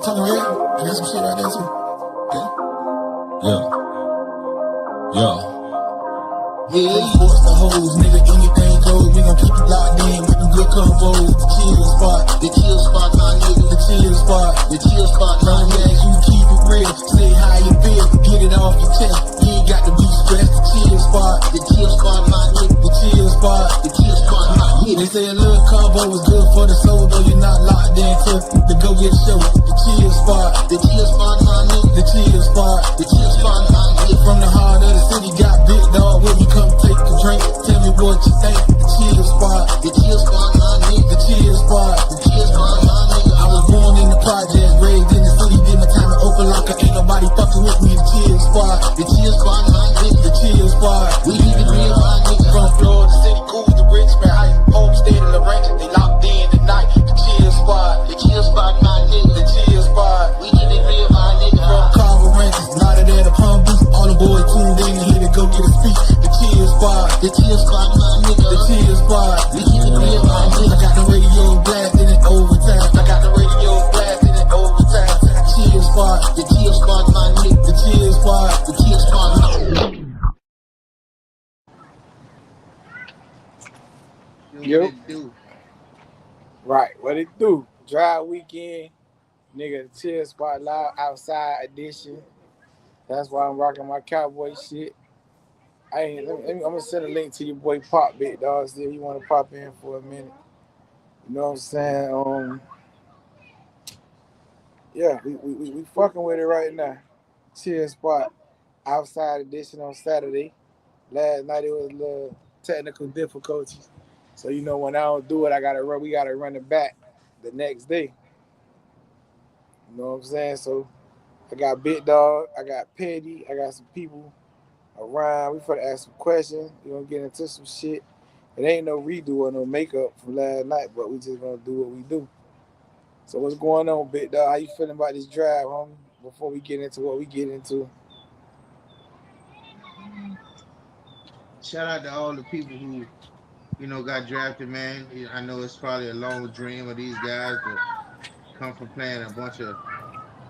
Talking red, I got some shit right there too. Okay. Yeah. From sports to hoes, nigga, anything goes. We gon' keep it locked in with them good combos. The chill spot, my nigga. The chill spot, my nigga. You keep it real, say how you feel, get it off your chest. You ain't got to be stressed. The chill spot, my nigga. The chill spot, my nigga. They say a little combo is good for the soul, though you're not locked into the go get show. The chill spot, my nigga. The chill spot, my nigga. From the heart of the city, got big dog with me. Come take a drink, tell me what you think. The chill spot, my nigga. The chill spot, my nigga. I was born in the project, raised in the city, did my time in open locker. Ain't nobody fucking with me. The chill spot, my nigga. The chill spot, we need to be my nigga. From Florida City, cool to Richmond, I homestead in the ranch, they locked in tonight. The chill spot, my nigga. The chill spot, we need to be my nigga. From Carver Ranches, lot of that Palm Beach, all the boys tuned in here to go get a speech. The chill spot, my nigga. The chill spot, we keep it real, my nigga. I got the radio blasting it overtime. Chill spot, the chill spot, my nigga. The chill spot, my nigga. What it do? Right, what it do? Dry weekend, nigga. The chill spot live outside edition. That's why I'm rocking my cowboy shit. I'm gonna send a link to your boy Pop, big dog. See if you want to pop in for a minute. You know what I'm saying? Yeah, we fucking with it right now. Chill spot, outside edition on Saturday. Last night it was a little technical difficulties, so you know when I don't do it, we gotta run it back the next day. You know what I'm saying? So I got Big Dog, I got Petty, I got some people around. We finna ask some questions. We gonna get into some shit. It ain't no redo or no makeup from last night, but we just gonna do what we do. So what's going on, Big Dog? How you feeling about this drive, homie? Before we get into what we get into. Shout out to all the people who, got drafted, man. I know it's probably a long dream of these guys to come from playing a bunch of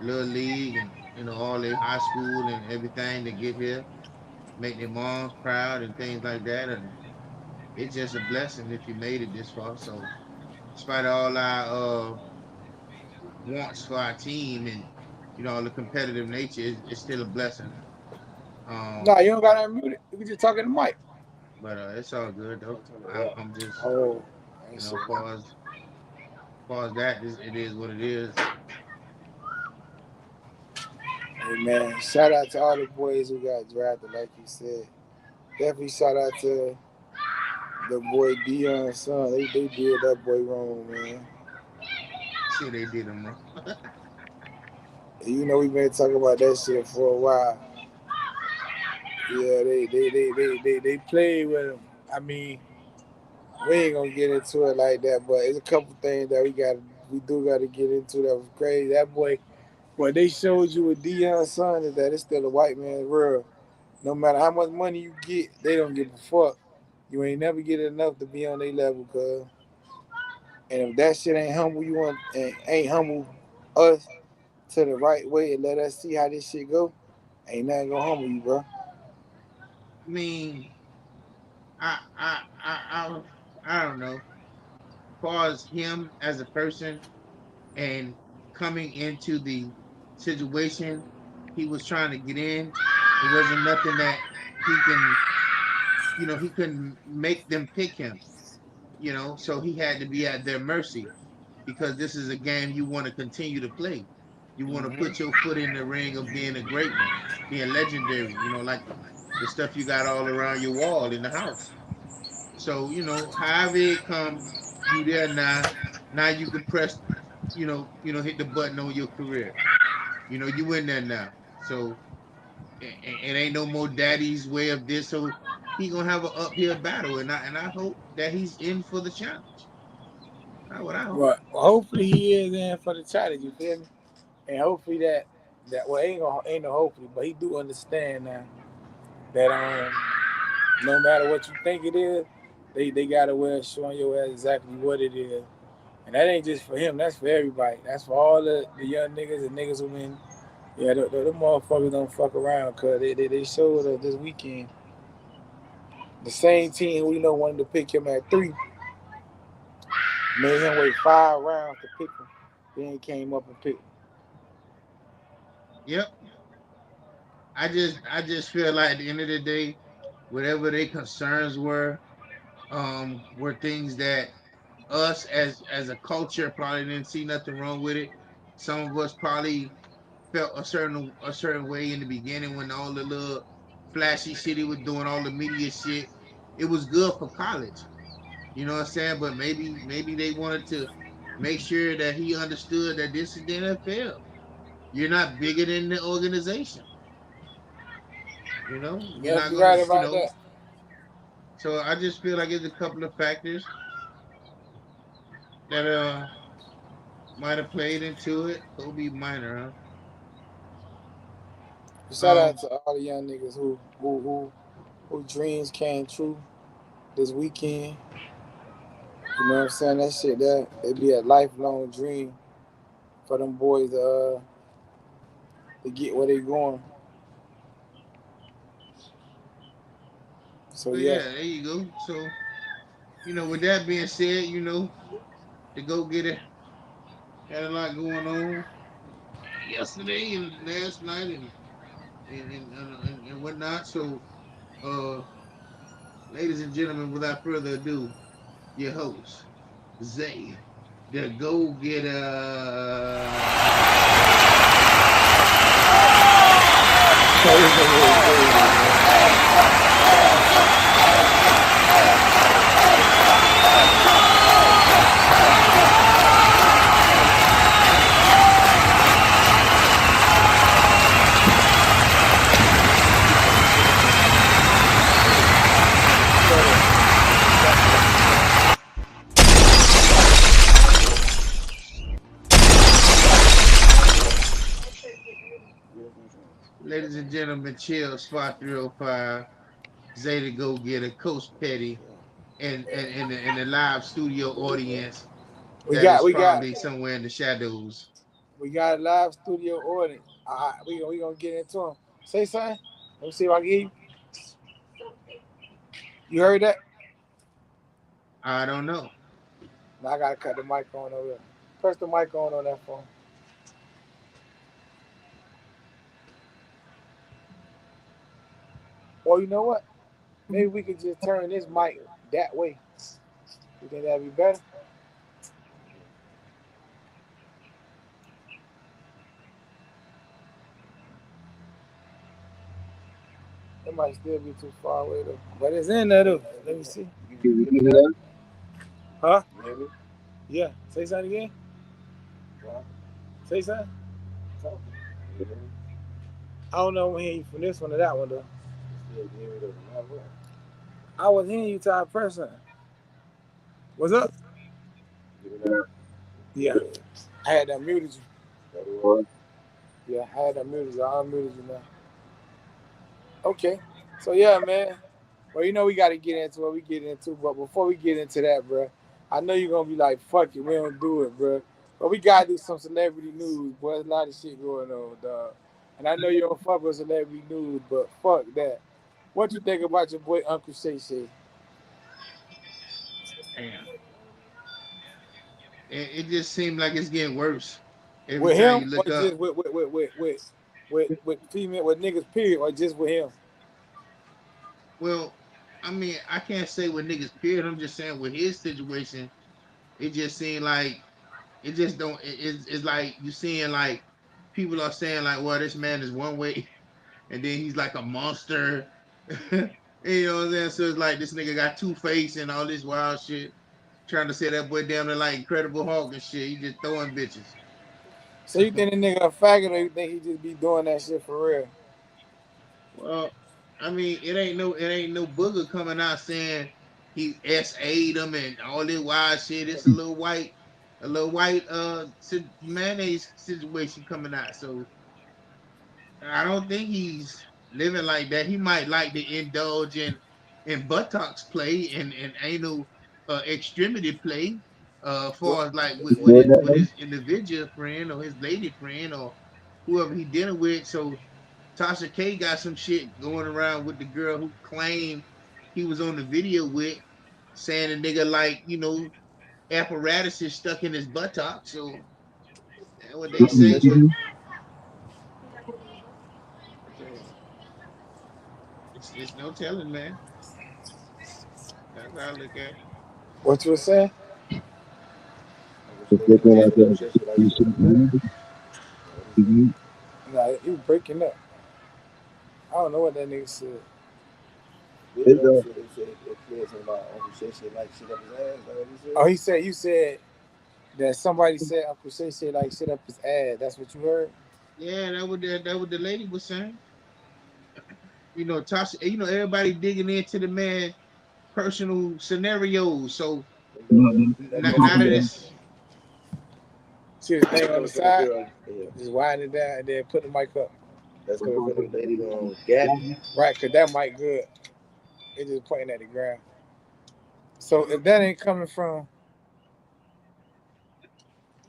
little league and, all their high school and everything to get here, make their moms proud and things like that. And it's just a blessing if you made it this far. So, despite all our wants for our team and, all the competitive nature, it's still a blessing. Nah, you don't got to unmute it. You can just talk in the mic. But it's all good though. I'm just, as far as that, it is what it is. Hey man, shout out to all the boys who got drafted, like you said. Definitely shout out to the boy Dion's son. They did that boy wrong, man. Shit, they did him wrong. You know we've been talking about that shit for a while. Yeah, they played with him. I mean, we ain't gonna get into it like that, but it's a couple things that we do gotta get into that was crazy. That boy, what they showed you with Dion's son is that it's still a white man's world. No matter how much money you get, they don't give a fuck. You ain't never get enough to be on their level, cuz. And if that shit ain't humble you and ain't humble us to the right way and let us see how this shit go, ain't nothing gonna humble you, bro. I mean, I don't know. As far as him as a person and coming into the situation he was trying to get in, it wasn't nothing that he couldn't make them pick him, so he had to be at their mercy because this is a game you want to continue to play. You want to put your foot in the ring of being a great one, being legendary, like the stuff you got all around your wall in the house. So, however it comes, you there now. Now you can press, hit the button on your career. You in there now. So it ain't no more daddy's way of this. So he gonna have an uphill battle, and I hope that he's in for the challenge. That's what I hope. Well, hopefully he is in for the challenge. You feel me? And hopefully that ain't no hopefully, but he do understand now that no matter what you think it is, they got a way of showing your ass exactly what it is. And that ain't just for him. That's for everybody. That's for all the young niggas and niggas who been. Yeah, the motherfuckers don't fuck around because they showed us this weekend. The same team we know wanted to pick him at 3 made him wait 5 rounds to pick him. Then he came up and picked him. Yep. I just feel like at the end of the day, whatever their concerns were things that us as a culture probably didn't see nothing wrong with it. Some of us probably felt a certain way in the beginning when all the little flashy shit he was doing, all the media shit. It was good for college. You know what I'm saying? But maybe they wanted to make sure that he understood that this is the NFL. You're not bigger than the organization. You're Yes, not you're gonna, right about that. so I just feel like there's a couple of factors that might have played into it. Kobe Minor, Shout huh? out to all the young niggas who dreams came true this weekend. You know what I'm saying? That shit that it be a lifelong dream for them boys to get where they going. So So yeah. yeah, there you go. So with that being said, the go getter had a lot going on yesterday and last night and whatnot. So, uh, ladies and gentlemen, without further ado, your host Zay, the go getter. Ladies and gentlemen, chill, spot 305, Zay the Go Getter, Coach Petty, and the live studio audience We that got is we got probably somewhere in the shadows. we got a live studio audience. We gonna get into them. Say something. Let me see if I can hear you. You heard that? I don't know. Now I gotta cut the mic on over there. Press the mic on that phone. Or you know what? Maybe we could just turn this mic that way. You think that'd be better? It might still be too far away though. But it's in there though. Let me see. Huh? Yeah. Say something again. Say something. I don't know if I'm hearing you from this one or that one though. I was hearing you till I press something. What's up? Yeah. I had that muted you. Yeah, I had that muted you. I unmuted you now. Okay. So yeah, man. Well, we got to get into what we get into. But before we get into that, bro, I know you're gonna be like, "Fuck it, we don't do it, bro." But we gotta do some celebrity news, boy. There's a lot of shit going on, dog. And I know you don't fuck with celebrity news, but fuck that. What you think about your boy Uncle Shay Shay? Damn. It just seemed like it's getting worse every With time him you or look just up. with female with niggas period or just with him? Well, I mean, I can't say with niggas period. I'm just saying with his situation, it just seemed like it just don't. It's like you seeing like people are saying like, well, this man is one way, and then he's like a monster. You know what I'm saying? So it's like this nigga got two face and all this wild shit, trying to say that boy down there like Incredible Hulk and shit. He just throwing bitches. So you think the nigga a faggot or you think he just be doing that shit for real? Well, I mean, it ain't no booger coming out saying he SA'd him and all this wild shit. It's a little white mayonnaise situation coming out. So I don't think he's living like that. He might like to indulge in buttocks play and anal extremity play. far as like with, Good with that his individual friend or his lady friend or whoever he dealing with. So Tasha K got some shit going around with the girl who claimed he was on the video with, saying the nigga like, apparatus is stuck in his buttock. So that's what they say. It's no telling, man. That's how I look at it. What you were saying? It's looking like you should be. Nah, you breaking up. I don't know what that nigga said. It's Oh, he said you said that somebody said Uncle Shay said like shit up his ass. That's what you heard? Yeah, that what the lady was saying. Tasha, everybody digging into the man personal scenarios. So now that it's See his thing on the side. Just wind it down and then put the mic up. Right, cause that mic good. It just pointing at the ground. So if that ain't coming from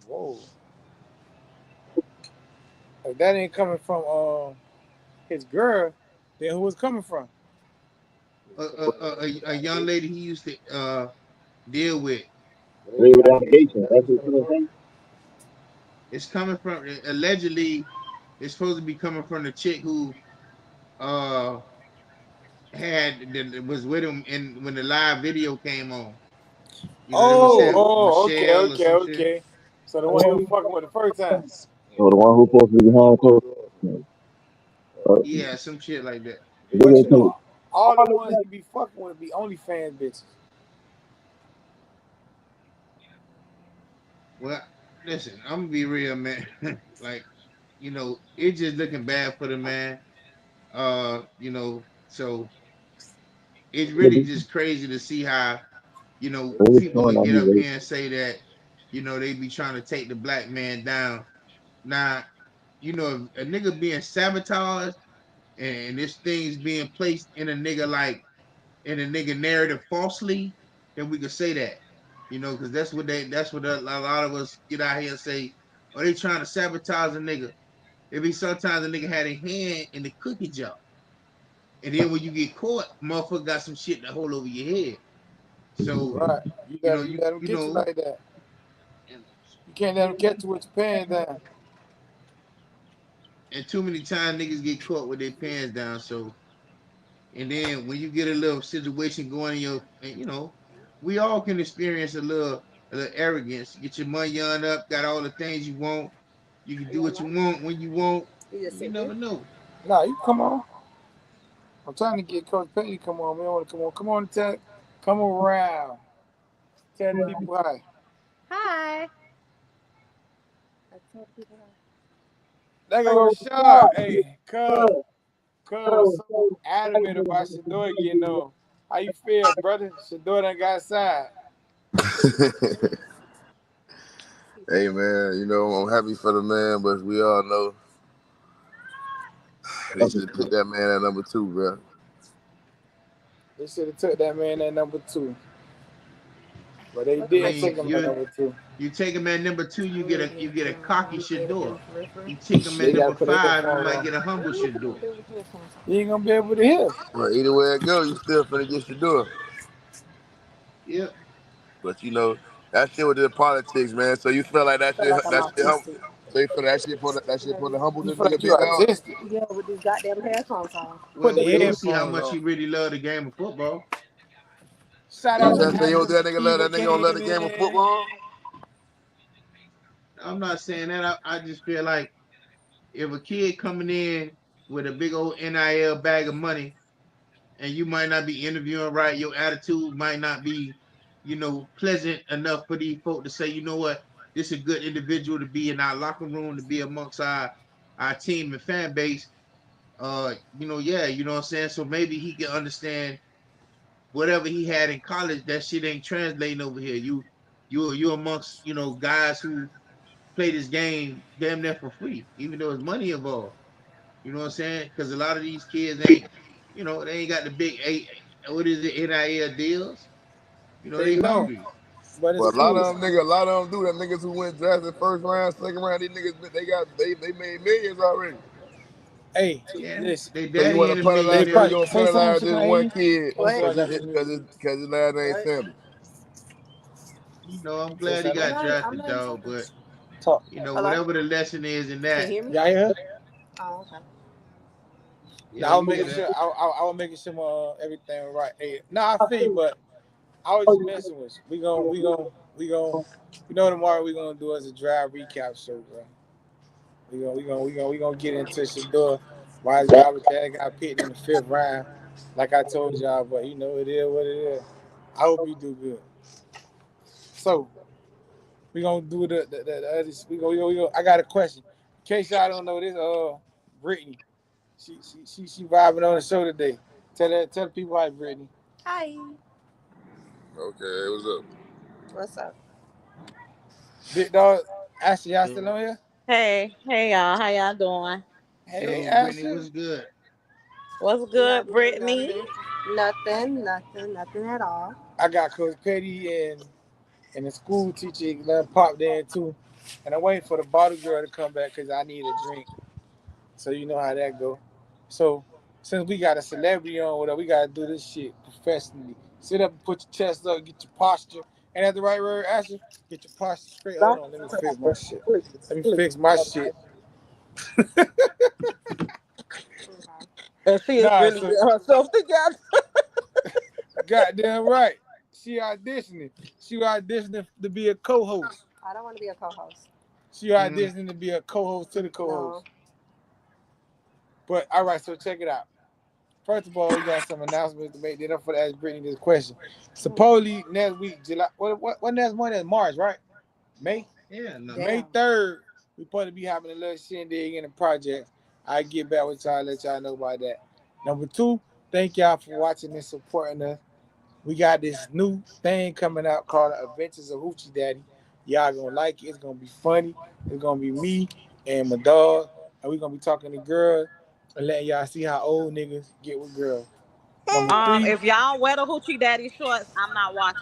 whoa. If that ain't coming from his girl, then who was coming from? a young lady he used to deal with. allegation. That's what I'm saying. It's coming from allegedly. It's supposed to be coming from the chick who uh was with him in when the live video came on. They were saying Okay, Michelle or okay, some shit. okay. So the one he was fucking with the first time. So the one who supposed to be behind closed doors. Yeah, some shit like that. But you know, all the ones he be fucking with be OnlyFans bitches. Well, listen, I'm gonna be real, man. Like, it's just looking bad for the man. So it's really just crazy to see how, people can get up here and say that, they be trying to take the black man down. Now, if a nigga being sabotaged and this thing's being placed in a nigga like in a nigga narrative falsely, then we could say that. Because that's what a lot of us get out here and say, oh, they trying to sabotage a nigga. It be sometimes a nigga had a hand in the cookie jar. And then when you get caught, motherfucker got some shit to hold over your head. So, Right. You let them you get you know, like that. You can't let them catch you with your pants down. and too many times niggas get caught with their pants down. So, and then when you get a little situation going in we all can experience a little arrogance. Get your money on up, got all the things you want. You can do what you want when you want. You never know. Nah, you come on. I'm trying to get Coach Petty to come on. Man, want to come on. Come on, come around. Tell the people hi. Hi. I told people hi. There go Rashad. Hey, Cuz was so adamant about Shador getting on. How you feel, brother? Shador done got signed. Hey man, I'm happy for the man, but we all know they should have picked that man at number 2, bro. They should have took that man at number 2. But they I didn't mean, take him at number 2. you take him at number 2, you get a cocky Shador. You take him at They gotta number put their 5, you headphones might on. get a humble Shador. You ain't gonna be able to hear. Well, either way it go, you still finna get your door. Yep. But that shit was just politics, man. So you feel like I feel like I'm humble. autistic. So you feel that shit for the humble You the feel nigga like you big dog. autistic. Yeah, with these goddamn headphones on. Put Well, the we gonna see how headphones much on. he really love the game of football. Shout You out to trying to say Africa that nigga love Makeba that nigga don't love came the game of in. football? I'm not saying that. I just feel like if a kid coming in with a big old NIL bag of money and you might not be interviewing right, your attitude might not be, pleasant enough for these folk to say, you know what, this is a good individual to be in our locker room, to be amongst our team and fan base. Yeah, you know what I'm saying? So maybe he can understand whatever he had in college, that shit ain't translating over here. You amongst, guys who play this game damn near for free, even though it's money involved. You know what I'm saying? Because a lot of these kids ain't, they ain't got the big what is it, NIL deals. They They don't. hungry. but it's But a cool. lot of them do that. Niggas who went drafted first round, second round, these niggas they made millions already. Hey, Yeah, listen. they So you daddy want ain't to a They penalize? So you millionaire. probably gonna say something, penalize she this can't hear one you. kid I'm What? sorry, I got because you muted. his last name What? Sammy? You know, I'm Say glad he something. got I'm drafted, not in dog. trouble. But Talk. you know, Hello? whatever the lesson is in Can you that, hear me? Y'all hear her? Oh, okay. No, yeah, I was we hear making that. sure. I was making sure everything was right. Hey, no, I feel you, but I was just messing with you. You know, tomorrow we gonna do as a drive recap show, bro. We gonna get into Shador. Why his garbage can got picked in the fifth round, like I told y'all. But you know, it is what it is. I hope you do good. So we gonna do the other. We go. I got a question. In case y'all don't know this, Brittany, she vibing on the show today. Tell the people hi, Brittany. Hi. Okay, what's up? What's up? Big dog, Ashley, y'all still on here? Hey y'all, how y'all doing? Hey, Yo, Brittany, Ashley. what's good? What's good, Nothing, Brittany? nothing. Nothing at all. I got Coach Petty and the school teacher done popped in too. And I'm waiting for the bottle girl to come back because I need a drink. So you know how that go. So since we got a celebrity on with us, we gotta do this shit professionally. Sit up and put your chest up, get your posture. Ain't that the right word, Ashley? Get your posture straight. Hold on, let me fix my shit. Let me fix my shit. Okay. And she is Nah, really so getting herself together. goddamn right. She auditioning. She auditioning to be a co-host. I don't want to be a co-host. She Mm, auditioning to be a co-host to the No. co-host. But all right, so check it out. First of all, we got some announcements to make. Then I'm for to ask Brittany this question. Supposedly next week, July. What next month is March, right? May. yeah, no. May Damn. 3rd. We supposed to be having a little shindig in the project. I get back with y'all, let y'all know about that. Number two, thank y'all for watching and supporting us. We got this new thing coming out called Adventures of Hoochie Daddy. Y'all gonna like it. It's gonna be funny. It's gonna be me and my dog, and we gonna be talking to girls and letting y'all see how old niggas get with girls. Number three, If y'all wear the hoochie daddy shorts, I'm not watching.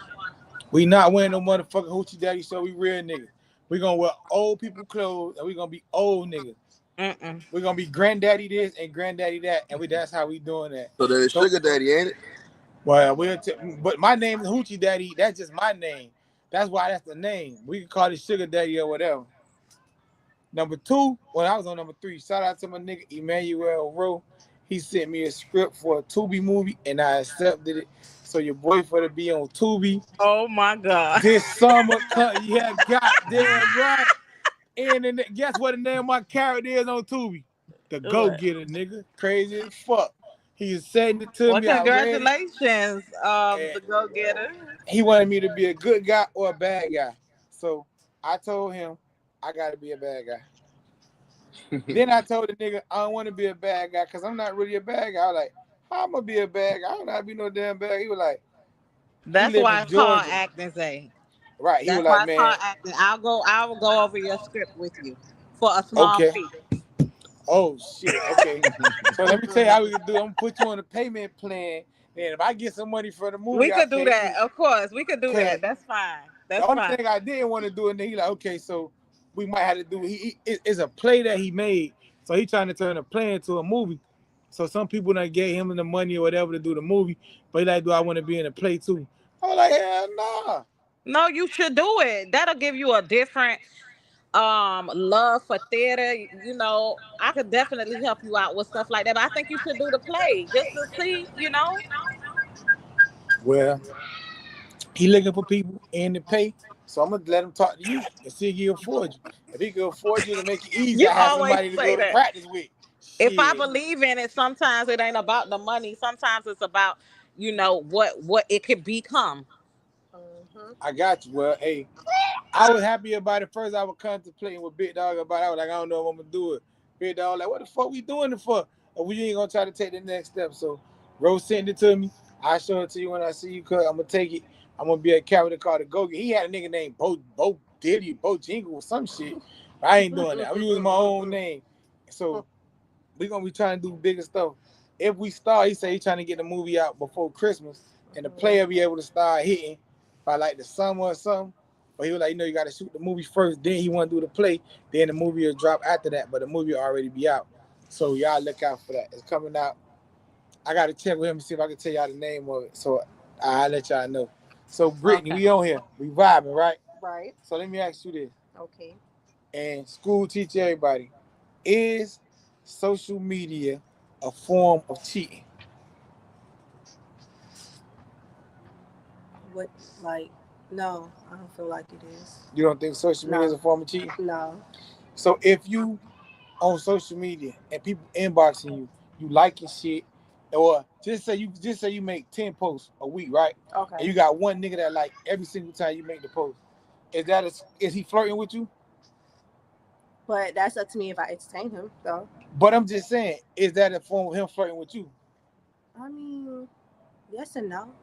we not wearing no motherfucking Hoochie Daddy show. We real niggas. We gonna wear old people clothes and we gonna be old niggas. Mm-mm. We gonna be granddaddy this and granddaddy that, and that's how we doing that. So that is So, sugar daddy, ain't it? well, but my name is Hoochie Daddy. That's just my name. That's why that's the name. We can call it Sugar Daddy or whatever. Number two, when I was on number three, shout out to my nigga Emmanuel Rowe. He sent me a script for a Tubi movie, and I accepted it. So your boy for to be on Tubi Oh my God. this summer. Yeah, goddamn right. And then guess what the name of my character is on Tubi? The Go What? Getter, nigga. Crazy as fuck. He is sending it to Well, me. I read it. congratulations, And the go getter. he wanted me to be a good guy or a bad guy. So I told him I gotta be a bad guy. Then I told the nigga I don't want to be a bad guy because I'm not really a bad guy. I was like, how I'm gonna be a bad guy? I don't know how to be no damn bad guy. He was like, he That's live why in it's called Georgia. acting, Zay. Right. He was That's like, why it's man, called acting. I will go over your script with you for a small okay. fee. Oh shit. Okay. So let me tell you how we can do it. I'm gonna put you on a payment plan. And if I get some money for the movie, We I could do pay that, you. of course. We could do Cause that. That's fine. the That's only fine. thing I didn't want to do, and then he like, okay, so we might have to do. It's a play that he made, so he trying to turn a play into a movie. So some people done gave him the money or whatever to do the movie, but he like, do I want to be in a play too? I was like, hell nah. No, you should do it. That'll give you a different love for theater. I could definitely help you out with stuff like that. But I think you should do the play just to see. Well, he looking for people in the pay, so I'm gonna let him talk to you and see if he can afford you. If he can afford you to make it easy, You I have always somebody to say go to that. practice with. If I Shit, believe in it, sometimes it ain't about the money. Sometimes it's about, what it could become. Mm-hmm. I got you. Well, hey, I was happy about it. First, I was contemplating with Big Dog about it. I was like, I don't know if I'm gonna do it. Big Dog like, what the fuck we doing it for? And we ain't gonna try to take the next step. So Rose sent it to me. I show it to you when I see you, cuz I'm gonna take it. I'm gonna be a character called the Go. He had a nigga named Bo Diddy, Bo Jingle or some shit. But I ain't doing that. I'm using my own name. So we gonna be trying to do bigger stuff. If we start, he said he trying to get the movie out before Christmas, and the player be able to start hitting by like the summer or something. But he was like, you got to shoot the movie first, then he want to do the play, then the movie will drop after that, but the movie will already be out. So y'all look out for that. It's coming out. I got to check with him and see if I can tell y'all the name of it. So I'll let y'all know. So Brittany, we on here. We vibing, right? Right. So let me ask you this. Okay. And school teach everybody, is social media a form of cheating? What, like, no, I don't feel like it is. You don't think social media is a form of cheating? No. So if you on social media and people inboxing you, you liking shit, or just say you make 10 posts a week, right? Okay. And you got one nigga that like every single time you make the post. Is he flirting with you? But that's up to me if I entertain him, though. But I'm just saying, is that a form of him flirting with you? I mean, yes and no.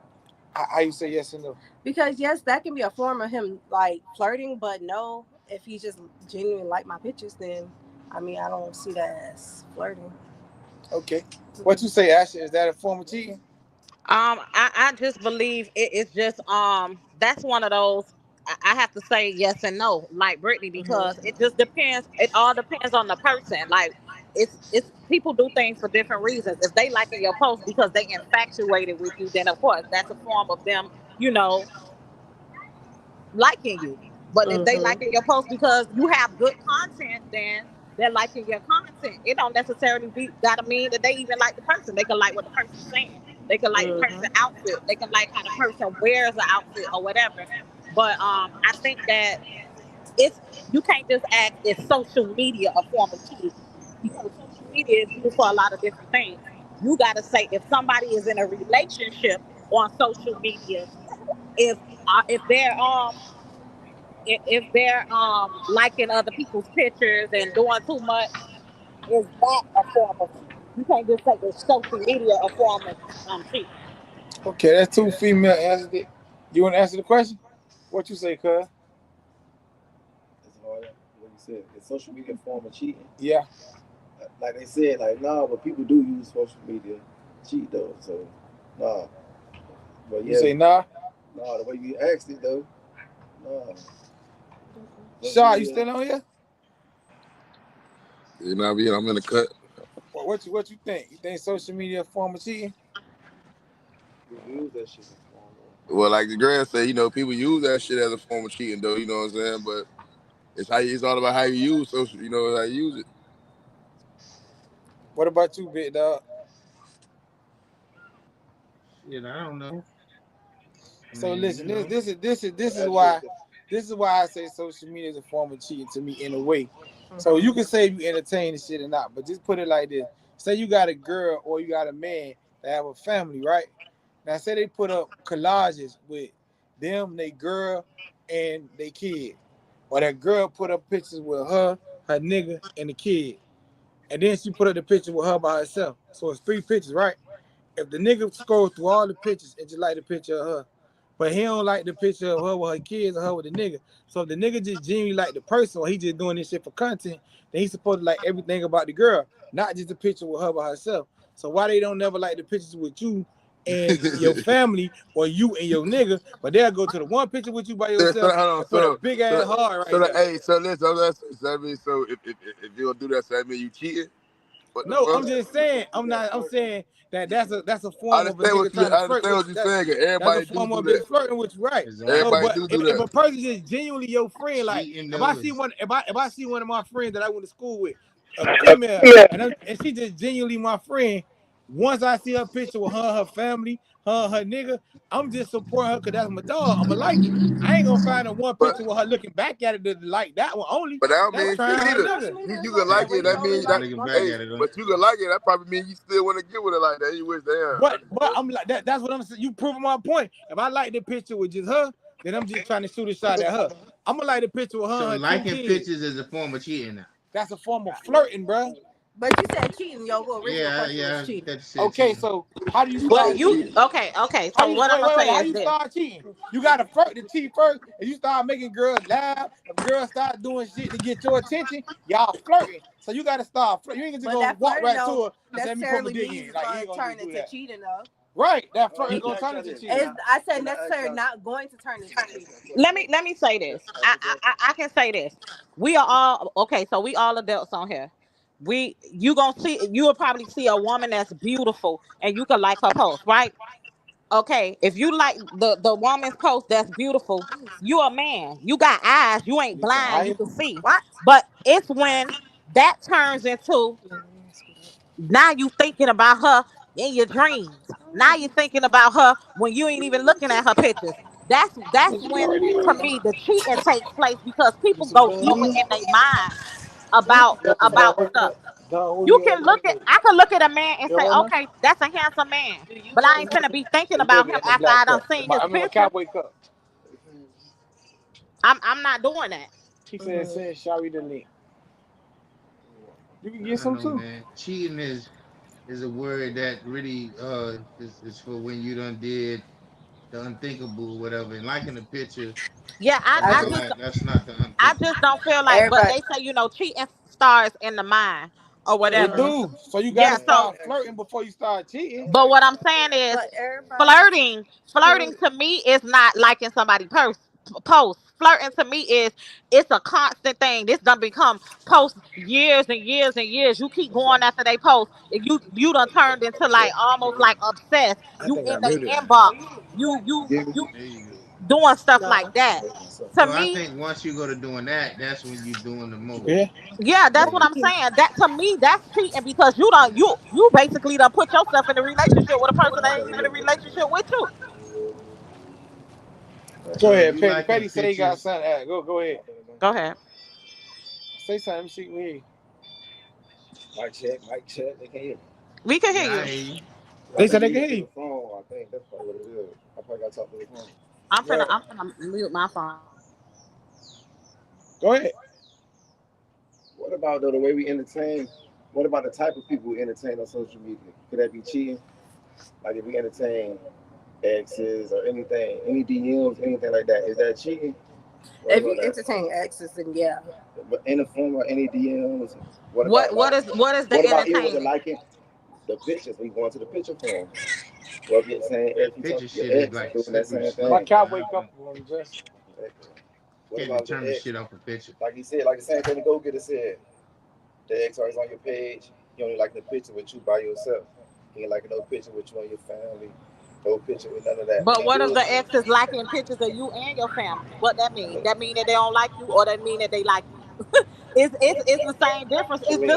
How you say yes and no? Because yes, that can be a form of him like flirting, but no, if he just genuinely like my pictures, then I mean I don't see that as flirting. Okay. What you say, Ashley? Is that a form of cheating? I just believe it's just that's one of those. I have to say yes and no, like Brittany, because it just depends. It all depends on the person. Like it's people do things for different reasons. If they liking your post because they infatuated with you, then of course that's a form of them, liking you. But if they liking your post because you have good content, then they're liking your content. It don't necessarily gotta mean that they even like the person. They can like what the person's saying. They can like the person's outfit. They can like how the person wears the outfit or whatever. But I think that you can't just ask is social media a form of cheating, because social media is used for a lot of different things. You gotta say if somebody is in a relationship on social media, if they're liking other people's pictures and doing too much, is that a form of cheating? You can't just say that social media a form of cheating. Okay, that's two female answers. You want to answer the question? What you say, cuz? It's hard. What you said, is social media a form of cheating? Yeah. Like they said, like no, but people do use social media to cheat though. So no. But yeah, You say nah? No, the way you asked it though. No. Shaw, you still on here? You know what I mean? I'm in the cut. What you think? You think social media a form of cheating? We use that shit. Well, like the girl said, people use that shit as a form of cheating, though. You know what I'm saying? But it's all about how you use social. How you use it. What about you, big dog? I don't know. So listen, this is why I say social media is a form of cheating to me in a way. So you can say you entertain the shit or not, but just put it like this: say you got a girl or you got a man that have a family, right? Now say they put up collages with them, they girl, and they kid, or that girl put up pictures with her nigga, and the kid, and then she put up the picture with her by herself. So it's 3 pictures, right? If the nigga scroll through all the pictures and just like the picture of her, but he don't like the picture of her with her kids or her with the nigga. So if the nigga just genuinely like the person or he just doing this shit for content, then he's supposed to like everything about the girl, not just the picture with her by herself. So why they don't never like the pictures with you and your family or you and your nigga, but they'll go to the one picture with you by yourself and put a big ass heart right there. Hey, so listen, so if you gonna do that, so that mean you cheating? No, I'm just saying. I'm saying that's a form of a nigga trying to flirt. I understand what you're saying. Cause everybody that's a form do of that. flirting with you, right? Exactly. Everybody do that. If a person is genuinely your friend, like Cheating if I those. see one of my friends that I went to school with, a female, and she just genuinely my friend. Once I see her picture with her family, her nigga, I'm just supporting her because that's my dog. I'ma like it. I ain't gonna find a one picture with her looking back at it to like that one only. But that don't That's mean trying her either. nigga. You can like it. That means that. But you can like it. That probably means you still want to get with her like that. You wish damn. But I'm like that. That's what I'm saying. You proving my point. If I like the picture with just her, then I'm just trying to shoot a shot at her. I'm gonna like the picture with her. So her liking pictures is a form of cheating now. That's a form of flirting, bro. But you said cheating, your original question was cheating. Okay, so how do you But start cheating? okay. So what I'm gonna say how is you this. start cheating? You gotta flirt the cheat first, and you start making girls laugh. If girls start doing shit to get your attention, y'all flirting. So you gotta start flirting. You ain't just gonna walk right to her and say, "Let me put my dick in." Like you ain't gonna turn into cheating though. Right, that flirt is Let me gonna ask turn y'all into this. cheating. I said Can I ask necessary, y'all? not going to turn into cheating. Let me say this. I can say this. We are all okay. So we all adults on here. You will probably see a woman that's beautiful and you can like her post, right? Okay, if you like the woman's post that's beautiful, you a man. You got eyes. You ain't You can blind. You hire. can see. What? But it's when that turns into now you thinking about her in your dreams. Now you thinking about her when you ain't even looking at her pictures. That's when to me the cheating takes place because people go deeper in their mind about stuff. You can look at I can look at a man and say, okay, that's a handsome man. But I ain't finna be thinking It's about baby him in the after black I done cup. seen his I mean, a picture. cowboy cup. I'm not doing that. She said, "Shall we delete?" You can get I don't some know, too. man. Cheating is a word that really is for when you done did the unthinkable or whatever. And liking a picture, Yeah, that's I not just like that's not the I unthinkable. just don't feel like but everybody. they say, cheating starts in the mind or It whatever. do. So you Yeah, gotta so start flirting before you start cheating. but what I'm saying is But everybody flirting can. to me is not liking somebody post. Flirting to me is it's a constant thing. This done become post years and years and years. You keep going after they post. If you done turned into like almost like obsessed. I You think in I they muted her. inbox. You There you go. doing stuff like No. that. To So I me, think once you go to doing that, that's when you're doing the most. Yeah. yeah, that's what Yeah. I'm saying. That to me, that's cheating because you basically done put yourself in a relationship with a person that ain't even in a relationship with you. Go So if ahead, you Petty. liking Petty say he got pictures, something. Go ahead. Go ahead. Say something. Let me see. We Mic check, mic check. They can't hear me. We can hear yeah, I you. hear you. They said they can hear Through you. the phone. I think that's probably what it is. I probably got to talk to the phone. Right. I'm finna mute my phone. Go ahead. What about though the way we entertain? What about the type of people we entertain on social media? Could that be cheating? Like if we entertain exes or anything, any DMs, anything like that, is that cheating? What If about you that? entertain exes, then yeah. But in the form of any DMs, what about What is the what about even with the entertainment? liking the pictures? We going to the picture form. Well, you're saying That if you talk picture to your shit is ex, like doing that slippery same My slope, thing. man. cowboy cup on dress. What Can't about the determine ex? shit off a picture. Like he said, like the same thing the go getter said. The ex always on your page. He only like the picture with you by yourself. He ain't like no picture with you and your family. No picture with none of that. But He what if good. the ex is liking pictures of you and your family? What that mean? That mean that they don't like you, or that mean that they like you? It's the same difference. I mean,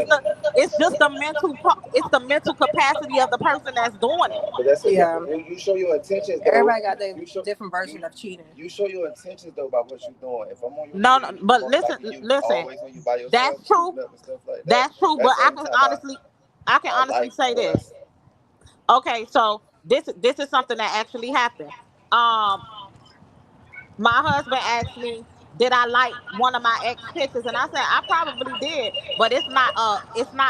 It's the mental capacity of the person that's doing it. but that's it. Yeah. You show your intentions though. Everybody got their You show different you version of cheating. you show your intentions though about what you're doing. If I'm on your No, no, page, but liking you listen. always when you by yourself, That's true. shooting up and stuff like that. That's true. But That's the only time I can I honestly like say or this. Okay, so this is something that actually happened. Um, my husband asked me, did I like one of my ex pictures? And I said, I probably did, but it's not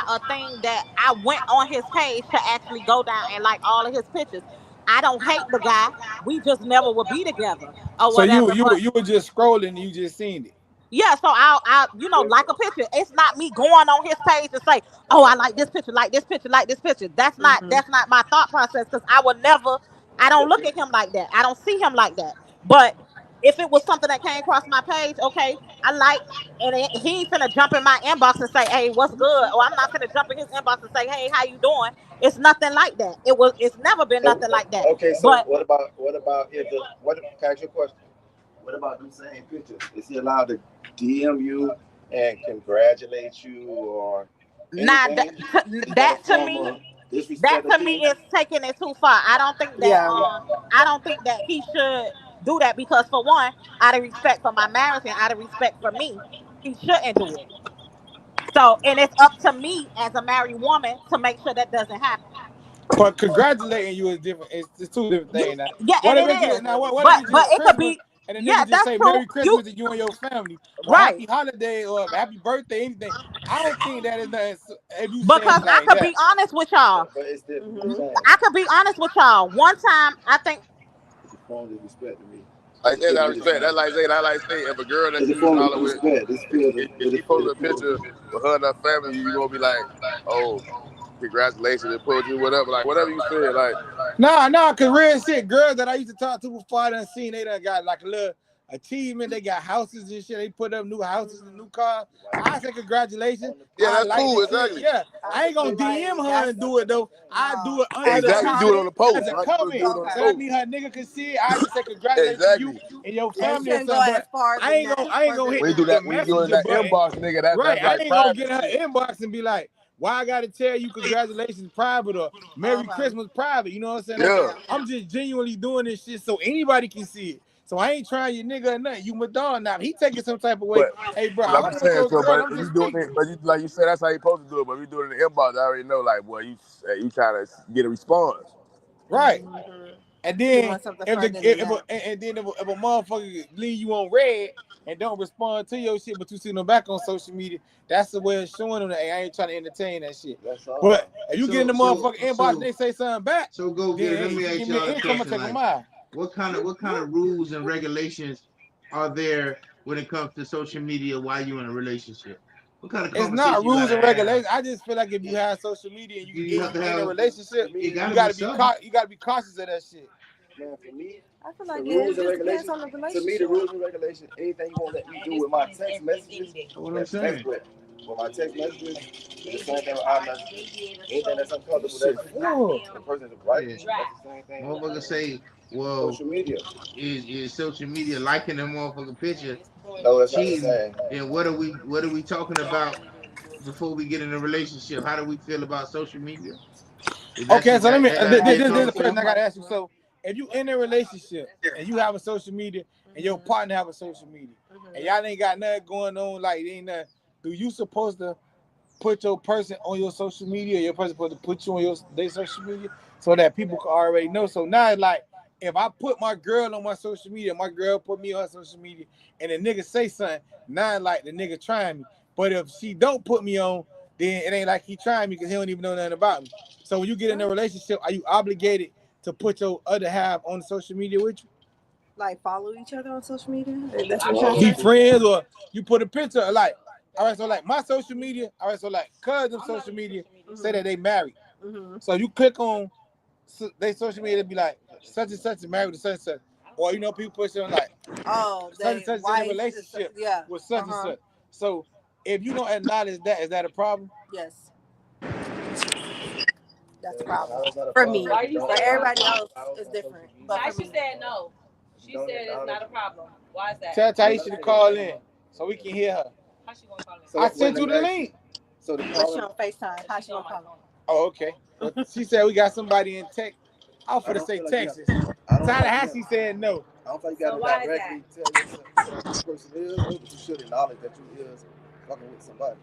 a thing that I went on his page to actually go down and like all of his pictures. I don't hate the guy. We just never would be together or So you whatever. you But you were just scrolling and you just seen it. yeah, so I'll like a picture. It's not me going on his page to say, oh, I like this picture, like this picture, like this picture. That's not Hmm. that's not my thought process because I don't look at him like that. I don't see him like that. But if it was something that came across my page, okay, I like, and he ain't finna jump in my inbox and say, hey, what's good? Or I'm not finna jump in his inbox and say, hey, how you doing? It's nothing like that. It's never been So nothing like that. okay, so But what about if the what? Can I ask you a question? What about them same pictures? Is he allowed to DM you and congratulate you or not anything? Is that a to form me. of That disrespect or to me cheating? is taking it too far. Yeah. I don't think that he should do that because for one, out of respect for my marriage and out of respect for me, he shouldn't do it. So and it's up to me as a married woman to make sure that doesn't happen. But congratulating you is different. It's two different Yeah, things now. yeah, What and if it it's is. just now? What if it's But just it could Christmas be and the yeah, nigga just that's say true. Merry You Christmas to you and your family or right. Happy Holiday or Happy Birthday, anything? I don't think that is nothing if you saying Because it I like could be that. honest with y'all. But it's different. I'm Hmm. saying I could be honest with y'all. One time I think it's a form of disrespect to me. Like that, It's I really respect. That's saying like saying, I like say, if a girl that it's a you was form of hollering with, disrespect. This feels if she posted a it feels picture with her and her family, you gonna be like, oh, congratulations, and put you whatever, like whatever you said, like Nah, cause real shit, girls that I used to talk to before I done seen, they done got like a little achievement. They got houses and shit. They put up new houses and new cars. I say congratulations. Yeah, I that's like cool. the shit. Exactly. Yeah, I ain't gonna DM her and do it though. I do it under As a the Exactly. Do it on the comment? post, as a right? comment. Do it on the Okay. So that post. mean her nigga can see it. I just say congratulations to you Exactly. and your It family or shouldn't go something. as But far I ain't gonna hit When you do that, the when you do it in messenger that button. inbox, nigga, that's Right, I like ain't gonna private get her shit. inbox and be like, "Why I gotta tell you congratulations private or Merry Christmas private?" You know what I'm saying? Yeah. I'm just genuinely doing this shit so anybody can see it. So I ain't trying your nigga or nothing. You my dog now. He taking some type of way. But Hey, bro, like I'm I'm with saying, your so girl. but I'm if you just doing speaking. it, but you like you said, that's how you supposed to do it. But if you do it in the inbox, I already know, like, boy, you trying to get a response. Right. Mm-hmm. And You then want something if the further than that. and then if a motherfucker leave you on red and don't respond to your shit, but you see them back on social media, that's the way of showing them that hey, I ain't trying to entertain that shit. That's all. But if you get in the So motherfucking inbox and they say something back, so go then get it. hey, Let me if you ask give me y'all an a income, I'm gonna question. take a Like, mile. what kind of rules and regulations are there when it comes to social media while you're in a relationship? What kind of It's conversation not you rules gotta and have? regulations. I just feel like if you have social media and Do you have to in a have? relationship, It you gotta be gotta be something. you gotta be cautious of that shit. Man, for me, I feel the like rules it and just depends regulations. on the To me, relationship. the rules and regulations. Anything you won't let me do with my text messages, That's what I'm that's saying. with my text messages. The same thing with iMessages. Anything that's uncomfortable, Shit, that's full. the person's right. Yeah. That's the same thing. Motherfucker say, well, Social media. is social media liking that motherfucking picture No, that's not the cheating? same. Then what are we talking about before we get in a relationship? How do we feel about social media? Okay, so let me. That gotta be a This is the question I conversation. gotta ask you. So, if you in a relationship and you have a social media and your partner have a social media and y'all ain't got nothing going on, like ain't nothing, do you supposed to put your person on your social media? Or your person supposed to put you on their social media so that people can already know. So now it's like if I put my girl on my social media, my girl put me on her social media, and the nigga say something, now it's like the nigga trying me. But if she don't put me on, then it ain't like he trying me because he don't even know nothing about me. So when you get in a relationship, are you obligated to put your other half on social media with you? Like follow each other on social media? That's what you're trying to Be say? friends or you put a picture of like, all right, so like my social media, all right, so like cousin social media say that they married. Mm-hmm. So you click on they social media to be like such and such is married to such and such. Or you know, people put on like Oh, such and they such is in a wife is, relationship yeah. with such and such. So if you don't acknowledge that, is that a problem? Yes, that's a problem How is that a for problem? me. Why you For say everybody no? else, it's different. But for me, said no. She said it's not a problem. Why is that? Tell Taisha to call in so we can hear her. How she gonna call it? So I wait, sent let you me the ask you. link. So the but she problem. on FaceTime. How she gonna call him? Oh, okay. Well, she said we got somebody in Texas. I was I finna don't say feel like you have. Texas. I don't feel like you have. Tallahassee said no. I don't feel like you So got to why is directly tell yourself who the person is, but you should acknowledge that you is fucking with somebody.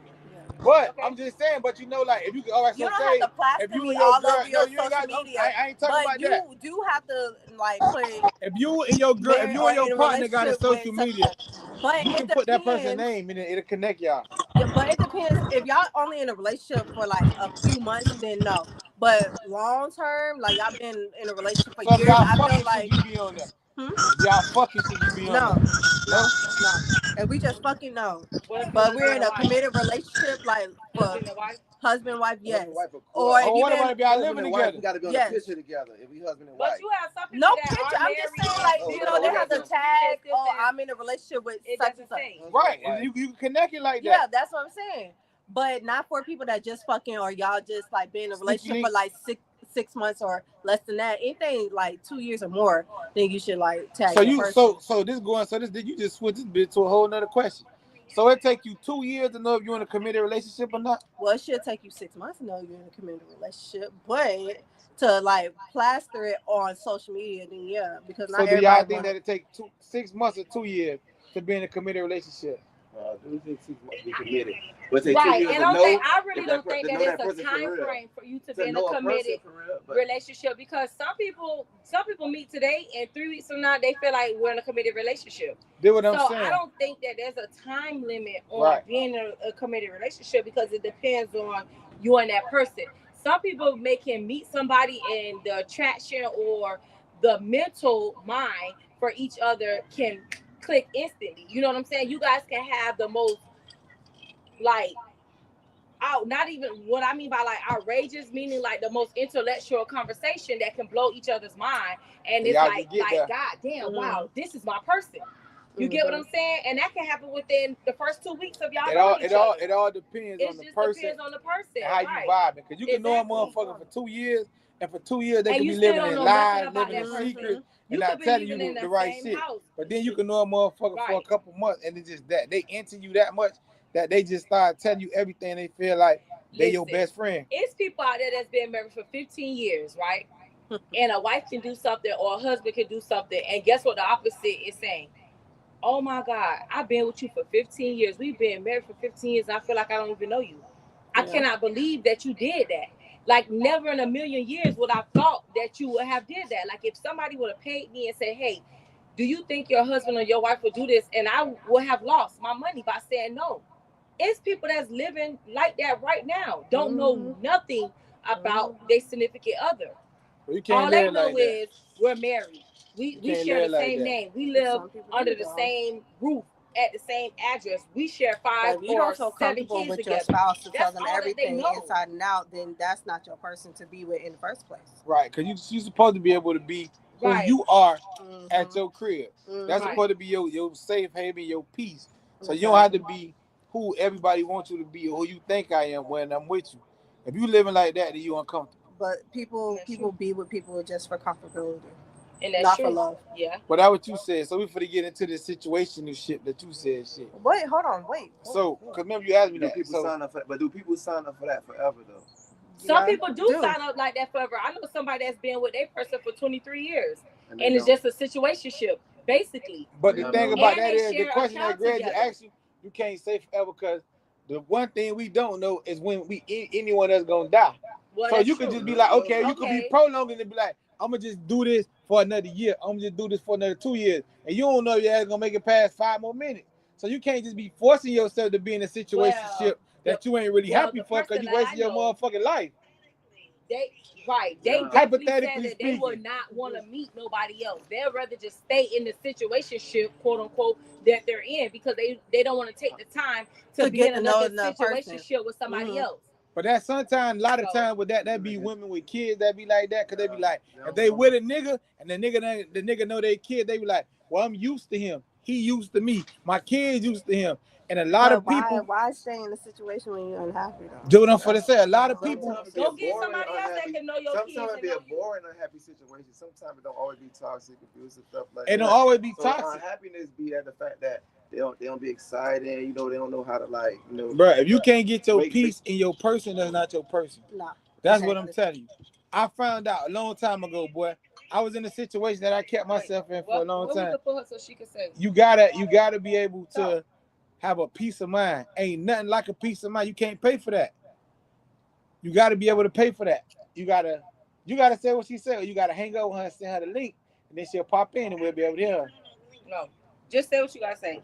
But Okay. I'm just saying, but you know, like if you all right, You so don't have say to if plaster you me and your all girl, over no, your you ain't social got. media, I ain't talking but about that. you do have to like put If you and your girl, if married you or and your in a partner got a relationship with social such and media, such. But you it can put that person's depends. name and it'll connect y'all. Yeah, but it depends. If y'all only in a relationship for like a few months, then no. But long term, like y'all been in a relationship for So if years, y'all I feel fucking, should like, you be on there? hmm? If y'all fucking, should you be on there? No, No. no, no. If we just fucking no. What if But it's we're husband in and a wife? committed relationship, like for Husband and wife? husband, wife, yes. Husband and wife, of Or course. if Oh, you what been about if y'all Husband living and wife, together? we got to be on yes. the picture together. If we husband and But wife. you have some people No that picture. are I'm just married saying, and like, No, you no, know, no, they we have got to to. tag, it's just oh, that I'm in a relationship with it such and doesn't such. say. Right. Wife. You can connect it like Yeah, that. that's what I'm saying. But not for people that just fucking or y'all just like been in a Sneaky relationship for link. like six months or less than that. Anything like 2 years or more, then you should like tag So your you person. you just switch this bit to a whole nother question. So it take you 2 years to know if you're in a committed relationship or not. Well, it should take you 6 months to know you're in a committed relationship, but to like plaster it on social media, then yeah, because So not do y'all everybody think want to. that it take 6 months or 2 years to be in a committed relationship? Do think 6 months to be committed. But say 2 Right. years And to I know. really don't think To that know it's that a person for time real. frame for you to be To in a know a person committed for real. But relationship, because some people meet today and 3 weeks from now they feel like we're in a committed relationship. That's what I'm So I saying. don't think that there's a time limit on Right. being in a committed relationship, because it depends on you and that person. Some people can meet somebody and the attraction or the mental mind for each other can click instantly. You know what I'm saying? You guys can have the most, like, out, not even what I mean by like outrageous, meaning like the most intellectual conversation that can blow each other's mind. And it's Y'all like, just get there. God damn, wow, this is my person. You get what I'm saying? And that can happen within the first 2 weeks of y'all knowing each other. It all depends on the person. Depends on the person. And how you vibing. Because you can know a motherfucker for 2 years, and for 2 years they And can you be still living don't in know lies, nothing about living in that person. secret, You and not could be telling you living in the the right same shit. house. But then you can know a motherfucker for a Right. couple months, and it's just that. They into you that much that they just start telling you everything they feel like they your Listen, best friend. It's people out there that's been married for 15 years, right? And a wife can do something or a husband can do something. And guess what the opposite is saying? Oh my God, I've been with you for 15 years. We've been married for 15 years. And I feel like I don't even know you. I cannot believe that you did that. Like never in a million years would I thought that you would have did that. Like if somebody would have paid me and said, hey, do you think your husband or your wife would do this? And I would have lost my money by saying no. It's people that's living like that right now. Don't know nothing about their significant other. Well, you can't All they live know like that. is we're married. We can't share live the like same that. name. We live Some people under do, the though. same roof at the same address. We share But 5 if you or don't feel 7 comfortable kids with together. your spouse to tell That's them all that they everything know. inside and out, then that's not your person to be with in the first place. Right, because you're supposed to be able to be who Right. you are at your crib. That's Right. supposed to be your safe haven, your peace. So you don't have to be who everybody wants you to be or who you think I am when I'm with you. If you living like that, then you uncomfortable. But people be with people just for comfortability, And that's not true. for love. Yeah. But that's what you said. So we finna get into this situational shit that you said shit. Wait, hold on, wait. So, because remember you asked me Do that. people So, sign up for that? But do people sign up for that forever though? Some people do sign up like that forever. I know somebody that's been with their person for 23 years. And it's just a situationship, basically. but the thing about And that they is the share question that accounts Greg together. asked you can't say forever because the one thing we don't know is when anyone that's gonna die. Well, So that's you true. could just be like, okay, you could be Okay. prolonging and be like, I'm gonna just do this for another year. I'm gonna just do this for another 2 years, and you don't know if your ass gonna make it past 5 more minutes. So you can't just be forcing yourself to be in a situationship that you ain't really happy for because you wasting your motherfucking life. They definitely Hypothetically said that they would speaking. not want to meet nobody else. They'd rather just stay in the situationship, quote unquote, that they're in because they don't want to take the time to be get in to know another another person. situationship with somebody else. But that sometimes, a lot of times with that be women with kids that be like that, cause they be like, if they with a nigga and the nigga know they kid, they be like, well, I'm used to him. He used to me. My kids used to him. And a lot of people why stay in a situation when you're unhappy though? do what I'm for to say. A lot of people Go get somebody else that can know your kids. Sometimes it be a boring, unhappy situation. Sometimes it don't always be toxic, abusive stuff like it that. don't always be So toxic. unhappiness be at the fact that they don't be excited. You know, they don't know how to Bro, if you can't get your peace in your person, that's not your person. Nah, that's what I'm telling you. I found out a long time ago, boy. I was in a situation that I kept myself in for a long time. We could put her so she can say. You gotta be able to have a peace of mind. Ain't nothing like a peace of mind. You can't pay for that. You gotta be able to pay for that. You gotta say what she said. Or you gotta hang out with her and send her the link, and then she'll pop in and we'll be able to hear her. No, just say what you gotta say.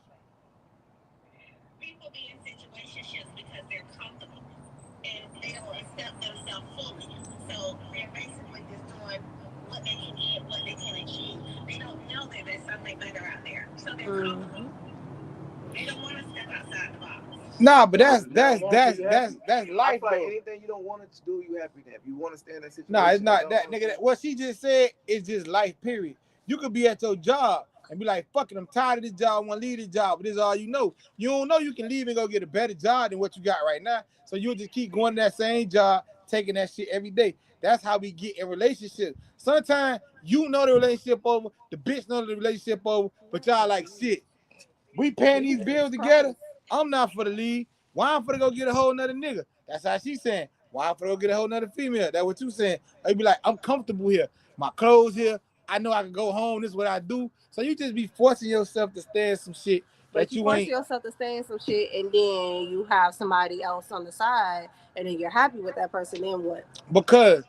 People be in situationships because they're comfortable and they don't accept themselves fully. So they're basically just doing what they can get, what they can achieve. They don't know that there's something better out there. So they're comfortable. They don't want to step outside the box. Nah, but that's life. Like anything you don't want to do, you happy to have. You want to stay in that situation. Nah, it's not that nigga. What she just said is just life, period. You could be at your job and be like, fuck it, I'm tired of this job, I want to leave this job, but this is all you know. You don't know you can leave and go get a better job than what you got right now. So you'll just keep going to that same job, taking that shit every day. That's how we get in relationships. Sometimes you know the relationship over, the bitch know the relationship over, but y'all like, shit, we paying these bills together. I'm not for the lead. Why I'm for to go get a whole nother nigga? That's how she's saying. Why I'm for to go get a whole nother female? That's what you saying. They be like, I'm comfortable here. My clothes here. I know I can go home. This is what I do. So you just be forcing yourself to stay in some shit But you force yourself to stay in some shit, and then you have somebody else on the side, and then you're happy with that person. Then what? Because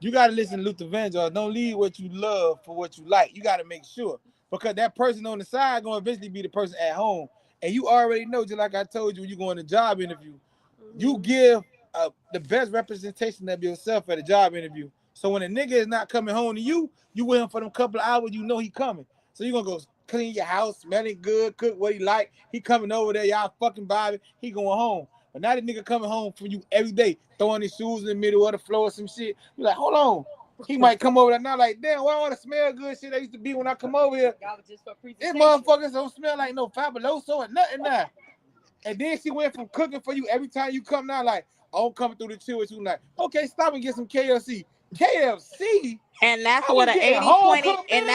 you got to listen to Luther Vandross. Don't leave what you love for what you like. You got to make sure. Because that person on the side going to eventually be the person at home. And you already know, just like I told you when you go on a job interview, you give the best representation of yourself at a job interview. So when a nigga is not coming home to you, you with him for them couple of hours, you know he coming. So you're going to go clean your house, smell it good, cook what he like. He coming over there, y'all fucking vibing. He going home. But now the nigga coming home from you every day, throwing his shoes in the middle of the floor or some shit. You like, hold on. He might come over there now like, damn, why all the smell good shit that used to be when I come over here? This motherfuckers don't smell like no fabuloso or nothing now. And then she went from cooking for you every time you come now, like, oh, I'm coming through the chill with you, like, okay, stop and get some KFC. KFC? And that's I what was a getting 80 home 20, cooked and meal.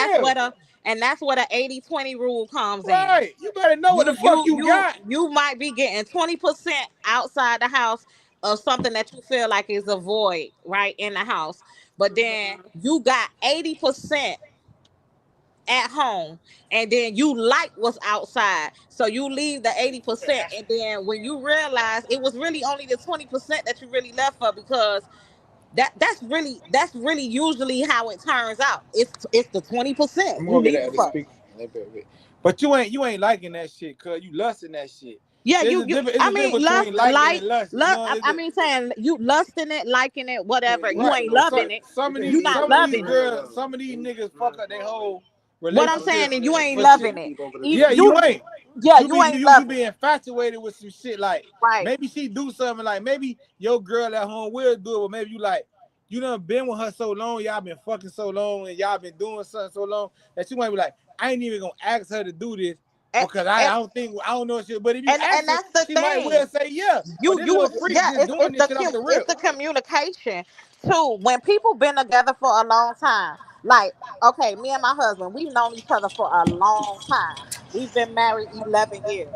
that's what a 80-20 rule comes in. Right. You better know what the fuck you got. You might be getting 20% outside the house of something that you feel like is a void right in the house. But then you got 80% at home, and then you like what's outside. So you leave the 80%, and then when you realize it was really only the 20% that you really left for, because that's really usually how it turns out. It's the 20% I'm you gonna get leave that it the for. speaker. But you ain't liking that shit, cause you lusting that shit. Yeah, It's a I difference mean, lust, between liking and lust. You lust. know, I mean, saying you lusting it, liking it, whatever. You right. ain't loving it. You not loving it. Some of these niggas fuck up their whole What I'm relationship. saying is you ain't But loving it. yeah, You, you ain't. yeah, you ain't You loving be it. infatuated with some shit. Like Right. maybe she do something. Like maybe your girl at home will do it, but maybe you like you done been with her so long, y'all been fucking so long, and y'all been doing something so long that you might be like, I ain't even gonna ask her to do this And, because and, I don't know shit. But if you and ask her, that's the she might thing. well say yeah. Or You this you little freak yeah, just doing this shit off the it's rip. the communication too. When people been together for a long time, like, okay, me and my husband, we've known each other for a long time. We've been married 11 years.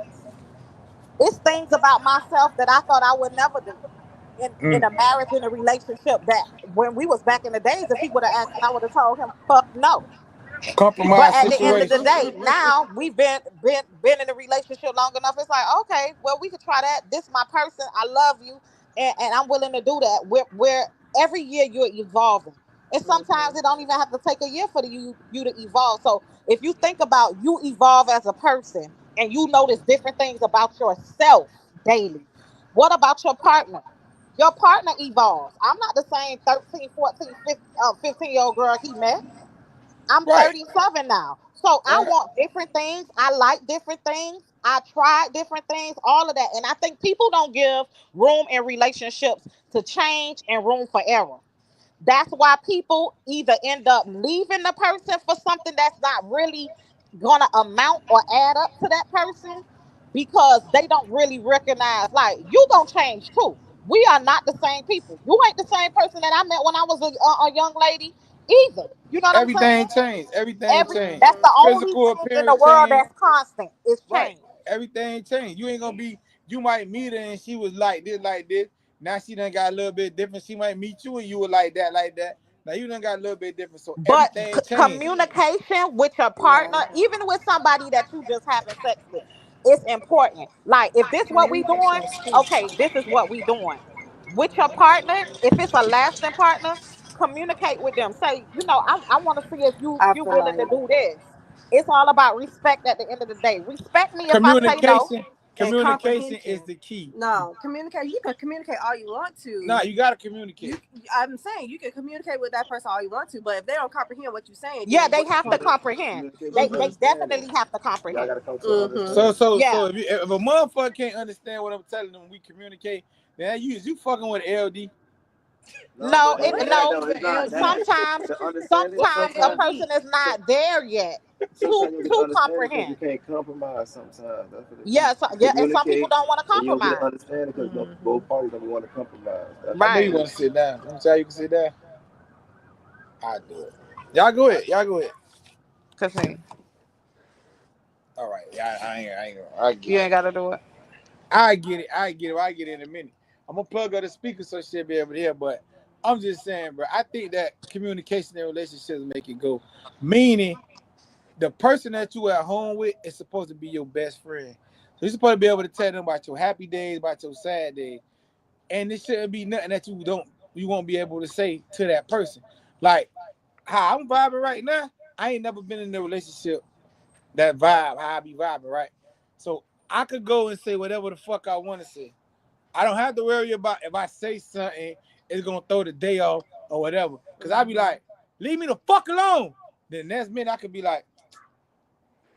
It's things about myself that I thought I would never do in a marriage, in a relationship, that when we was back in the days, if he would have asked me, I would have told him fuck no. But Compromise at the end of the situation. day, now we've been in a relationship long enough. It's like, okay, well, we could try that. This is my person. I love you, and I'm willing to do that. Where every year you're evolving, and sometimes it don't even have to take a year for you to evolve. So if you think about you evolve as a person, and you notice different things about yourself daily, what about your partner? Your partner evolves. I'm not the same 13, 14, 15-year-old girl he met. I'm Right. 37 now. So I Right. want different things. I like different things. I tried different things, all of that. And I think people don't give room in relationships to change and room for error. That's why people either end up leaving the person for something that's not really gonna amount or add up to that person, because they don't really recognize, like, you gonna change too. We are not the same people. You ain't the same person that I met when I was a young lady either. You know what I'm saying? Everything changed. Everything changed. That's the only Physical thing in the appearance world changed. that's constant is Right. change. Everything changed. You ain't gonna be. You might meet her and she was like this, like this. Now she done got a little bit different. She might meet you and you were like that, like that. Now you done got a little bit different. So But everything changed. communication with your partner, Yeah. even with somebody that you just having sex with, it's important. Like, if this what we Communication doing, is key. okay, this is what we doing. With your partner, if it's a lasting partner, communicate with them. Say, I want to see if I you feel willing to like, do this. It's all about respect at the end of the day. Respect me if I say no. Communication. and Communication is comprehension. the key. No, communicate. You can communicate all you want Nah, to. you gotta communicate. You, I'm saying you can communicate with that person all you want to, but if they don't comprehend what you're saying, Yeah, then they what's the have to point? comprehend. Communication is They understanding. definitely have to Y'all comprehend. gotta come to an So understanding. so Yeah. so if a motherfucker can't understand what I'm telling them, we communicate. Then you fucking with LD. No, No, but What it ain't else though. is It's the not LD? that. sometimes The understanding. sometimes a Sometimes, person is not there yet to sometimes you get understanding because you comprehend. can't compromise. Sometimes that's what it is. Yeah, yeah, and some people Communicate, don't want to and you don't get an compromise. understanding because Mm-hmm. both parties don't want to compromise. That's I know what you it Right. want is. to sit down. Let me tell you can sit down. I do it. Y'all go ahead. Y'all go ahead. Continue. All right. Yeah, I ain't gonna. I get You it. ain't got to do it. I get it. I get it. I get it in a minute. I'm gonna plug up the speaker so she'll be able to hear. But I'm just saying, bro. I think that communication in relationships make it go. Meaning, the person that you at home with is supposed to be your best friend. So you're supposed to be able to tell them about your happy days, about your sad days, and it shouldn't be nothing that you won't be able to say to that person. Like how I'm vibing right now. I ain't never been in a relationship that vibe how I be vibing, right? So I could go and say whatever the fuck I want to say. I don't have to worry about if I say something, it's gonna throw the day off or whatever. Cause I be like, leave me the fuck alone. Then next minute I could be like,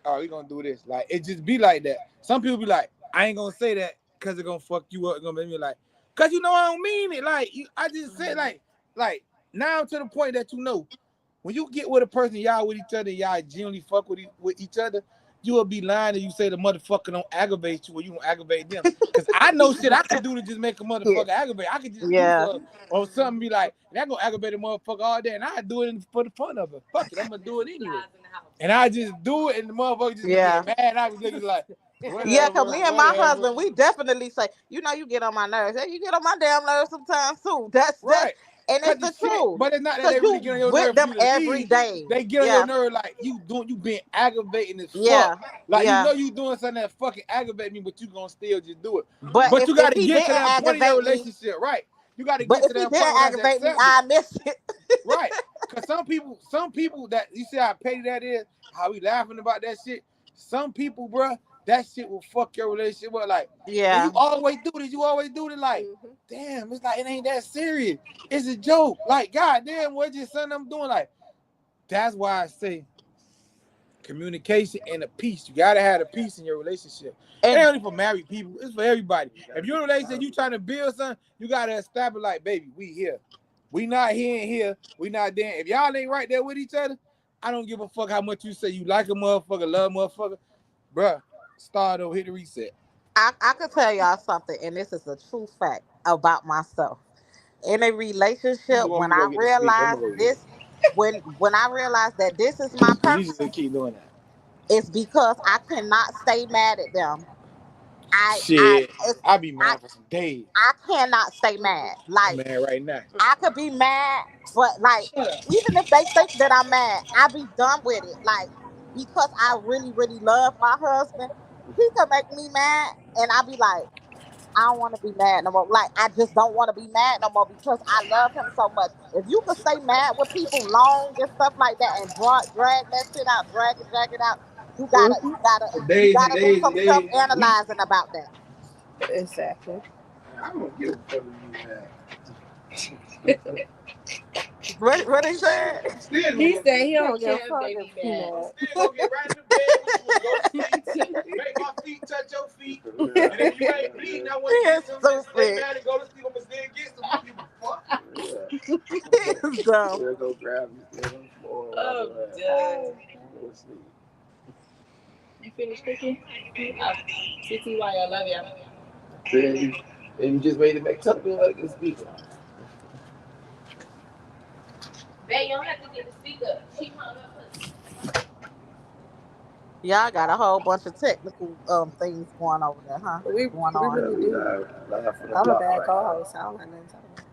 oh, we gonna do this. Like it just be like that. Some people be like, I ain't gonna say that because it's gonna fuck you up. It's gonna make me like, cause you know I don't mean it. Like I just said like now to the point that you know when you get with a person, y'all with each other, y'all genuinely fuck with each other. You will be lying if you say the motherfucker don't aggravate you or you don't aggravate them. Cause I know shit I could do to just make a motherfucker aggravate. I could just do for or something be like, that gonna aggravate a motherfucker all day, and I do it for the fun of it. Fuck it, I'm gonna do it anyway. And I just do it, and the motherfucker just be getting mad. I was looking like, Yeah, because me and my husband, we definitely say, you know, you get on my nerves. Hey, you get on my damn nerves sometimes too. That's right. And it's the truth. But it's not that they really get on your nerve with them for you to every leave. day. They get on your nerve like you being aggravating as fuck. Like you know you doing something that fucking aggravate me, but you gonna still just do it. But you gotta get to that point in your relationship, right? You gotta get to that point where that's accepted. I miss it. Right. Cause some people that you see how petty that is, how we laughing about that shit. Some people, bruh, that shit will fuck your relationship up. Like, man, you always do this, like, damn, it's like it ain't that serious. It's a joke. Like, goddamn, what your son I'm doing? Like, that's why I say communication and a peace. You gotta have a peace in your relationship. And it ain't only for married people, it's for everybody. If you're in a relationship, you trying to build something, you gotta establish like, baby, we here. We not here and here. We not there. If y'all ain't right there with each other, I don't give a fuck how much you say you like a motherfucker, love a motherfucker. Bruh, start over, hit the reset. I could tell y'all something, and this is a true fact about myself. In a relationship, when I realized this, when I realized that this is my You just person, keep doing that. it's because I cannot stay mad at them. I be mad for some days. I cannot stay mad. I'm Like, mad right now. I could be mad, but like, even if they think that I'm mad, I be done with it. Like, because I really, really love my husband, he could make me mad, and I be like, I don't want to be mad no more. Like, I just don't want to be mad no more because I love him so much. If you could stay mad with people long and stuff like that and drag that shit out, drag it out, you gotta do some self analyzing about that. Exactly. I don't give a fuck if you mad. What he said? He said he don't give a care fuck if if they he be mad. mad. Still gonna get right in the bed with you, go to sleep, make my feet touch your feet, and if you ain't bleeding, I want you to just stay mad and go to sleep. I'ma still get some. I don't give a fuck. He's dumb. We'll go grab you. Oh, done. Go sleep. You finished cooking? CTY, I love you. Then you just wait to make something like a speaker. Babe, you don't have to get the speaker. She hung up. Y'all got a whole bunch of technical things going over there, huh? We Going on. really do. I'm a bad co-host. I don't have nothing to talk about.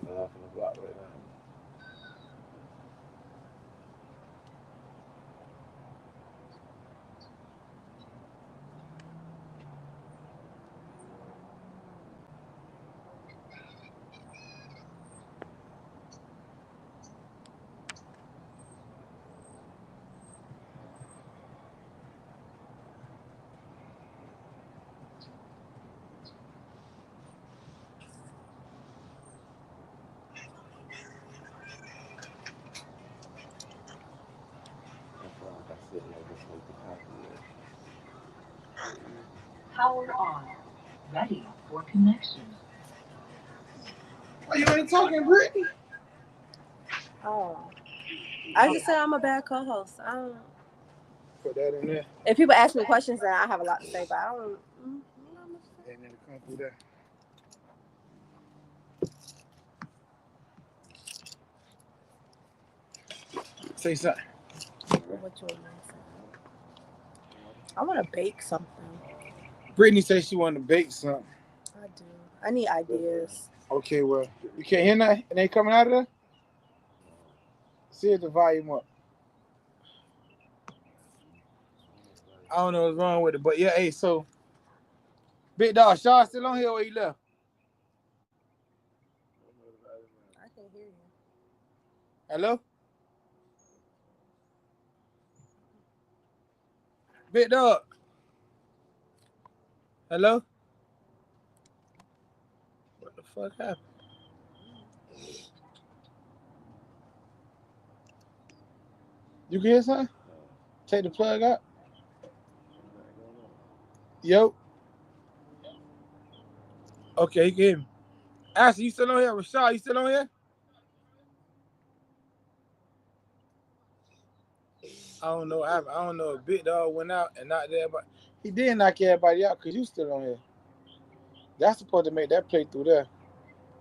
Laugh on the block right now. Power on. Ready for connection. Why you ain't talking, Brittany? Oh, I just said I'm a bad co-host. I don't. Put that in there. If people ask me questions, then I have a lot to say, but I don't. And then come through there. Say something. What you want to say? I want to bake something. Brittany says she want to bake something. I do. I need ideas. Okay, well, you can't hear nothing? It ain't coming out of there? See if the volume up. I don't know what's wrong with it, but yeah, hey, so Big Dog, Shaw still on here or he left? I can hear you. Hello? Big Dog. Hello? What the fuck happened? You can hear something? Take the plug out. Yo. Okay, he can hear me. Ashley, you still on here? Rashad, you still on here? I don't know. I don't know if Big Dog went out and knocked everybody. He did knock everybody out because you still on here. That's supposed to make that play through there.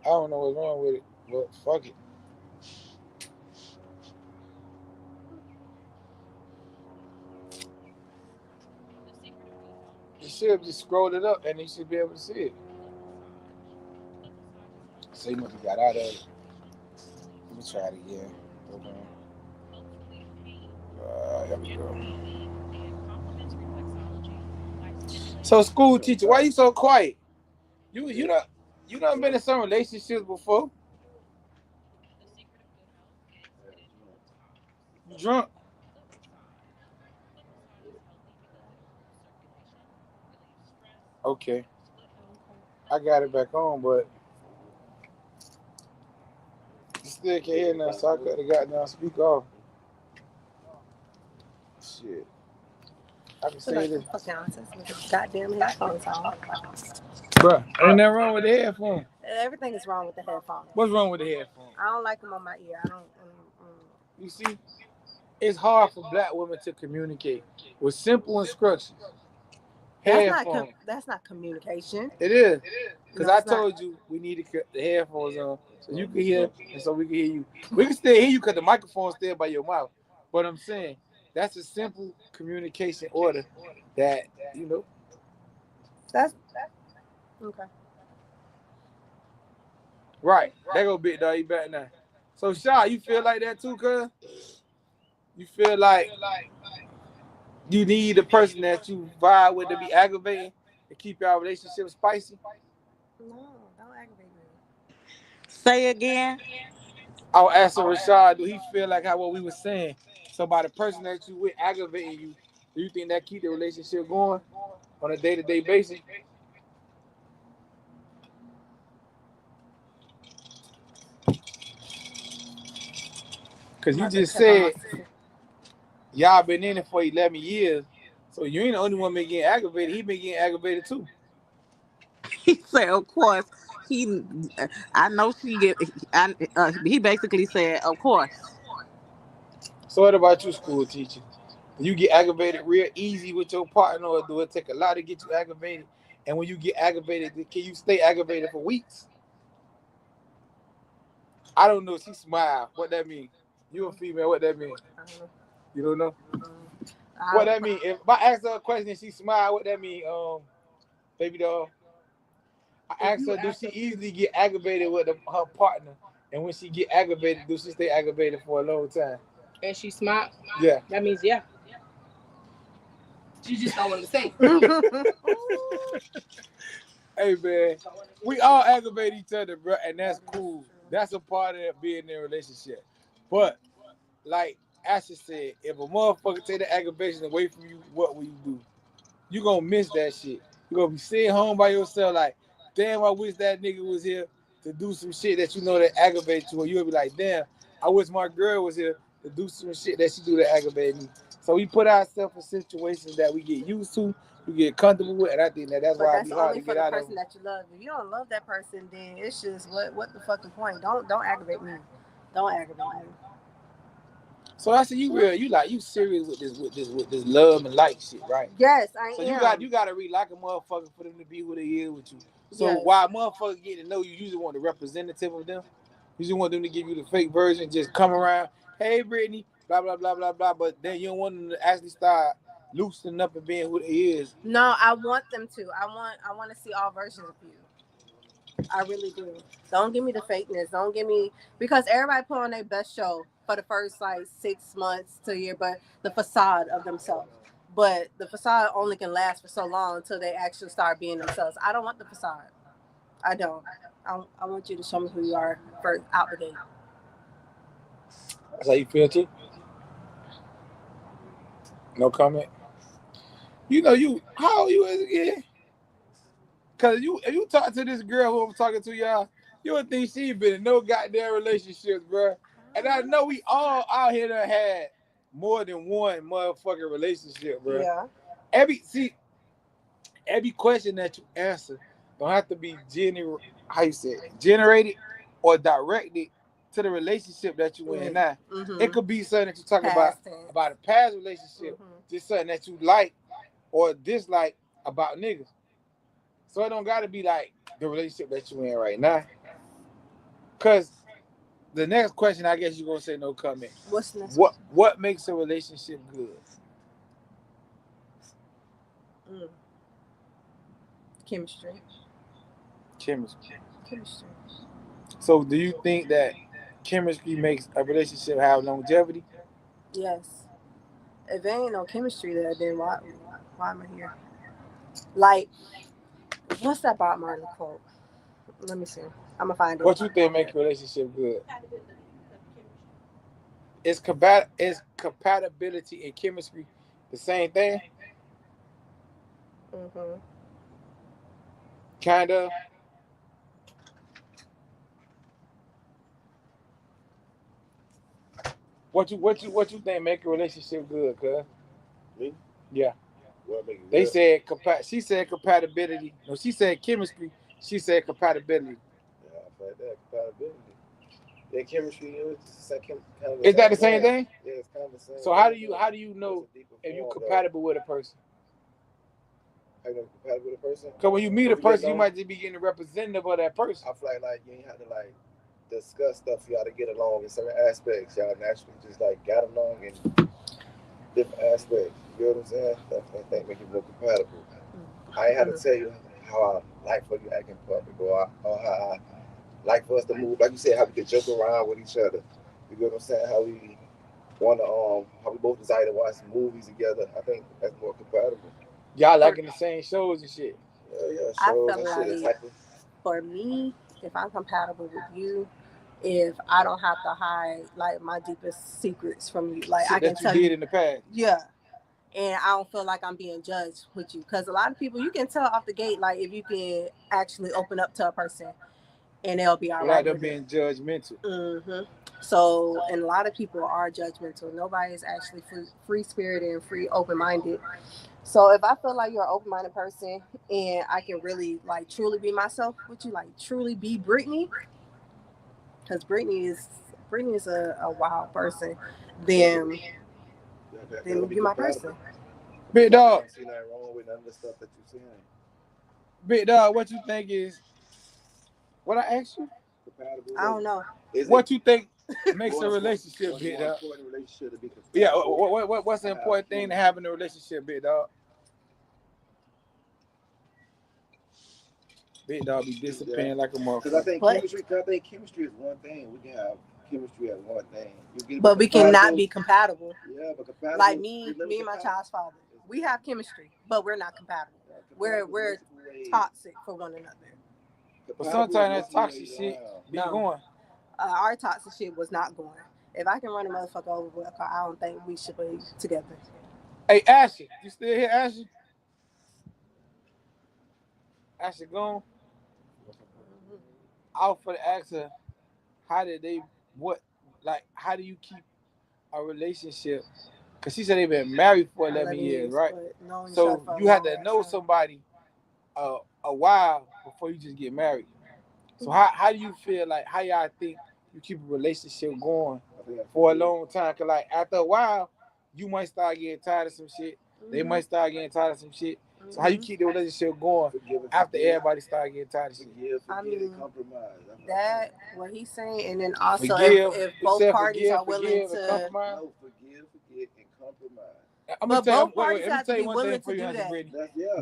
I don't know what's wrong with it, but fuck it. You should just scroll it up and you should be able to see it. So you must have got out of it. Let me try it again. Hold on. There we go. So school teacher, why you so quiet? You done been in some relationships before? You drunk? Okay. I got it back on, but you still can't hear now, so I got the goddamn speak off. Shit. I can say this. Goddamn headphones on. Bruh, ain't nothing wrong with the headphone. Everything is wrong with the headphones. What's wrong with the headphone? I don't like them on my ear. I don't. You see, it's hard for black women to communicate with simple instructions. That's not communication. It is. Because I told you we need to cut the headphones on so you can hear and so we can hear you. We can still hear you because the microphone's still by your mouth. But I'm saying that's a simple communication order that, you know. That's okay. Right. There go Big Dog. You back now. So, Shaw, you feel like that too, cuz? You feel like you need a person that you vibe with to be aggravating to keep your relationship spicy? No, don't aggravate me. Say again. I was asking Rashad, do he feel like how what we were saying? So by the person that you with aggravating you, do you think that keep the relationship going on a day-to-day basis? Because you just said y'all been in it for 11 years, so you ain't the only one been getting aggravated. He been getting aggravated too. He said, of course. I know she get. He basically said, of course. So what about you, school teacher? Do you get aggravated real easy with your partner, or do it take a lot to get you aggravated? And when you get aggravated, can you stay aggravated for weeks? I don't know. She smiled. What that mean? You a female? What that mean? You don't know? What that mean? If I ask her a question and she smiled, what that mean? Baby doll. I asked her, do she easily get aggravated with her partner? And when she get aggravated, do she stay aggravated for a long time? And she smiled. Yeah. That means yeah. She just don't want to say. Hey man, we all aggravate each other, bro, and that's cool. That's a part of being in a relationship. But like Asher said, if a motherfucker take the aggravation away from you, what will you do? You gonna miss that shit. You gonna be sitting home by yourself like, damn, I wish that nigga was here to do some shit that you know that aggravates you. Or you'll be like, damn, I wish my girl was here to do some shit that she do that aggravate me. So we put ourselves in situations that we get used to, we get comfortable with, and I think that's why it's hard to get out of. But that's only for the person that you love. If you don't love that person, then it's just what the fucking point? Don't aggravate me. Don't aggravate me. So I said, you serious with this love and like shit, right? Yes, I am. So you gotta really like a motherfucker for them to be who they is with you. So while motherfuckers get to know you, usually want the representative of them. You just want them to give you the fake version, just come around, hey Brittany, blah blah blah blah blah. But then you don't want them to actually start loosening up and being who they is. No, I want them to. I want to see all versions of you. I really do. Don't give me the fakeness. Don't give me, because everybody put on their best show for the first like 6 months to a year, but the facade of themselves. But the facade only can last for so long until they actually start being themselves. I don't want the facade. I don't. I want you to show me who you are first out the gate. That's how you feel too? No comment? How old you is again? Cause if you talk to this girl who I'm talking to, y'all, you would think she been in no goddamn relationships, bro. And I know we all out here that had more than one motherfucking relationship, bro. Yeah. Every question that you answer don't have to be generated or directed to the relationship that you in now. Mm-hmm. It could be something that you talk Past tense. about a past relationship, just something that you like or dislike about niggas. So it don't gotta be like the relationship that you in right now. Cause the next question, I guess you're gonna say no comment. What's the next What makes a relationship good? Chemistry. Chemistry. Chemistry. So do you think that chemistry makes a relationship have longevity? Yes. If there ain't no chemistry there, then why am I here? Like, what's that Bob Marley quote? Let me see. I'm gonna find it. What you think makes a relationship good? Is compatibility and chemistry the same thing? Mm-hmm. Kind of. What you think make a relationship good, cuz? Me? Yeah. What make it They good? said she said compatibility. No, she said chemistry. She said compatibility. Yeah, I feel like that compatibility. Yeah, chemistry is kind of Is that the same thing? Yeah, it's kind of the same. So how do you know if you're compatible with a person? How you know compatible with a person? Because when you meet a person, you might just be getting a representative of that person. I feel like you ain't have to like discuss stuff. You got to get along in certain aspects. Y'all naturally just like got along in different aspects. You know what I'm saying? That's what I think make you more compatible. I ain't have to tell you how I like for you act in public or how I like for us to move. Like you said, how we could joke around with each other. You know what I'm saying? How we want to how we both desire to watch movies together. I think that's more compatible. Y'all liking the same shows and shit. Yeah, shows I feel and shit. like for me, if I'm compatible with you, if I don't have to hide like my deepest secrets from you, like I can that tell you you did in the past. Yeah. And I don't feel like I'm being judged with you. Because a lot of people, you can tell off the gate, like, if you can actually open up to a person and they'll be all right. Without them being judgmental. Mm-hmm. So, and a lot of people are judgmental. Nobody is actually free-spirited and free, open-minded. So, if I feel like you're an open-minded person and I can really, like, truly be myself with you, like, truly be Brittany, because Brittany is a wild person, then you're my person. Big dog. I see nothing wrong with none of the stuff that you're saying. Big dog, what you think is what I asked you? Compatible. I don't know. What you think makes a relationship, big dog? Yeah, what's the important thing to have in a relationship, big dog? Big dog be disappearing like a motherfucker. Because I think chemistry is one thing. We can have chemistry as one thing. But we cannot be compatible. Yeah, but compatible. Like me and my child's father. We have chemistry, but we're not compatible. We're toxic for one another. But sometimes that toxic shit be going. Our toxic shit was not going. If I can run a motherfucker over with a car, I don't think we should be together. Hey, Ashley, you still here, Ashley? Ashley gone? I was for to ask her, how do you keep a relationship? Because she said they've been married for 11 years, right? So you had to know somebody a while before you just get married. So how do you feel like, how y'all think you keep a relationship going for a long time? Because like after a while, you might start getting tired of some shit. They might start getting tired of some shit. So how you keep the relationship going after everybody start getting tired of shit? I mean, that what he's saying, and then also if both parties are willing to compromise. No, forgive, forget, and compromise. But both parties have to be willing to do that.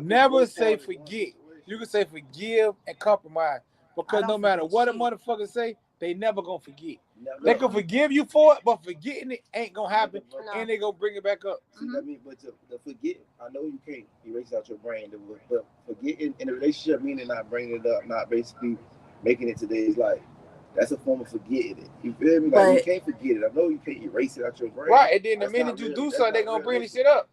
Never say forget. You can say forgive and compromise. Because no matter what a motherfucker say, they never gonna forget. They can forgive you for it, but forgetting it ain't gonna happen, and they gonna bring it back up. See, I mean, but to forget, I know you can't erase out your brain, but forgetting in a relationship meaning not bringing it up, not basically making it today's life. That's a form of forgetting it. You feel me? Like you can't forget it. I know you can't erase it out your brain. Right, and then the minute you do something, they gonna bring this shit up.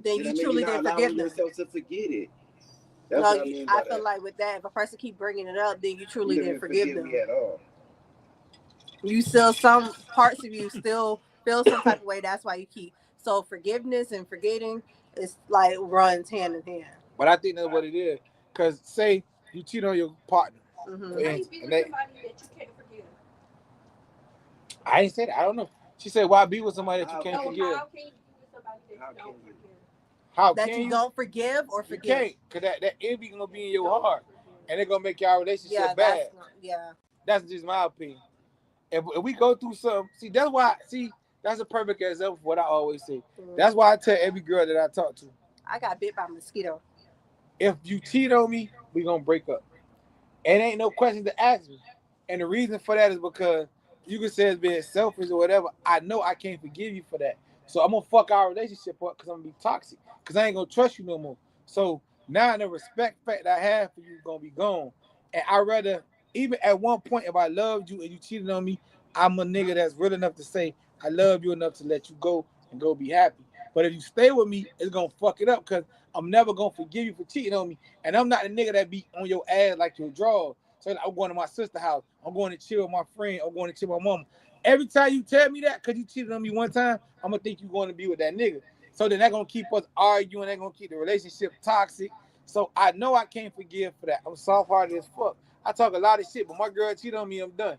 Then you truly didn't forgive them. Yourself to forget it. That's no, I feel like with that, if a person keep bringing it up, then you truly didn't forgive them. Me at all. You still, some parts of you still feel some type of way. That's why you keep. So forgiveness and forgetting is like runs hand in hand. But I think that's what it is. Cause say you cheat on your partner. Mm-hmm. For instance, and I ain't say that. I don't know. She said, "Why be with somebody that you can't forgive?" How can you be with somebody that you don't forgive? How That can you don't forgive or You forgive? can't, cause that envy gonna be in your heart, and it's gonna make your relationship Yeah, bad. yeah. That's just my opinion. If we go through some, see, that's why. See, that's a perfect example for what I always say. That's why I tell every girl that I talk to, I got bit by a mosquito. if you cheat on me, we gonna break up. And ain't no question to ask me. And the reason for that is because you can say it's being selfish or whatever. I know I can't forgive you for that. So I'm gonna fuck our relationship up because I'm gonna be toxic. Because I ain't gonna trust you no more. So now the respect fact that I have for you is gonna be gone. And I rather, even at one point, if I loved you and you cheated on me, I'm a nigga that's real enough to say I love you enough to let you go and go be happy. But if you stay with me, it's gonna fuck it up because I'm never gonna forgive you for cheating on me. And I'm not the nigga that be on your ass like your draw. So like, I'm going to my sister's house. I'm going to chill with my friend. I'm going to chill with my mom. Every time you tell me that, because you cheated on me one time, I'm going to think you're going to be with that nigga. So then that's going to keep us arguing. They're going to keep the relationship toxic. So I know I can't forgive for that. I'm soft-hearted as fuck. I talk a lot of shit, but my girl cheated on me, I'm done.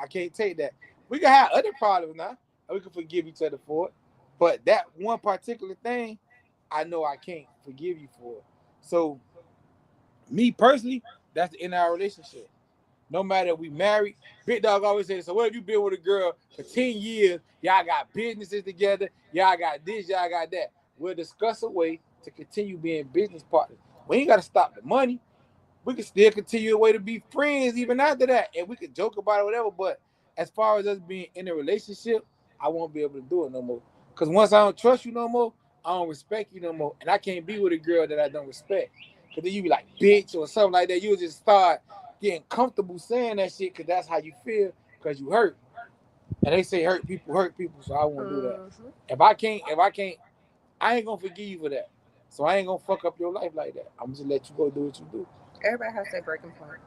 I can't take that. We can have other problems now, and we can forgive each other for it. But that one particular thing, I know I can't forgive you for it. So me personally, that's the end of our relationship. No matter if we married, Big Dog always says, so what if you been with a girl for 10 years, y'all got businesses together, y'all got this, y'all got that. We'll discuss a way to continue being business partners. We ain't got to stop the money. We can still continue a way to be friends even after that. And we can joke about it, whatever. But as far as us being in a relationship, I won't be able to do it no more. Because once I don't trust you no more, I don't respect you no more. And I can't be with a girl that I don't respect. Because then you be like, bitch, or something like that. You'll just start getting comfortable saying that shit because that's how you feel because you hurt. And they say hurt people, so I won't do that. If I can't, I ain't gonna forgive you for that. So I ain't gonna fuck up your life like that. I'm just let you go do what you do. Everybody has their breaking point.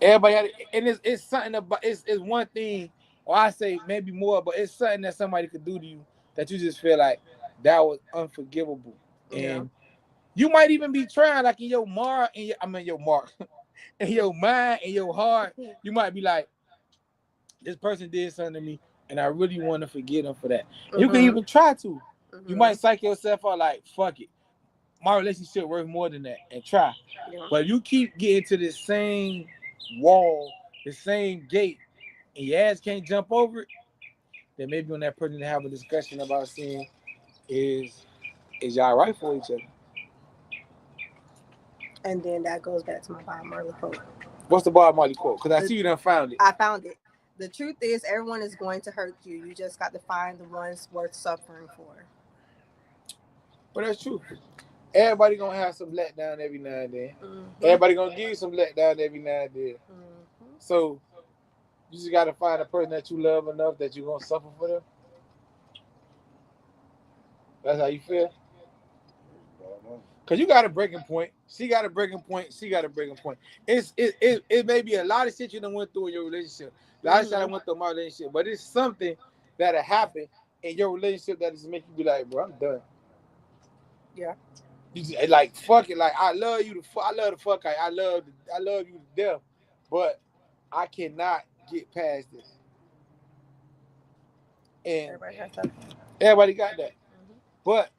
Everybody had it, and it's something about it's one thing, or I say maybe more, but it's something that somebody could do to you that you just feel like that was unforgivable. And you might even be trying, like in your in your mind, in your heart, you might be like, this person did something to me, and I really want to forgive them for that. And you can even try to. You might psych yourself out like, fuck it. My relationship worth more than that, and try. But if you keep getting to this same wall, the same gate, and your ass can't jump over it, then maybe on that person to have a discussion about seeing is y'all right for each other. And then that goes back to my Bob Marley quote. What's the Bob Marley quote? Because I see you done found it. I found it. The truth is, everyone is going to hurt you. You just got to find the ones worth suffering for. But that's true. Everybody gonna have some letdown every now and then. Everybody gonna give you some letdown every now and then. So you just gotta find a person that you love enough that you're gonna suffer for them. That's how you feel. Cause you got a breaking point. She got a breaking point. She got a breaking point. It may be a lot of shit you done went through in your relationship. A lot of shit I went through in my relationship, but it's something that'll happen in your relationship that just make you be like, bro, I'm done. Yeah. You just, like, fuck it. Like, I love you. I love the fuck. I love you to death. But I cannot get past this. And everybody got that. But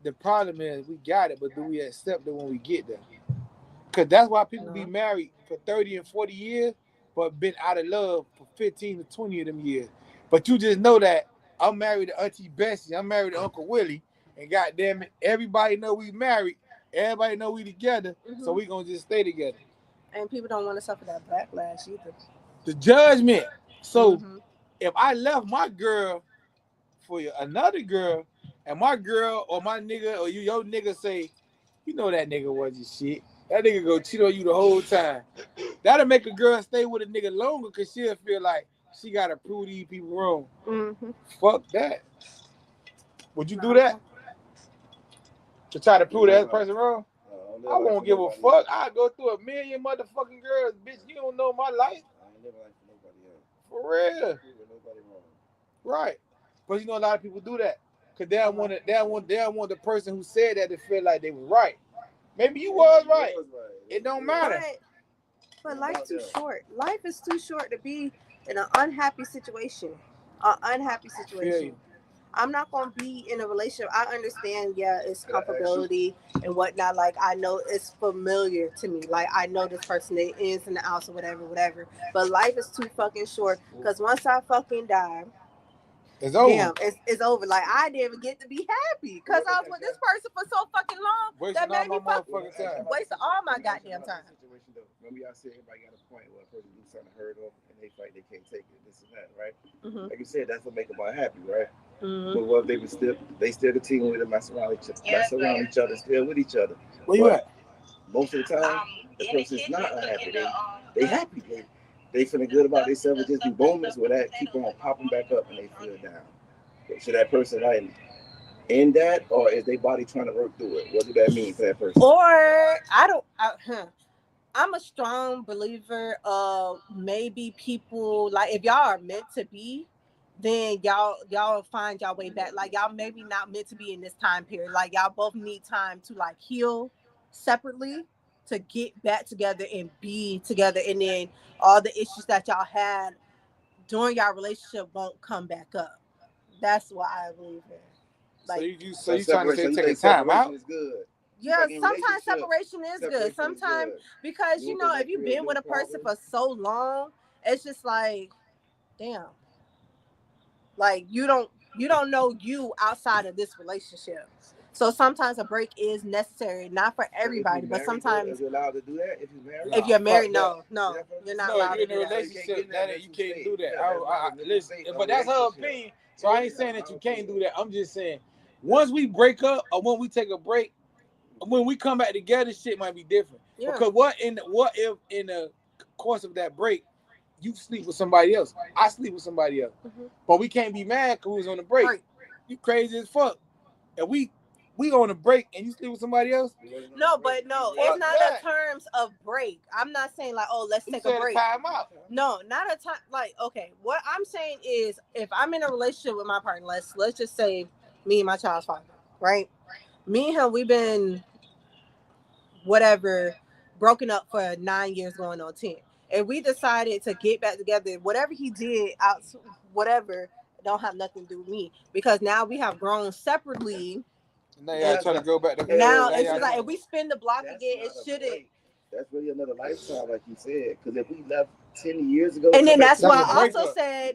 the problem is we got it, but do we accept it when we get there? Because that's why people be married for 30 and 40 years, but been out of love for 15 to 20 of them years. But you just know that I'm married to Auntie Bessie, I'm married to Uncle Willie, and goddamn it, everybody know we married, everybody know we together, so we gonna just stay together. And people don't want to suffer that backlash either. The judgment. So if I left my girl for another girl, and my girl or my nigga or your nigga say, you know that nigga wasn't shit. That nigga go cheat on you the whole time. That'll make a girl stay with a nigga longer because she'll feel like she got to prove these people wrong. Fuck that. Would you do that? To try to prove that person wrong? I won't give a fuck. I go through a million motherfucking girls. Bitch, you don't know my life. For real. Right. But you know, a lot of people do that because they don't want the person who said that to feel like they was right. Maybe you was right. It don't matter. But life's too short. Life is too short to be in an unhappy situation. An unhappy situation. I'm not gonna be in a relationship. I understand, yeah, it's comfortability and whatnot. Like I know it's familiar to me. Like I know this person, the ins and the outs or whatever. But life is too fucking short. Because once I fucking die, it's over. Damn, it's over. Like I didn't even get to be happy because I was with this person for so fucking long that made me wasting all my goddamn time. Remember y'all said everybody got a point where a person do something hurt them and they fight, they can't take it, this and that, right? Mm-hmm. Like you said, that's what make them unhappy, right? Mm-hmm. But what if they still continue with it, mess around each other, still with each other. Where you at? Most of the time, the person's not unhappy. They happy. They feeling good about themselves. It just be moments where that keep on popping back up and they feel down. Should that person like end that, or is their body trying to work through it? What do that mean for that person? Or I'm a strong believer of maybe people like if y'all are meant to be, then y'all find y'all way back. Like y'all maybe not meant to be in this time period. Like y'all both need time to like heal separately to get back together and be together, and then all the issues that y'all had during y'all relationship won't come back up. That's what I believe in. Like, so you trying to say take a time out? Is good. Yeah, like sometimes separation is good. Sometimes because you know if you've been with a person for so long, it's just like, damn. Like you don't know you outside of this relationship. So sometimes a break is necessary, not for everybody, but sometimes. Are you allowed to do that if you're married? If you're married, no, you're not allowed to do that. In a relationship, you can't do that. Listen, but that's her opinion. So I ain't saying that you can't do that. I'm just saying, once we break up or when we take a break, when we come back together, shit might be different. Yeah. Because what if in the course of that break, you sleep with somebody else? I sleep with somebody else, but we can't be mad because we was on the break. You crazy as fuck. And we on a break and you sleep with somebody else? No, it's not in terms of break. I'm not saying like, oh, let's take a break. Time out. No, not a time. Like, okay, what I'm saying is, if I'm in a relationship with my partner, let's just say me and my child's father, right? Me and him, we've been broken up for 9 years, going on 10. And we decided to get back together. Whatever he did, don't have nothing to do with me, because now we have grown separately. Now y'all trying to go back together. Now it's just like if we spin the block again, it shouldn't. That's really another lifestyle, like you said. Because if we left 10 years ago, and then that's why I also said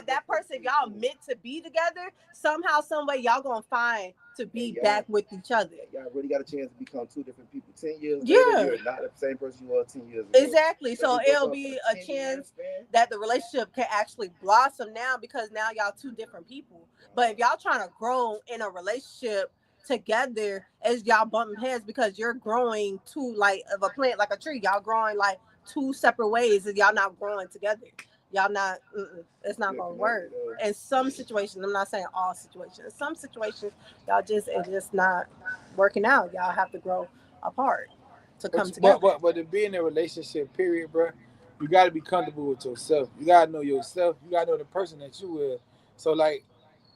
that person, if y'all meant to be together, somehow, some way, y'all gonna find to be back with each other. Y'all really got a chance to become two different people. 10 years later, you're not the same person you were 10 years ago. Exactly. So it'll be a chance that the relationship can actually blossom now, because now y'all two different people. But if y'all trying to grow in a relationship together, as y'all bumping heads, because you're growing two, like of a plant, like a tree, y'all growing like two separate ways, and y'all not growing together. Y'all not, it's not gonna work. In some situations, I'm not saying all situations. In some situations, it's just not working out. Y'all have to grow apart to come together. But to be in a relationship, period, bro, you gotta be comfortable with yourself. You gotta know yourself. You gotta know the person that you is. So like,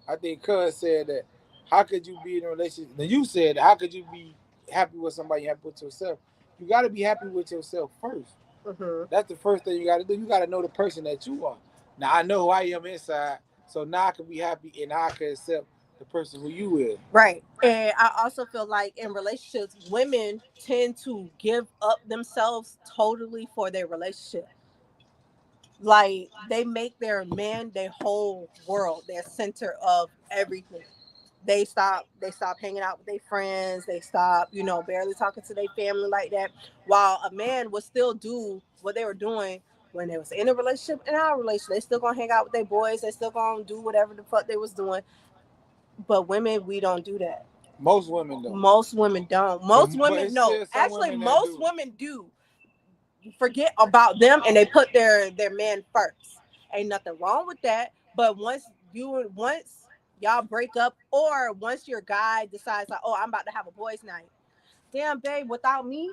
I think Cuz said that, how could you be in a relationship? Now you said, how could you be happy with somebody you have with yourself? You got to be happy with yourself first. Mm-hmm. That's the first thing you got to do. You got to know the person that you are. Now I know who I am inside, so now I can be happy and I can accept the person who you is. Right. And I also feel like in relationships, women tend to give up themselves totally for their relationship. Like they make their man their whole world, their center of everything. They stop hanging out with their friends. They stop, barely talking to their family like that. While a man would still do what they were doing when they was in a relationship, in our relationship. They still gonna hang out with their boys. They still gonna do whatever the fuck they was doing. But women, we don't do that. Most women don't. Most women don't. Most women, no. Actually, most women do. Forget about them and they put their man first. Ain't nothing wrong with that. But once y'all break up, or once your guy decides like, oh, I'm about to have a boys' night, damn babe, without me,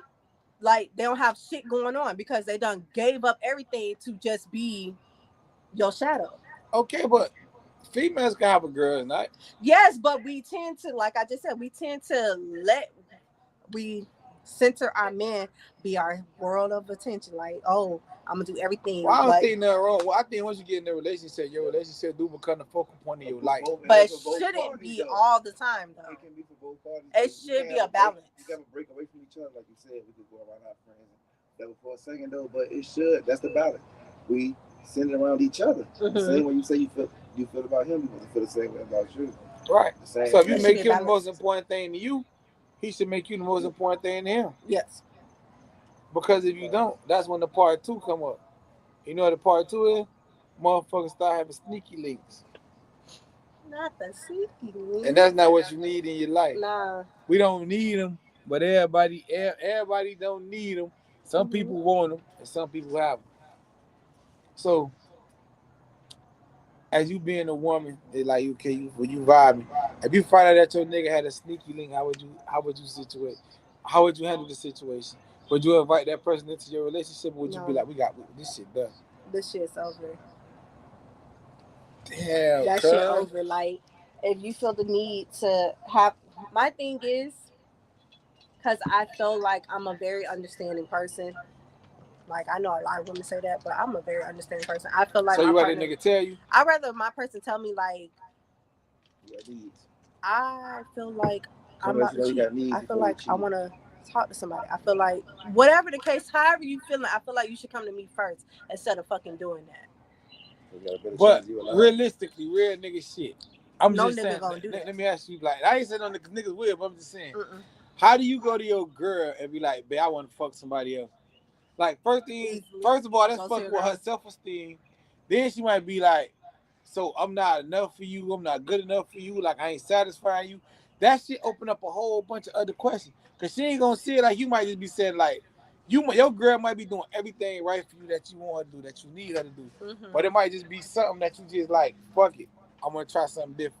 like they don't have shit going on because they done gave up everything to just be your shadow. Okay, but Females can have a girl night. Yes, but we tend to, like I just said, we center our men be our world of attention. Like, oh, I'm gonna do everything. Well, I don't but think nothing wrong. Well, I think once you get in a relationship, your relationship do become the focal point of your life. But it shouldn't be all the time, though. It can be for both parties. It should be a balance. You gotta break away from each other, like you said. We could go around our friends that was for a second though, but it should. That's the balance. We send it around each other. The same way you say you feel about him, you feel the same way about you. Right. So if you It make should be him the most important thing to you, he should make you the most important thing to him. Yes. Because if you don't, that's when the part 2 come up. You know what the part 2 is? Motherfuckers start having sneaky links. Not the sneaky links. And that's not what you need in your life. Nah. We don't need them, but everybody don't need them. Some people want them, and some people have them. So, as you being a woman, it's like when you vibing. If you find out that your nigga had a sneaky link, how would you situate? How would you handle the situation? Would you invite that person into your relationship, or would you be like, we got this shit done? This shit's over. Damn, that shit over. Like, if you feel the need to have, my thing is, because I feel like I'm a very understanding person. Like, I know a lot of women say that, but I'm a very understanding person. I feel like. So you rather nigga tell you? I'd rather my person tell me, like, I feel like I'm not cheat. I feel like I want to talk to somebody. I feel like whatever the case, however you feeling, I feel like you should come to me first instead of fucking doing that. But realistically, real nigga shit. I'm no just nigga saying. Gonna do that. Let me ask you, like, I ain't saying no niggas will, but I'm just saying. How do you go to your girl and be like, babe, I want to fuck somebody else? Like, first of all, that's fuck with her self-esteem. Then she might be like, so I'm not enough for you. I'm not good enough for you. Like, I ain't satisfying you. That shit open up a whole bunch of other questions. Because she ain't going to see it like you might just be saying, like, your girl might be doing everything right for you that you want to do, that you need her to do. But it might just be something that you just like, fuck it. I'm going to try something different.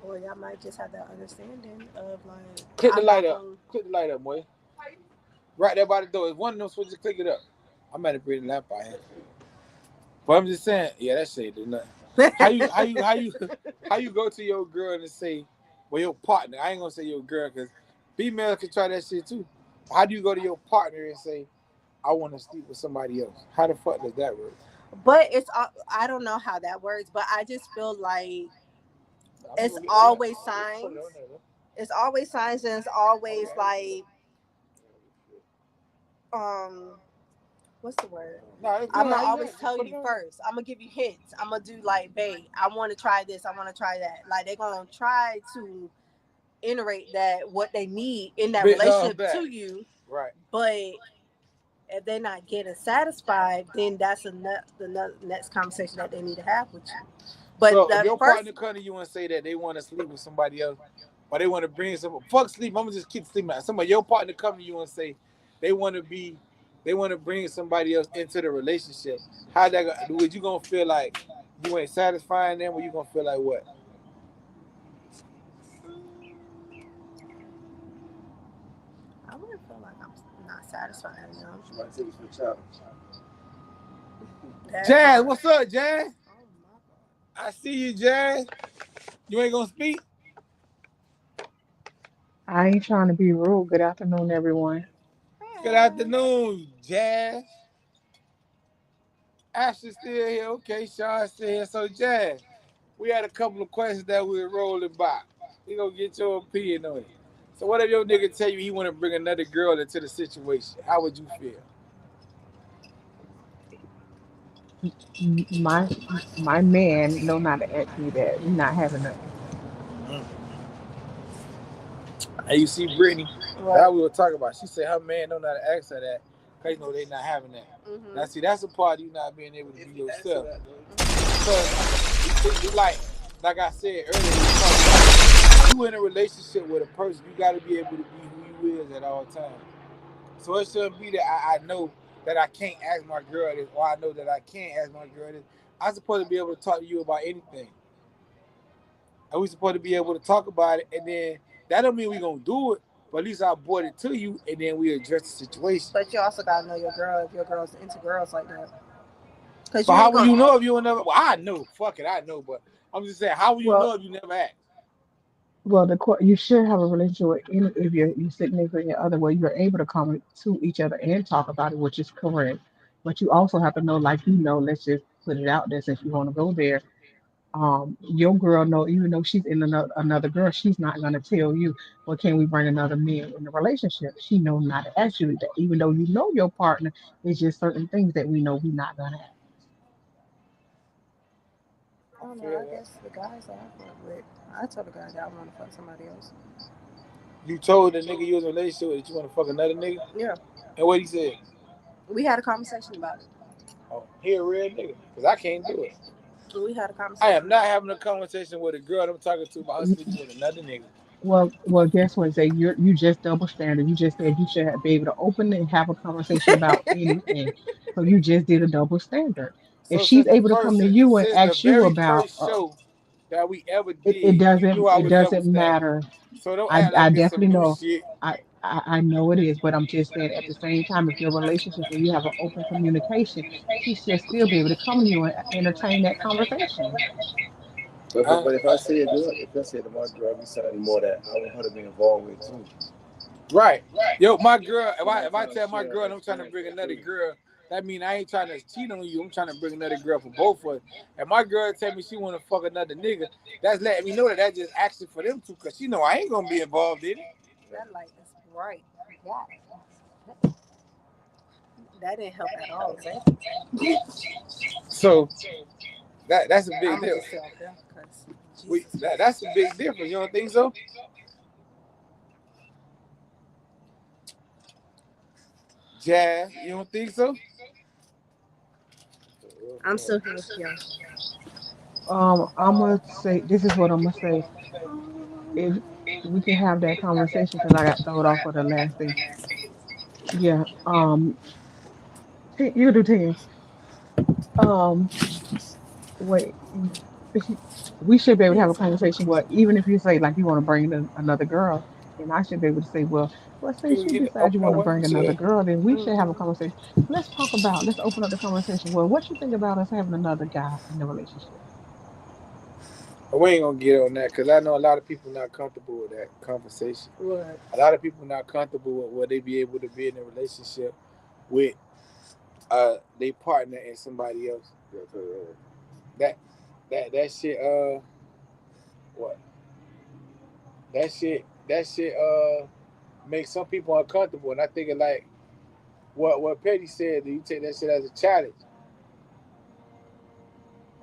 Or y'all might just have that understanding of, like... Click the light up. Click the light up, boy. Right there by the door. If one of them switches, click it up. I'm at a pretty lamp out here. But I'm just saying, yeah, that shit do nothing. How you go to your girl and say, well, your partner, I ain't gonna say your girl because females can try that shit too. How do you go to your partner and say, I want to sleep with somebody else? How the fuck does that work? But I don't know how that works, but I just feel like it's always signs. It's always signs, and it's always like, what's the word? I'm gonna always tell you first. I'm gonna give you hints. I'm gonna do like, babe, I want to try this. I want to try that. Like, they're gonna try to iterate that what they need in that relationship to you. Right. But if they're not getting satisfied, then that's the next conversation that they need to have with you. But so if your partner come to you and say that they want to sleep with somebody else, or they want to bring some fuck sleep, I'm gonna just keep sleeping. Somebody, your partner come to you and say they want to bring somebody else into the relationship. How that go? Would you gonna feel like you ain't satisfying them, or you gonna feel like what? I wouldn't feel like I'm not satisfying them. She might take you for a challenge. Jazz, what's up, Jazz? I see you, Jazz. You ain't gonna speak? I ain't trying to be rude. Good afternoon, everyone. Good afternoon, Jazz. Ashley's still here. Okay, Sean's still here. So, Jazz, we had a couple of questions that we were rolling by. We gonna get your opinion on it. So, what if your nigga tell you he want to bring another girl into the situation? How would you feel? My man know not to ask me that. We not having nothing. And you see Brittany, that we were talking about. She said her man don't know how to ask her that because you know they not having that. Now see, that's a part of you not being able to be yourself. Because like I said earlier, you in a relationship with a person, you got to be able to be who you is at all times. So it shouldn't be that I know that I can't ask my girl this, or I know that I can't ask my girl this. I'm supposed to be able to talk to you about anything. And we supposed to be able to talk about it, and then that don't mean we gonna do it, but at least I brought it to you, and then we address the situation. But you also gotta know your girl if your girl's into girls like that. Cause But you how ain't will gonna. you know if you never? Well, I know. Fuck it, I know. But I'm just saying, how will you Well, know if you never asked? you should have a relationship with any if your significant other where you're able to come to each other and talk about it, which is correct. But you also have to know, like let's just put it out there since you want to go there. Your girl know, even though she's in another girl, she's not gonna tell you, well, can we bring another man in the relationship? She know not to ask you that, even though you know your partner. It's just certain things that we know we're not gonna have. I I don't know. feel I that. guess the guys that I fuck with, I told the guy that I want to fuck somebody else. You told the nigga you was in a relationship with that you want to fuck another nigga, Yeah, and what he said? we had a conversation about it. Oh, he a real nigga, cause I can't do it. We had a I conversation am not about it. having a conversation with a girl I'm talking to about her sleeping with another nigga. Well, guess what? Say you just double standard. You just said you should be able to open and have a conversation about anything. So you just did a double standard. If So she's able to come to you and since the ask you very about, first show that we ever it did, you knew doesn't I it was double doesn't standard. matter. So don't I act I like it's some definitely new know. shit. I know it is, but I'm just saying at the same time, if your relationship and you have an open communication, she should still be able to come to you and entertain that conversation. But if I say it good, if I say to my girl, be something more that I want her to be involved with too. Right. Yo, my girl, So if I tell my share girl her I'm trying to experience bring with another too. girl, that mean I ain't trying to cheat on you. I'm trying to bring another girl for both of us. And my girl tell me she want to fuck another nigga, that's letting me know that that's just action for them two, because she know I ain't going to be involved in it. That light is bright. Yeah, that didn't help at all, Zay. So that's a big I'ma deal. just sit up there, cause Jesus That's a big difference. You don't think so? Jazz, you don't think so? I'm still here, yeah. I'm gonna say this is what I'm gonna say. If we can have that conversation, because I got thrown off for the last thing. Yeah. You can do 10. Um, wait. We should be able to have a conversation. Well, even if you say like you want to bring in another girl, then I should be able to say, well, You since can you get it. decide you want to What bring you another said? girl, then we should have a Mm-hmm. conversation. Let's open up the conversation. Well, what you think about us having another guy in the relationship? We ain't gonna get on that because I know a lot of people not comfortable with that conversation. What? A lot of people not comfortable with where they be able to be in a relationship with they partner and somebody else. That that shit what that shit makes some people uncomfortable, and I think it like what Petty said, that you take that shit as a challenge.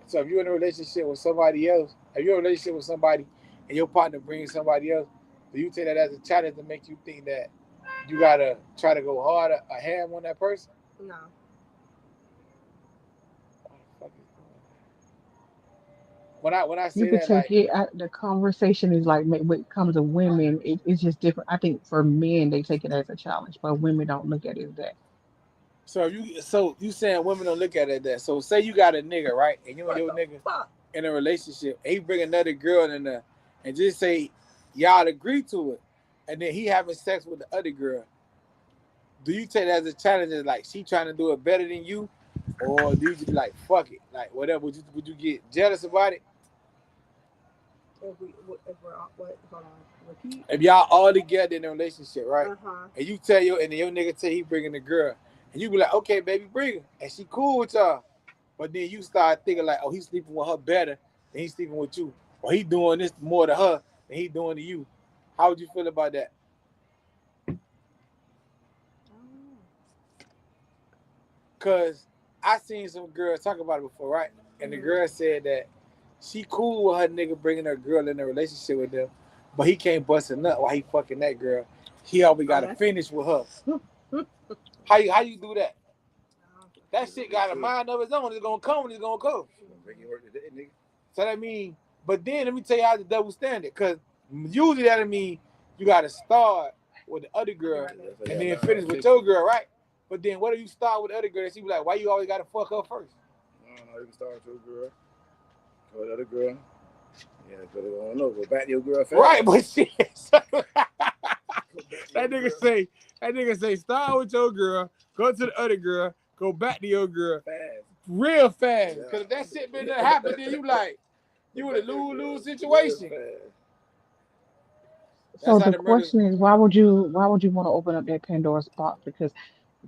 So if you're in a relationship with somebody else, if you're in a relationship with somebody and your partner brings somebody else, do you take that as a challenge to make you think that you gotta try to go harder a ham on that person? No. When I You say could that, take like, it. The conversation is like when it comes to women, it's just different. I think for men they take it as a challenge, but women don't look at it as that. so you saying women don't look at it that. So say you got a nigga, right, and you and What your the nigga fuck? in a relationship, and he bring another girl in there, and just say y'all agree to it, and then he having sex with the other girl. Do you take that as a challenge, as like she trying to do it better than you, or do you just be like fuck it, like whatever? Would you get jealous about it? If we're what? Hold on. Repeat. If y'all all together in a relationship, right? Uh huh. And you tell and then your nigga tell he bringing the girl, and you be like, okay, baby, bring her, and she cool with y'all. But then you start thinking like, oh, he's sleeping with her better than he's sleeping with you, or he doing this more to her than he doing to you. How would you feel about that? Cause I seen some girls talk about it before, right? And the girl said that she cool with her nigga bringing her girl in a relationship with them, but he can't bust a nut while he fucking that girl. He always Oh, got to that's. finish with her. I How you do that? That don't shit got a mind of its own. It's gonna come when it's gonna come. Make it work today, nigga. So that mean, but then let me tell you how the double standard. Cause usually that mean you gotta start with the other girl and then finish with your girl, right? But then what if you start with the other girl and she be like, why you always gotta fuck her first? No, you can start with your girl. Go with the other girl. Yeah, go back to your girl fast. Right, but shit. that nigga say start with your girl, go to the other girl, go back to your girl. Fast. real fast. Because if that shit been there happen, then you in a lose-lose situation. So That's how the the murder. question is, why would you want to open up that Pandora's box? Because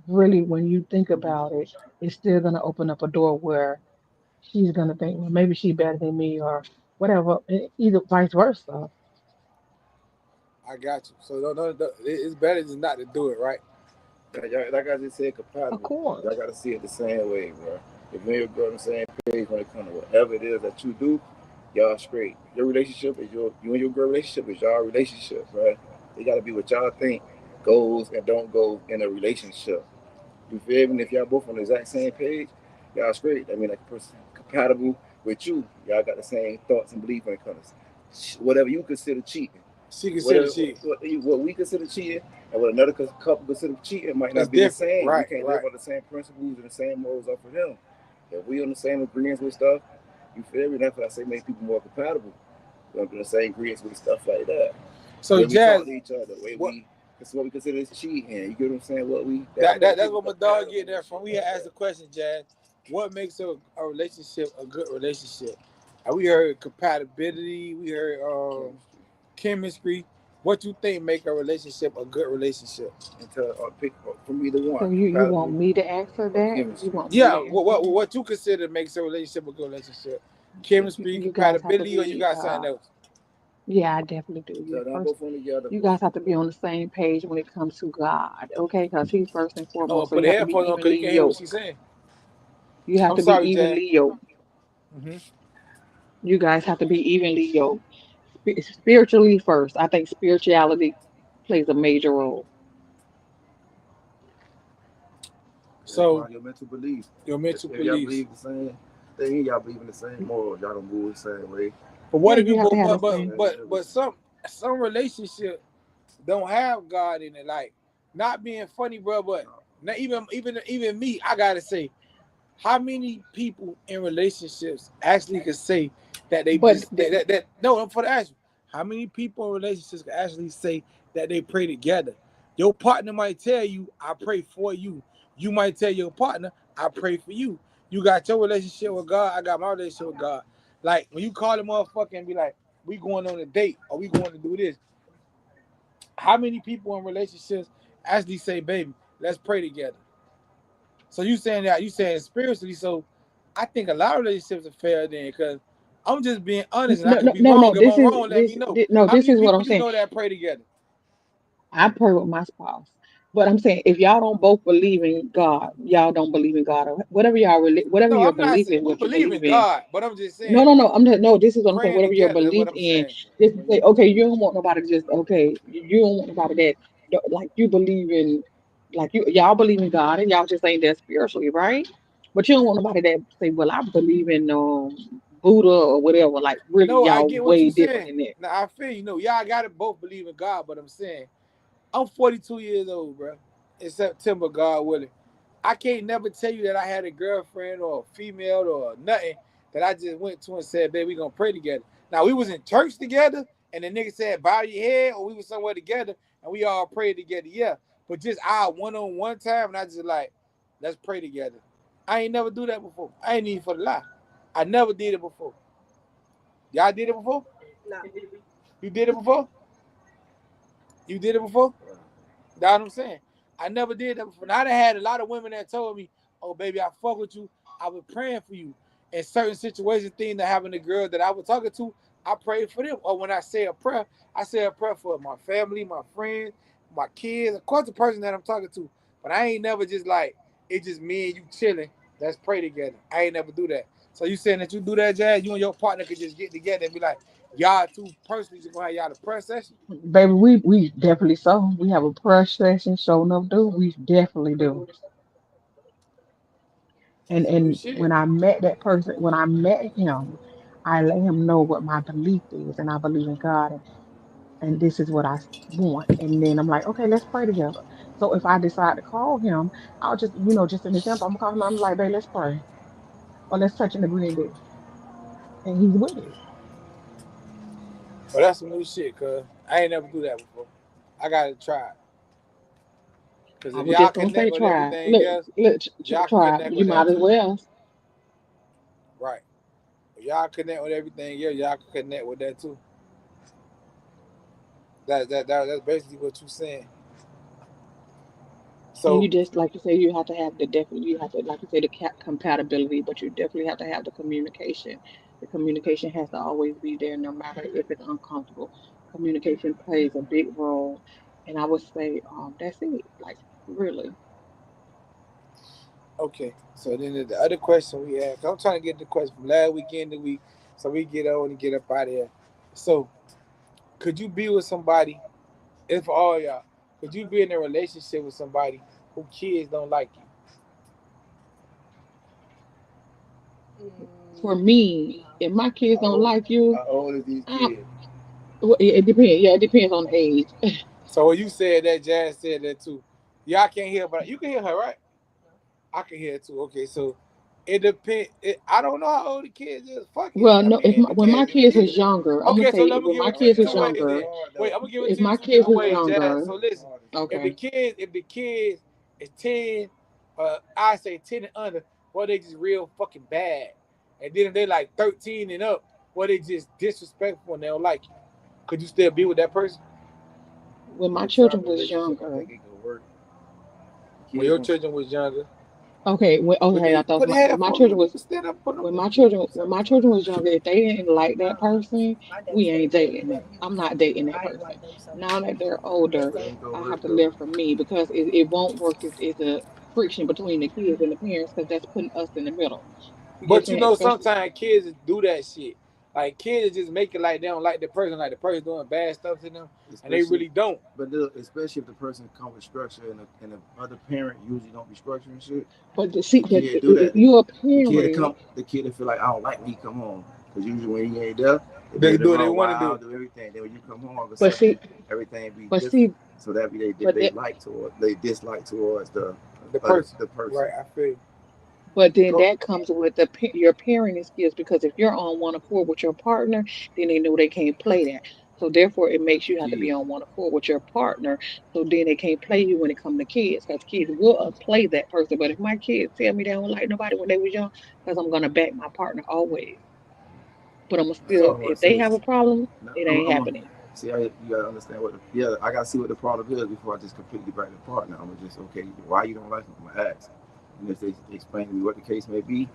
really, when you think about it, it's still gonna open up a door where she's gonna think, well, maybe she's better than me or whatever, either vice versa. I got you. So it's better just not to do it, right? Like I just said, Of compatible. course. Y'all gotta see it the same way, bro. If you and your girl on the same page when it comes to whatever it is that you do, y'all straight. Your relationship is you and your girl relationship is y'all relationship, bro. It gotta be what y'all think goes and don't go in a relationship. You feel me? If y'all both on the exact same page, y'all straight. I mean, like a person compatible with you, y'all got the same thoughts and beliefs when it comes to whatever you consider cheating. She consider cheating. What we consider cheating and what another couple consider cheating might It's not be the different. same. Right, We can't live on the same principles and the same morals off of them. If we on the same agreements with stuff, you feel me? That's what I say make people more compatible. We're on the same agreements with stuff like that. So When we Jazz, talk to each other, the way what, that's what we consider is cheating. You get what I'm saying? that's what my dog get there from. We had asked the question, Jazz. What makes a relationship a good relationship? And we heard compatibility. We heard chemistry. What you think make a relationship a good relationship? Until pick from either So one, you want compatible me to answer or that? You chemistry. want me Yeah. to answer that? What you consider makes a relationship a good relationship? Chemistry, You guys have to compatibility, or you be, got something else? yeah, I definitely do. So now First, both on together. you guys have to be on the same page when it comes to God, okay? Because He's first and Oh, foremost. So put you the have to be headphones on because you evenly can't hear what yoked. she's saying. You have I'm to be sorry, Jazz. evenly yoked. Mm-hmm. You guys have to be evenly yoked. Spiritually first. I think spirituality plays a major role. So Your mental beliefs. your mental If y'all beliefs. believe the same thing, y'all believe in the same morals, y'all don't move the same way. But Yeah, what if you you have to but have the but same. but some relationship don't have God in it. Like not being funny, bro, but not even me, I gotta say, how many people in relationships actually can say that they But just that no, I'm for the ask you. How many people in relationships can actually say that they pray together? Your partner might tell you, I pray for you. You might tell your partner, I pray for you. You got your relationship with God, I got my relationship with God. Like when you call the motherfucker and be like, we going on a date or we going to do this. How many people in relationships actually say, baby, let's pray together? So you saying that you saying spiritually, so I think a lot of relationships are fair then because I'm just being honest and I no, could no, be no, wrong. no. If This I'm is wrong, let me this. know. No, How this many is what people I'm you saying. know that pray together? I pray with my spouse, but I'm saying if y'all don't both believe in God, y'all don't believe in God, or whatever No, you're I'm not saying believing, we what you believe believe in in. God, but I'm just No, saying no, no. No. This is what I'm saying. praying Whatever your together. That's what belief I'm in, saying. just say, okay, you don't want nobody to just okay. You don't want nobody that like you believe in, like y'all believe in God, and y'all just ain't that spiritually, right? But you don't want nobody that say, well, I believe in Buddha or whatever. Like really, No, I y'all get what way you're different saying. than that. Now I feel you know, y'all gotta both believe in God, but I'm saying I'm 42 years old, bro. In September, God willing. I can't never tell you that I had a girlfriend or a female or nothing that I just went to and said, baby, we gonna pray together. Now we was in church together and the nigga said, bow your head, or we was somewhere together and we all prayed together. Yeah. But just our one-on-one time and I just like, let's pray together. I ain't never do that before. I ain't even for the lie. I never did it before. Y'all did it before? No. You did it before? You did it before? That's what I'm saying. I never did that before. Now I done had a lot of women that told me, oh, baby, I fuck with you. I was praying for you. In certain situations, things that happened to girls that I was talking to, I prayed for them. Or when I say a prayer, I say a prayer for my family, my friends, my kids, of course, the person that I'm talking to. But I ain't never just like, it's just me and you chilling. Let's pray together. I ain't never do that. So you saying that you do that, Jazz? You and your partner could just get together and be like, y'all two personally just gonna have y'all the prayer session? Baby, we definitely so. We have a prayer session. Show enough, do we definitely do. And That's some new and shit. when I met that person, when I met him, I let him know what my belief is, and I believe in God, and this is what want. And then I'm like, okay, let's pray together. So if I decide to call him, I'll just, just an example, I'm gonna call him. I'm like, babe, let's pray, or let's touch and agree in this, and he's with it. But that's some new shit, cuz I ain't never do that before. I gotta try it. Cause I if was y'all just gonna say, connect with try. everything Look, else, look, y'all can try. connect You with might that as too. well. y'all connect with everything. Yeah, y'all can connect with that too. That's basically what you're saying. And you So just like you say, you have to have the definitely you have to like you say the compatibility, but you definitely have to have the communication. The communication has to always be there, no matter if it's uncomfortable. Communication plays a big role, and I would say that's it. Like really, okay. So then the other question we have, 'cause I'm trying to get the question from last weekend to week, so we get on and get up out of here. So could you be with somebody? If for all y'all, could you be in a relationship with somebody who kids don't like you? for me, if my kids How don't old, like you, how old is these I, kids? well, it depends. Yeah, it depends on the age. So when you said that, Jazz said that too. Y'all can't hear, but you can hear her, right? I can hear it too. Okay, so it depends. I don't know how old the kids is. Fuck it. Well, I no, mean, it when my depends. If kids kids, was younger, I'm gonna okay, so say let me when give my it to you kids was two ways. Then younger, wait, I'm gonna give it if to you my two kids was ways, Jazz. younger, So listen, okay. if the kids is 10, I say 10 and under, well they just real fucking bad, and then if they like 13 and up, well they just disrespectful and they don't like you. Could you still be with that person When my This type children of was relationship, I younger, think it could work. when Kids your don't. children was younger? okay, okay, I thought Put the when my headphones children on. You was can stand up, put them. when my children was younger, if they didn't like that person, we ain't dating them. I'm not dating that person. Now that they're older, But it ain't gonna I have work to though. live for me because it won't work if it's a friction between the kids and the parents because that's putting us in the middle. You get what But I'm you saying? know, Especially, sometimes kids do that shit. Like kids just make it like they don't like the person doing bad stuff to them, and they Especially, really don't. but look, especially if the person comes with structure and the other parent usually don't be structuring shit. but see, The but kid do if that. you're a The parent, the kid that feel like I don't like when he come home. Because usually when he ain't there, they be They in the do what they run want to do. wild, do everything. Then when you come home, all of a but sudden see, everything be but different. see, So that be but they that, like toward they dislike towards The person, the person. right? I feel. You. but then Go. that comes with your parenting skills because if you're on one accord with your partner, then they know they can't play that. So therefore, it makes The you have to be kid. on one accord with your partner. So then they can't play you when it comes to kids because kids will play that person. But if my kids tell me they don't like nobody when they was young, because I'm gonna back my partner always. But I'm That's still, all I want if to they say. have a problem, No, it ain't I'm a, happening. see. You gotta understand what. I gotta see what the problem is before I just completely back the partner. I'm gonna just okay. Why you don't like him? I'm gonna ask. And if they explain to me what the case may be,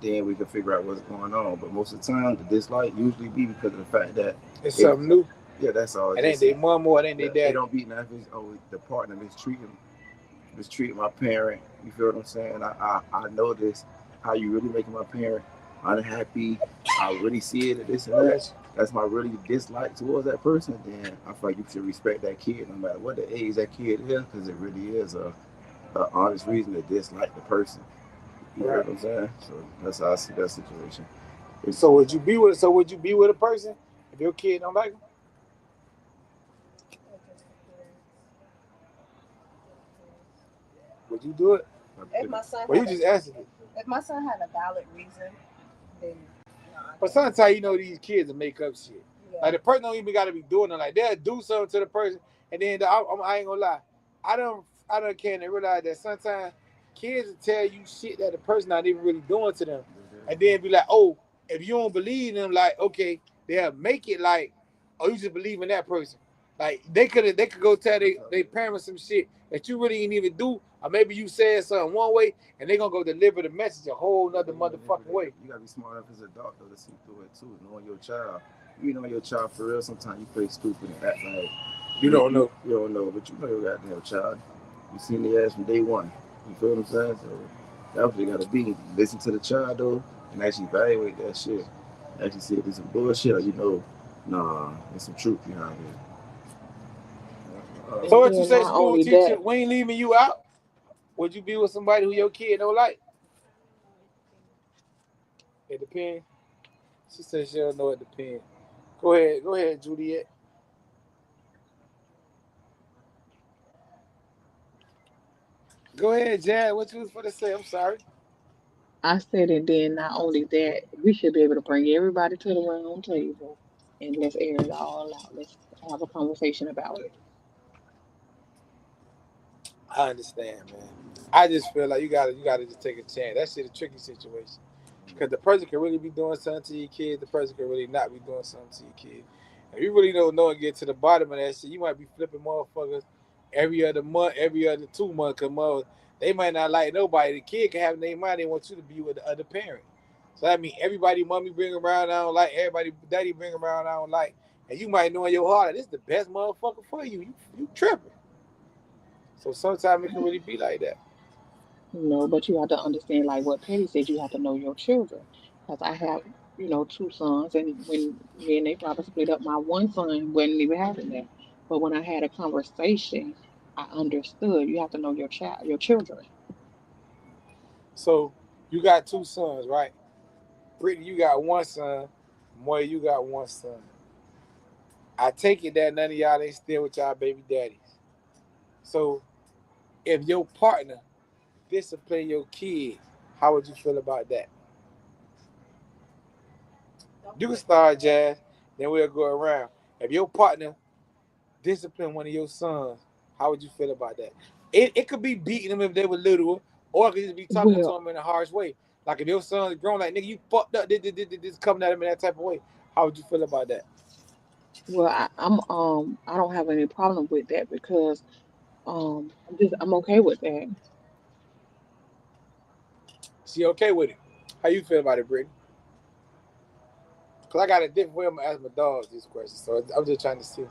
then we can figure out what's going on. But most of the time, the dislike usually be because of the fact that It's they, something new. yeah, that's all. It It's ain't just they mom or it ain't they it daddy. don't be nothing. Oh, the partner mistreating my parent. You feel what I'm saying? I know this. How you really making my parent unhappy. I really see it, this and that. Bless That's my really dislike towards that person. Then I feel like you should respect that kid no matter what the age that kid is, because it really is a honest reason to dislike the person. You you. feel Right. what I'm saying? So that's how I see that situation. It's, Would you be with a person if your kid don't like him? Would you do it? If my son Well, you had just answered it. if my son had a valid reason, then no, I But can't. sometimes you know these kids will make up shit. Like Yeah. the person don't even got to be doing it. Like they'll do something to the person, and then I ain't gonna lie. I don't care and realize that sometimes kids will tell you shit that the person not even really doing to them, and then be like, oh, if you don't believe them, like okay, they'll make it like, oh, you just believe in that person. Like they could go tell they parents some shit that you really ain't even do, or maybe you said something one way, and they gonna go deliver the message a whole nother motherfucking way. you gotta be smart enough as a adult though to see through it too. Knowing your child, you know your child for real. Sometimes you play stupid and act like You don't know. you don't know, but you know your goddamn child. You seen the ass from day one. You feel what I'm saying? So that's what you gotta be. Listen to the child though, and actually evaluate that shit. Actually see if it's some bullshit or nah, there's some truth behind it. So And what you then say, not school only teacher? that, We ain't leaving you out. Would you be with somebody who your kid don't like? It depends. She said she don't know. It depends. Go ahead, Juliet. Go ahead, Jad. What you was for to say? I'm sorry. I said, and then not only that, we should be able to bring everybody to the round table and let's air it all out. Let's have a conversation about it. I understand, man. I just feel like you gotta just take a chance. That shit a tricky situation. Because the person can really be doing something to your kids. The person can really not be doing something to your kids. If you really don't know and get to the bottom of that shit, you might be flipping motherfuckers every other month, every other 2 months. Cause they might not like nobody. The kid can have in their mind they want you to be with the other parent. So that means everybody mommy bring around I don't like, everybody daddy bring around I don't like. And you might know in your heart, this is the best motherfucker for you. You tripping. So sometimes it can really be like that. No, but you have to understand, like what Petty said, you have to know your children. Because I have, two sons, and when me and they father split up, my one son wasn't even having that. But when I had a conversation, I understood. You have to know your children. So you got 2 sons, right? Brittany, you got 1 son. Moya, you got 1 son. I take it that none of y'all ain't still with y'all baby daddies. So if your partner discipline your kid, how would you feel about that? You can start, Jazz, then we'll go around. If your partner discipline one of your sons, how would you feel about that? It could be beating them if they were little, or it could just be talking to Well, them in a harsh way. Like if your son's grown, like, nigga, you fucked up, this coming at him in that type of way. How would you feel about that? well, I don't have any problem with that because I'm okay with that. She okay with it? How you feel about it, Brittany? Because I got a different way I'm going to ask my dogs this question, so I'm just trying to see.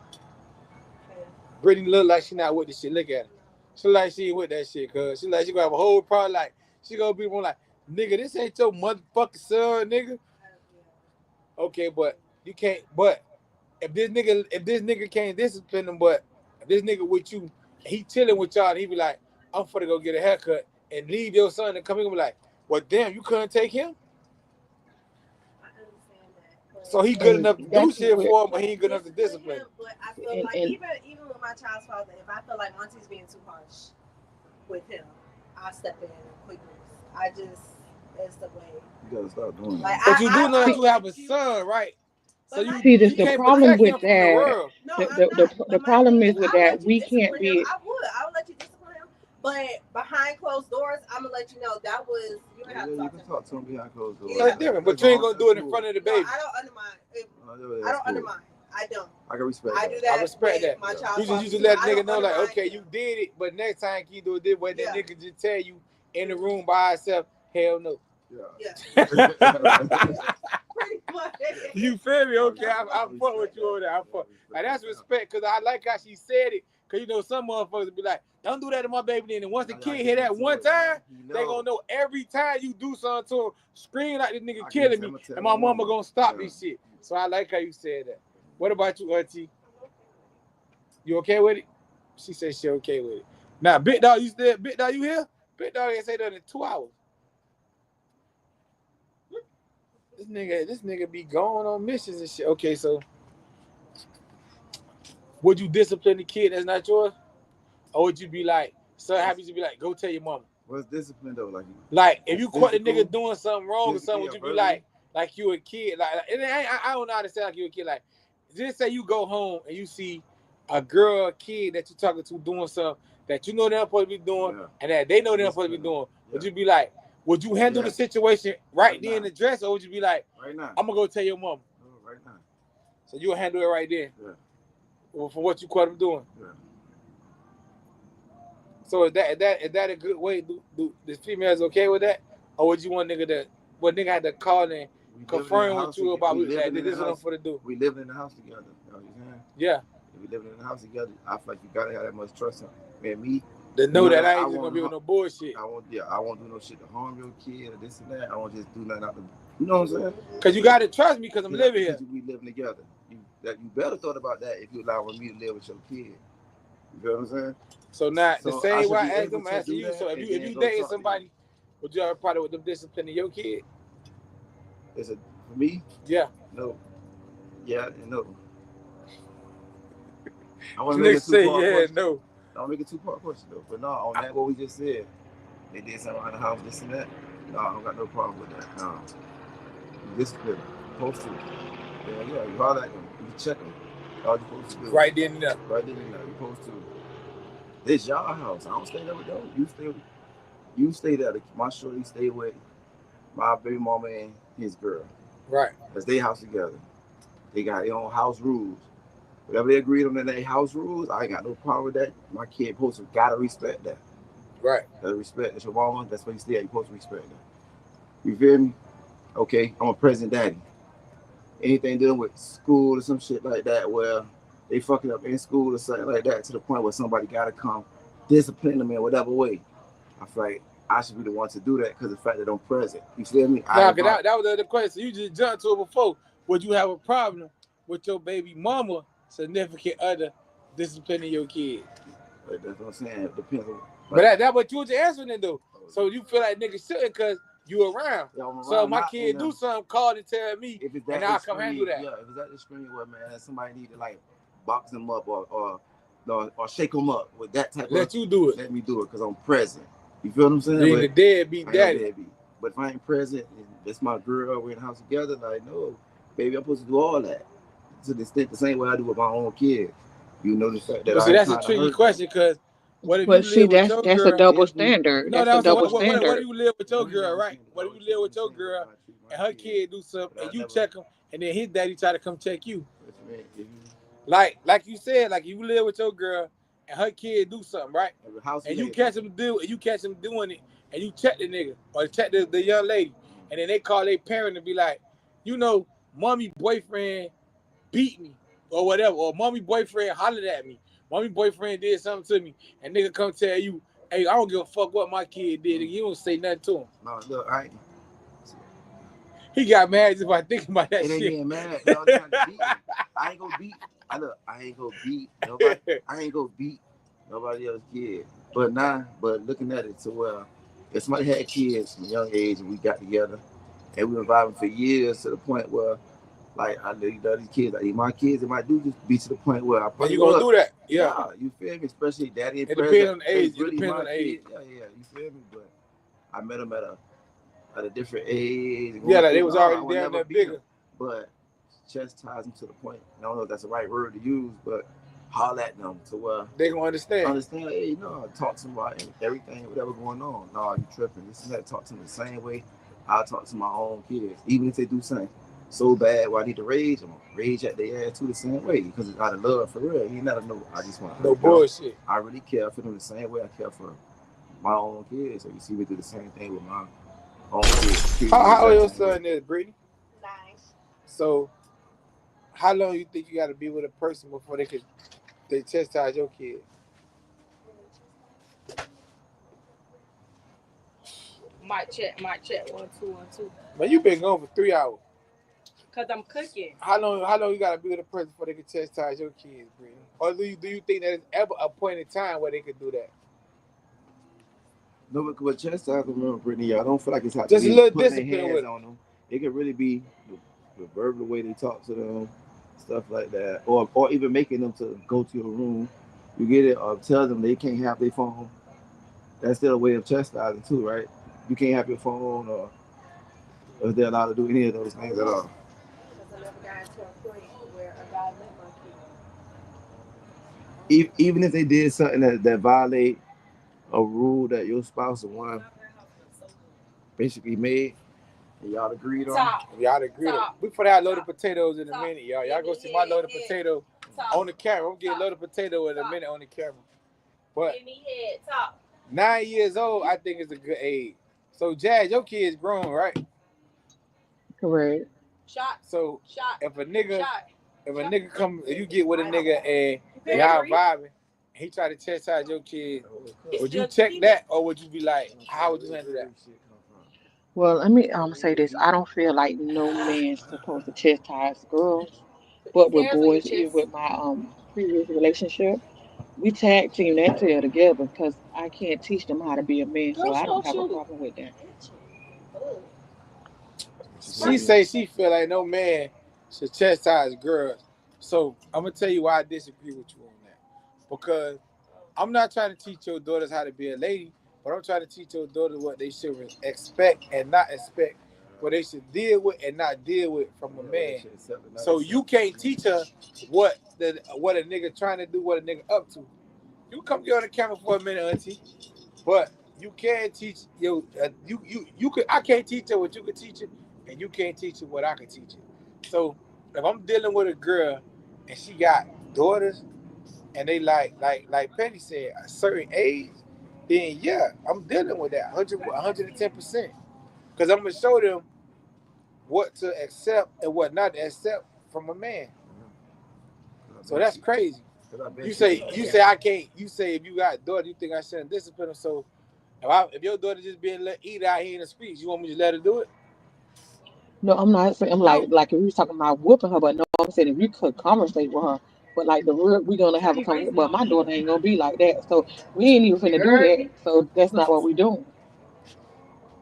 Brittany look like she not with the shit. Look at her. She look like she ain't with that shit, cuz. She like she gonna have a whole problem, like, she gonna be one like, nigga, this ain't your motherfucking son, nigga. Okay, but you can't, but if this nigga can't discipline him, but if this nigga with you, he chilling with y'all, and he be like, I'm finna go get a haircut and leave your son and come in and be like, well, damn, you couldn't take him? So he good And enough to do that's shit where for him, but he ain't good enough to discipline him. But I feel like and even with my child's father, if I feel like Monty's being too harsh with him, I step in quickly. It's the way. You gotta stop doing Like that. But you do know that see, you have a son, right? So but my see you the can't problem protect with him from the that. world. no, The, I'm the not. the the But my problem thing is is, with I'll that let you we can't discipline him. be. I will let you discipline him. But behind closed doors, I'm gonna let you know that was you don't have to Yeah, you talk can to him. talk to him behind closed doors. Yeah. That's different. But you ain't gonna do it in front of the No, baby. I don't undermine. I That's don't cool. undermine. I don't. I can respect I that. do that. I respect with that. my Yeah. child's You father just too. let I nigga don't know, like, undermine okay, him. you did it, but next time can you do it this way? Then Yeah. nigga just tell you in the room by herself, hell no. Yeah. Pretty much. You feel me? Okay, I respect fuck with you over there. I fuck. And that's respect, because I like how she said it. Because, you know, some motherfuckers be like, don't do that to my baby then. And once the kid hear that one time, they gonna know every time you do something to him, scream like this nigga killing me, and my mama gonna stop this shit. So I like how you said that. What about you, Auntie? You okay with it? She said she okay with it. Now, Big Dog, you here? Big Dog ain't say that in 2 hours. This nigga be going on missions and shit. Okay, so would you discipline the kid that's not yours? Or would you be like, so happy to be like, go tell your mama? What's discipline though? Like, if you caught the physical, nigga doing something wrong or something, would you be like you a kid? I don't know how to say like you a kid. Like, just say you go home and you see a girl or kid that you're talking to doing something that you know they're supposed to be doing, and that they know they're supposed to be doing. Would you be like, would you handle the situation right then in the dress, or would you be like, right now? I'm gonna go tell your mama? No, right now. So you'll handle it right then? Yeah. Well, for what you caught him doing? Yeah. So is that a good way? Do the females okay with that, or would you want nigga had to call and confirm with you about that this is what I'm for to do? We living in the house together. You know what I'm saying? Yeah. If we living in the house together, I feel like you gotta have that much trust in me. To know that I ain't just gonna be with no bullshit. I won't do no shit to harm your kid or this and that. I won't just do nothing out the. You know what I'm saying? Cause you gotta trust me, cause I'm living here. We living together. You better thought about that if you allowing me to live with your kid. You feel what I'm saying? So now the same way I asked them, I'm asking you. So if you dating somebody, would you have a problem with them disciplining your kid? Is it for me? Yeah. No. Yeah and no. I want to make it two-part question. No. I want to make it 2-part question though. But no, on that what we just said, they did something around the house, this and that. No, I don't got no problem with that. No. You discipline them. Supposed to. Yeah, you holler at them. You check them. All you supposed to do. Right then and there. Right then and there. You supposed to. This y'all house. I don't stay there with those. You stay there. My shorty stay with my baby mama and his girl. Right. That's their house together. They got their own house rules. Whatever they agreed on in their house rules, I ain't got no problem with that. My kid supposed to gotta respect that. Right. Gotta respect. That's your mama. That's what you stay at. You supposed to respect that. You feel me? Okay, I'm a present daddy. Anything dealing with school or some shit like that, where they fucking up in school or something like that, to the point where somebody gotta come discipline them in whatever way. I feel like I should be the one to do that because of the fact that I'm present. You feel me? Now, that was the other question. You just jumped to it before. Would you have a problem with your baby mama, significant other, disciplining your kid? But that's what I'm saying. It depends on. But that's what you was answering it though. So you feel like niggas shouldn't because you around. Yeah, I'm so around, if my not, kid do something, call and tell me, if it's that and I'll come handle that. Yeah, if it's at the screen where, man, somebody need to like box them up or shake them up with that type Let you do it. Let me do it because I'm present. You feel what I'm saying? Being the deadbeat daddy. Deadbeat. But if I ain't present, that's my girl, we're in the house together, like, no, baby, I'm supposed to do all that. To the extent the same way I do with my own kid. You know the fact that but see, that's a tricky question because what if But you see, live with your that's girl? a double standard. No, That's a double what standard. if you live with your girl, right? What if you live with your girl and her kid do something and you check him and then his daddy try to come check you? Like you said, like you live with your girl and her kid do something, right? And you catch him doing it and you check the nigga or check the young lady and then they call their parent and be like, you know, mommy boyfriend beat me or whatever, or mommy boyfriend hollered at me. Mommy boyfriend did something to me, and nigga come tell you, hey, I don't give a fuck what my kid did, and you don't say nothing to him. No, look, he got mad just by thinking about that shit. Ain't getting mad. No, I ain't gonna beat. I ain't gonna beat nobody. I ain't gonna beat nobody else's kid. But looking at it to where if somebody had kids from a young age and we got together and we were vibing for years to the point where, like, I love these kids. My kids, it might do just be to the point where I probably you gonna do that. Yeah. You feel me? Especially daddy and it depends on the age. It depends on the age. Yeah, you feel me? But I met them at a different age. Yeah, like they was already damn that bigger. But chastise them to the point. I don't know if that's the right word to use, but holler at them to where they gonna understand. Hey, no, talk to them about everything, whatever going on. No, you tripping. This and that. Talk to them the same way I talk to my own kids, even if they do something so bad where I need to rage, I'm gonna rage at their ass too the same way because it's out of love for real. You never know. I just want no bullshit. I really care for them the same way I care for my own kids. So you see me do the same thing with my own kids. How old your son is, Brittany? 9. So how long you think you got to be with a person before they chastise your kid? Mic check, 1 2 1 2. Man, you been gone for 3 hours. Cause I'm cooking. How long you gotta be with a person before they can chastise your kids, Brittany? Or do you think there's ever a point in time where they could do that? No, but with chastise them, Brittany, I don't feel like it's how just a little discipline with on them. It could really be the verbal way they talk to them, stuff like that, or even making them to go to your room. You get it, or tell them they can't have their phone. That's still a way of chastising too, right? You can't have your phone, or if they're allowed to do any of those things at all. Even if they did something that violate a rule that your spouse or one basically made, and y'all agreed on. We put out loaded potatoes in a minute, y'all. Y'all go see my loaded potato on the camera. I'm getting loaded potato in a minute on the camera. But 9 years old, I think is a good age. So Jazz, your kid's grown, right? Correct. So if a nigga come, if you get with a nigga and y'all vibing, and he try to chastise your kid, would you check that or would you be like, how would you handle that? Well, let me say this. I don't feel like no man's supposed to chastise girls, but with boys, even with my previous relationship, we tag team that tail together because I can't teach them how to be a man, so I don't have a problem with that. She say she feel like no man should chastise girls. So I'm gonna tell you why I disagree with you on that. Because I'm not trying to teach your daughters how to be a lady, but I'm trying to teach your daughters what they should expect and not expect, what they should deal with and not deal with from a man. So you can't teach her what a nigga trying to do, what a nigga up to. You come get on the camera for a minute, auntie. But you can teach you you could I can't teach her what you could teach her, and you can't teach her what I could teach her. So if I'm dealing with a girl and she got daughters and they like Petty said a certain age, then yeah, I'm dealing with that 110%. Because I'm gonna show them what to accept and what not to accept from a man. So that's crazy. You say I can't. You say if you got daughter, you think I shouldn't discipline them. So if your daughter just being let eat out here in the streets, you want me to let her do it? No, I'm not saying I'm No. like if we was talking about whooping her, but no, I'm saying if you could conversate with her, but like the real we gonna have a conversation. But my daughter ain't gonna be like that, so we ain't even finna You do heard that. me? So that's not what we doing.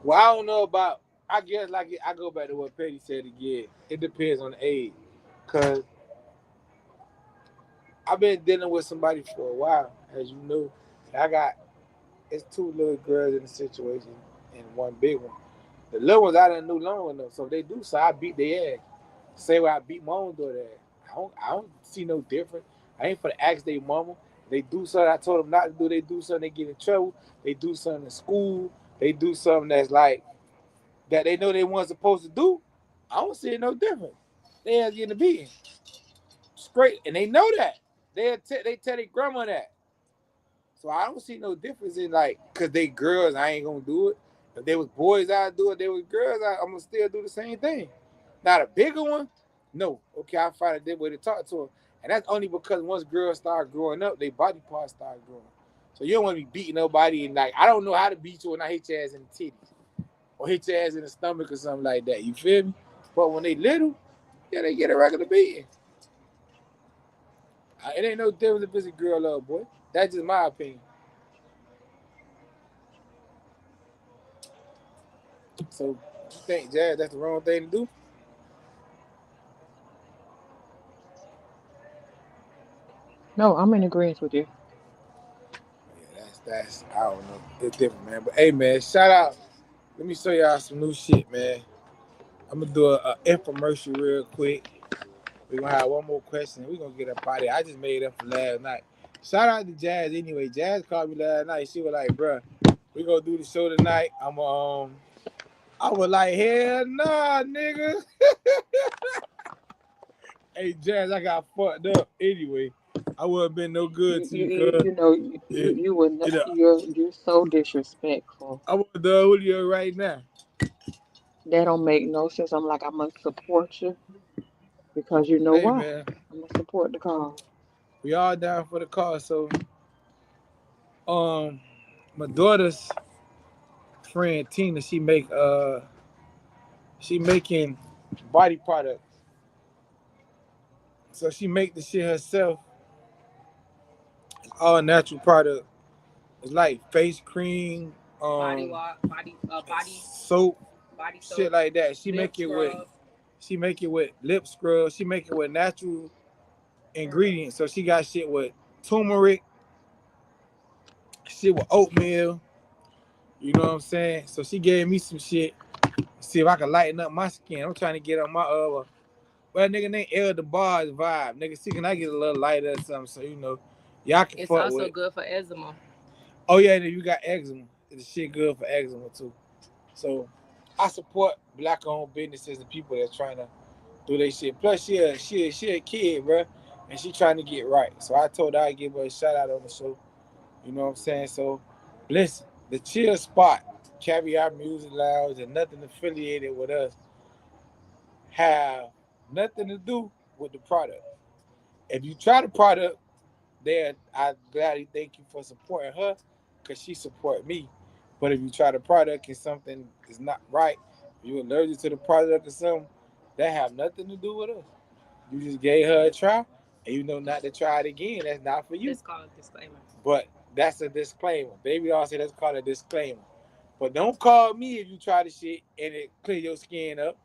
Well, I don't know about. I guess like I go back to what Petty said again. It depends on the age, cause I've been dealing with somebody for a while, as you know. I got it's two little girls in the situation and one big one. The little ones I done knew long enough, so if they do so I beat their ass. Same way I beat my own daughter ass. I don't see no different. I ain't for to ask their mama. They do something I told them not to do. They do something they get in trouble. They do something in school. They do something that's like that they know they weren't supposed to do. I don't see it no different. They ass getting a beating straight, and they know that. They tell their grandma that. So I don't see no difference in like, cause they girls, I ain't gonna do it. If they was boys, I'd do it. If they was girls, I'm gonna still do the same thing. Not a bigger one, no. Okay, I find a different way to talk to them, and that's only because once girls start growing up, their body parts start growing. So you don't want to be beating nobody, and like I don't know how to beat you when I hit your ass in the titties or hit your ass in the stomach or something like that. You feel me? But when they little, yeah, they get a regular beating. It ain't no difference if it's a girl or a boy. That's just my opinion. So you think, Jazz, that's the wrong thing to do? No, I'm in agreement with you. Yeah, that's I don't know. It's different, man. But hey, man, shout out. Let me show y'all some new shit, man. I'm gonna do a infomercial real quick. We're gonna have one more question. We're gonna get up out of here. I just made up for last night. Shout out to Jazz anyway. Jazz called me last night. She was like, bruh, we gonna do the show tonight. I was like, hell nah, nigga. Hey, Jazz, I got fucked up anyway. I would have been no good You to you you, you, cuz. you know you It, you would not, it, you're so disrespectful. I want to do Julio right now. That don't make no sense. I'm like I must support you because you know Hey, why. man, I'm gonna support the cause. we all down for the cause. So, my daughter's friend Tina, she making body products. So she make the shit herself. It's all natural product. It's like face cream, Body wash, body soap, body shit soap, like that. She lip make it with scrub. she make it with lip scrub. She make it with natural ingredients. So she got shit with turmeric, shit with oatmeal. You know what I'm saying? So she gave me some shit. See if I can lighten up my skin. I'm trying to get on my well nigga named El DeBar's vibe. Nigga, see can I get a little lighter or something so you know y'all can It's fuck also with. good for eczema. Oh yeah, you got eczema. The shit good for eczema too. So I support black owned businesses and people that's trying to do their shit. Plus she a kid, bro, and she trying to get right. So I told her I'd give her a shout out on the show. You know what I'm saying? So listen, the chill spot, Caviar Music Lounge, and nothing affiliated with us have nothing to do with the product. If you try the product, then I gladly thank you for supporting her because she support me. But if you try the product and something is not right, you allergic to the product or something, that have nothing to do with us. You just gave her a try, and you know not to try it again. That's not for you. It's called a disclaimer. But that's a disclaimer. Baby all say that's called a disclaimer. But don't call me if you try the shit and it clear your skin up,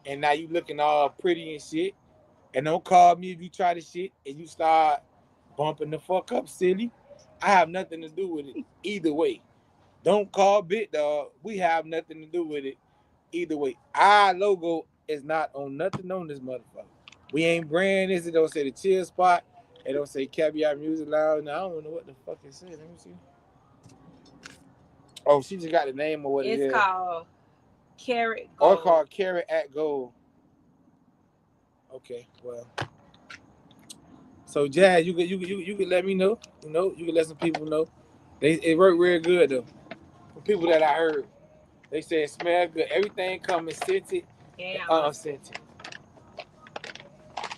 and now you looking all pretty and shit. And don't call me if you try the shit and you start bumping the fuck up, silly. I have nothing to do with it either way. Don't call Big Dog. We have nothing to do with it either way. Our logo is not on nothing on this motherfucker. We ain't brand this. It don't say the chill spot. It don't say Caviar Music Lounge. Now, I don't know what the fuck it says. Let me see. Oh, she just got the name of what it It's is. called Carrot Or Gold. called Carrot at Gold. Okay, well. So Jazz, you could let me know. You know, you can let some people know. It worked real good though. From people that I heard, they say it smell good. Everything come in scented and And unscented.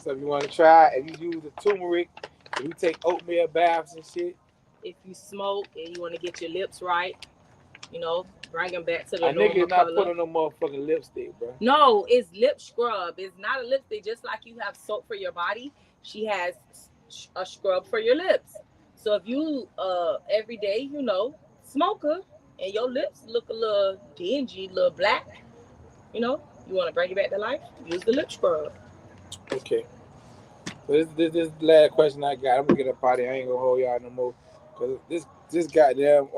So if you want to try, if you use the turmeric, if you take oatmeal baths and shit. if you smoke and you want to get your lips right, you know, bring them back to A the nigga normal is not color. putting no motherfucking lipstick, bro. No, it's lip scrub. It's not a lipstick. Just like you have soap for your body, she has a scrub for your lips. So if you every day, you know, smoker and your lips look a little dingy, a little black, you know, you want to bring it back to life, use the lip scrub. Okay. So this last question I got. I'm gonna get up out of here. I ain't gonna hold y'all no more. Cause this goddamn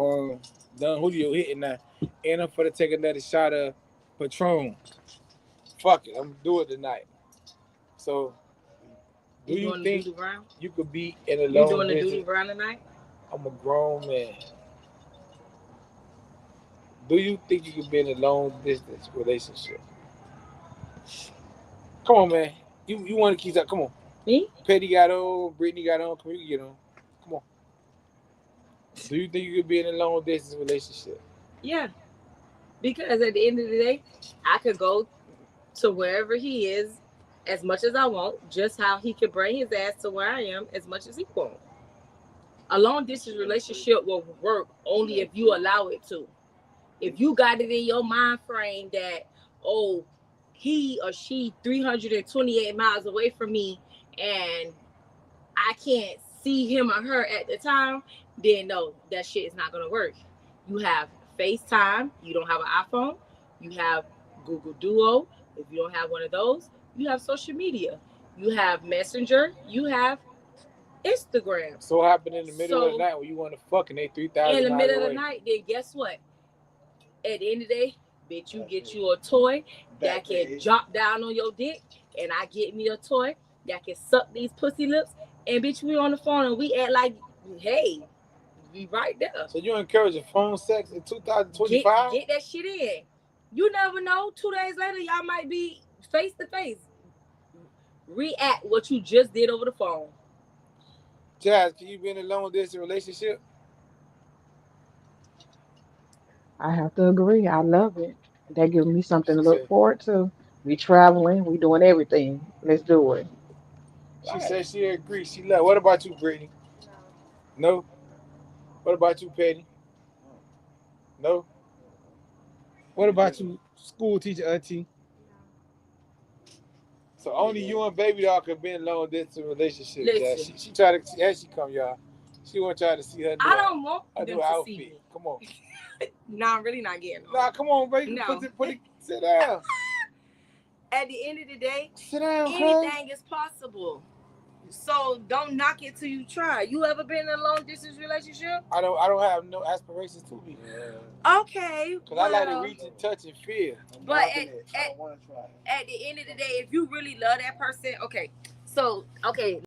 Don Julio hitting now. And I'm for to take another shot of Patron. Fuck it, I'm gonna do it tonight. So do You you doing the think doodoo brown? you could be in a You long doing the distance? doodoo brown tonight? I'm a grown man. Do you think you could be in a long distance relationship? Come on, man. You want to keep that? Come on. Me? Petty got on. Brittany got on. Come on, you get on. Come on. Do you think you could be in a long distance relationship? Yeah. Because at the end of the day, I could go to wherever he is as much as I want, just how he could bring his ass to where I am as much as he wants. A long distance relationship will work only if you allow it to. If you got it in your mind frame that, oh, he or she 328 miles away from me and I can't see him or her at the time, then no, that shit is not gonna work. You have FaceTime, you don't have an iPhone, you have Google Duo. If you don't have one of those, you have social media. You have Messenger, you have Instagram. So what happened in the middle of the So night when you want to fuck and they in 3,000 the miles middle of the away? night, then guess what? At the end of the day, bitch, you get you a toy that can drop down on your dick, and I get me a toy that can suck these pussy lips, and bitch, we on the phone and we act like, hey, we right there. So you encouraging phone sex in Get 2025? get that shit in. You never know. 2 days later, y'all might be face to face. React what you just did over the phone. Jazz, can you be in a long distance relationship? I have to agree. I love it. That gives me something to She look said. forward to. We traveling, we doing everything. Let's do it. She Right. said she agreed. She love. What about you, Brittany? No. What about you, Petty? No. What about you, school teacher auntie? So only you and baby doll could be in a long distance relationship, Jazz. Listen, She tried to as she come, y'all. She want y'all to see her I don't want her them new to see outfit. me. Come on. No, I'm really not getting on. Nah, come on, bro. You can No. put it, sit down. At the end of the day, Sit down, cuz. anything is possible. So don't knock it till you try. You ever been in a long distance relationship? I don't have no aspirations to be. Okay, Cause I like to well, reach and touch and feel. but at the end of the day, if you really love that person, okay. So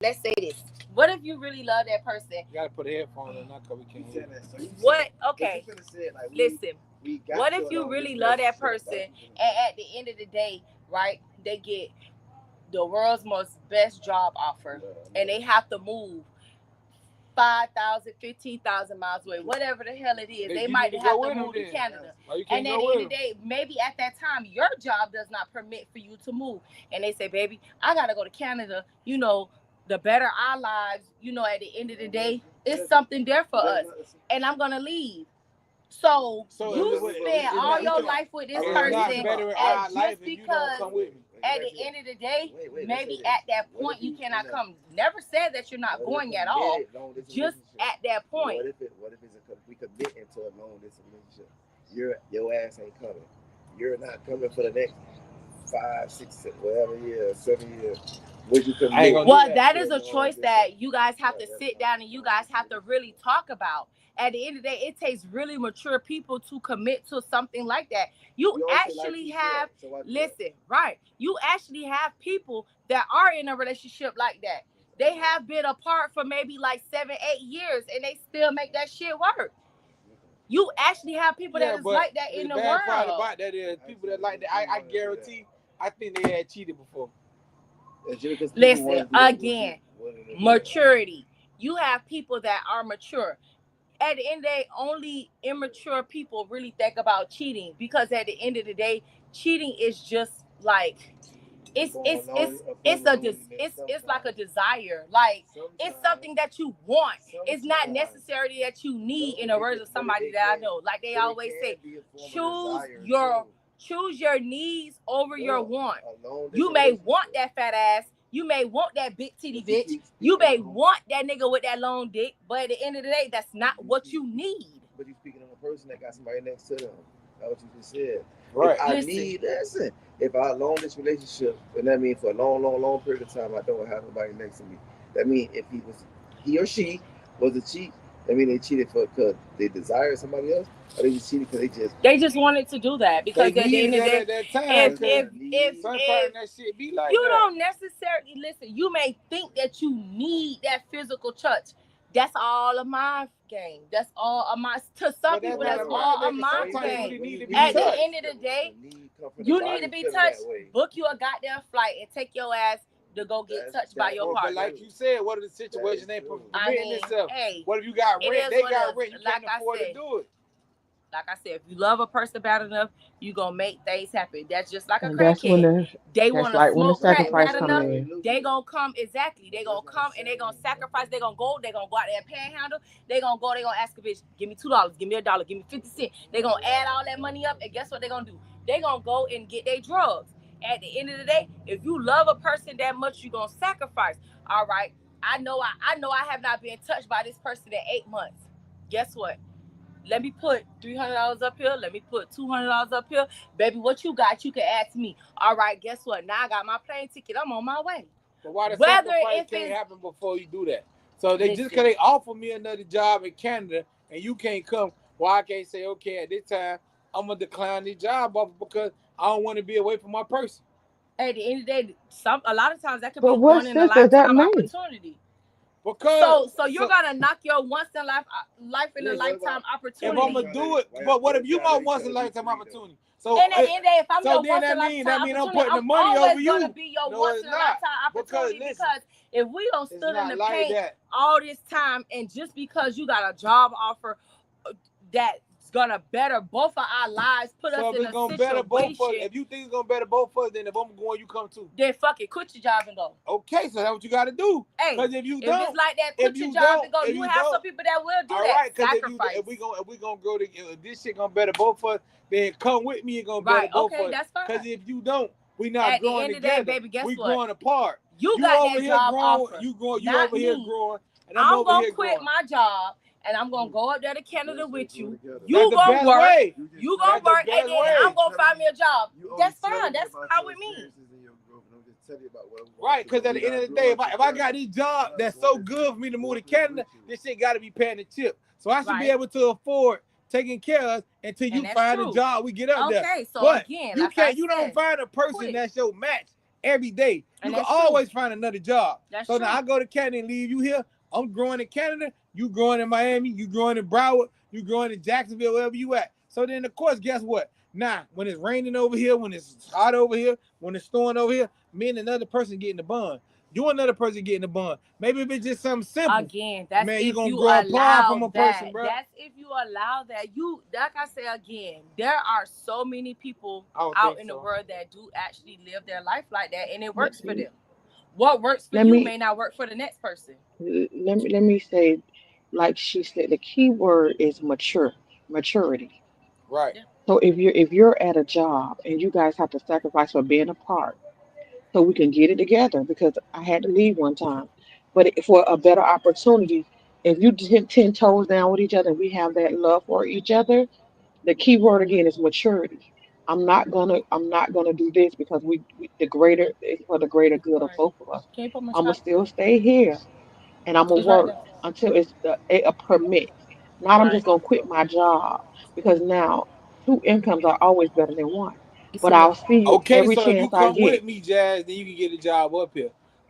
let's say this. What if you really love that person? You gotta put a headphone on, not cause we can't hear. What? Okay, listen. What if you really love that person, and at the end of the day, right? They get the world's most best job offer, and they have to move 5,000, 15,000 miles away, whatever the hell it is. They might have to move to Canada. And at the end of the day, maybe at that time, your job does not permit for you to move. And they say, baby, I got to go to Canada. You know, the better our lives, you know, at the end of the day, it's something there for us. And I'm going to leave. So you spend all your life with this person, and just because at the end of the day, maybe at that point you cannot come. Never said that you're not going at all. Just at that point. What if we commit into a long distance relationship? Your ass ain't coming. You're not coming for the next 5, 6, whatever years, 7 years. Would you commit? Well, that is a choice that you guys have to sit down and you guys have to really talk about. At the end of the day, it takes really mature people to commit to something like that. You actually have, listen, right? You actually have people that are in a relationship like that. They have been apart for maybe like 7, 8 years and they still make that shit work. You actually have people Yeah, that is but like that the in the bad part world. about that is people that like that. I guarantee. I think they had cheated before. It's just because people Listen, want to do it. again, What do they do that? maturity. You have people that are mature. At the end of the day, only immature people really think about cheating because at the end of the day, cheating is just like it's it's it's it's it's like a desire. Like it's something that you want. It's not necessarily that you need in the words of somebody that I know. Like they always say, choose your choose your needs over your want. You may want that fat ass. You may want that big titty bitch. You may want that nigga with that long dick. But at the end of the day, that's not what you need. But you speaking of a person that got somebody next to them. That's what you just said. Right. If I need, listen, if I long this relationship, and that means for a long, long, long period of time, I don't have nobody next to me. That means if he or she was a cheat, that means they cheated because they desired somebody else, or they just cheated because they just wanted to do that because They at the end needed of the that day, at that time. if Sometimes that shit be like you that. don't necessarily listen, you may think that you need that physical touch. That's all of my game. That's all of my. To some But that's people, not that's a all problem. of my Sometimes game. you need to be At the touched. end of the day, you need to be touched. Book you a goddamn flight and take your ass to go get touched by your But partner. like you said, what if the situation ain't permitting itself? Hey, What if you got it rent? is They what got it rent. is. You can't afford to do it. Like I said, if you love a person bad enough, you gonna make things happen. That's just like a And that's when crackhead. They that's want to like when the smoke crack sacrifice bad come enough. in. They gonna come exactly. They gonna come and they gonna sacrifice. They gonna go. They gonna go out there and panhandle. They gonna go. They gonna ask a bitch, give me $2, give me $1, give me 50 cents. They gonna add all that money up, and guess what they gonna do? They gonna go and get their drugs. At the end of the day, if you love a person that much, you gonna sacrifice. All right. I know I have not been touched by this person in 8 months. Guess what? Let me put $300 up here. Let me put $200 up here. Baby, what you got? You can ask me. All right, guess what? Now I got my plane ticket. I'm on my way. But why the Whether sacrifice if can't it's happen before you do that? So they just listen, because they offer me another job in Canada and you can't come, why I can't say, okay, at this time, I'm going to decline the job offer because I don't want to be away from my person. at the end of the day, a lot of times that could But be what one in a sense does that lifetime make? opportunity. Because So you're gonna knock your once in life in a listen, lifetime if I'm opportunity. going to do it, but what if you my once in a lifetime opportunity? So, And at the end of the day, if I'm so your then once in a that lifetime mean I'm opportunity, putting the I'm money over always gonna you. be your No, once it's in a not. lifetime opportunity because if we don't it's stood in not the like paint that. all this time and just because you got a job offer that's gonna better both of our lives, put So us if in it's a gonna better both of us, situation, if you think it's gonna better both of us, then if I'm going, you come too. then fuck it, quit your job and go. Okay, so that's what you got to do. Hey, Because if you if don't, it's like that, if quit your you job don't, and go. if You you have don't, some people that will do all that. right. Because Sacrifice. if we gonna go to if this shit gonna better both of us, then come with me. It's gonna better Right, both okay, of us. that's fine. Because if you don't, we not At the growing end of the day, together. baby, guess We what? growing apart. You You got over that here job growing. offer, You growing. You not over here me. growing, and I'm I'm over gonna here quit growing. my job and I'm gonna go up there to Canada with you. That's You the gonna best work. way. You gonna That's the work, and best then way. I'm gonna find me a job. That's fine. That's how we meet. Right, because at the end of the day, if I got this job that's so good for me to move to Canada, this shit got to be paying the chip. So I should be Right. able to afford taking care of us until you And that's find a true. job. We get up there. Okay, so But again, you like I can't. You don't said, find a person quit. that's your match every day. You And can that's true. always find another job. That's so true. now I go to Canada and leave you here. I'm growing in Canada. You growing in Miami. You growing in Broward. You growing in Jacksonville, wherever you at. So then, of course, guess what? Now, when it's raining over here, when it's hot over here, when it's storming over here, me and another person getting the bun. You another person getting the bun. Maybe if it's just something simple. Again, that's Man, if you're gonna you grow apart from allow a that. person, bro. That's if you allow that. You, like I say again, there are so many people I don't out think in the so. world that do actually live their life like that, and it Let, works for them. What works for let you me may not work for the next person. let me say, like she said, the key word is maturity. Right. Yeah. So if you're at a job and you guys have to sacrifice for being apart, so we can get it together because I had to leave one time. But for a better opportunity, if you 10 toes down with each other and we have that love for each other, the key word again is maturity. I'm not gonna do this because we the greater it's for the greater good of Right. both of us. Can you put my I'm gonna charger still down? stay here and I'm gonna It's right work there. until it's a permit. Not I'm Right. just gonna quit my job because now two incomes are always better than one. It's But in I'll there. see you Okay, every so if you chance I come get. with me, Jazz, then you can get a job up here.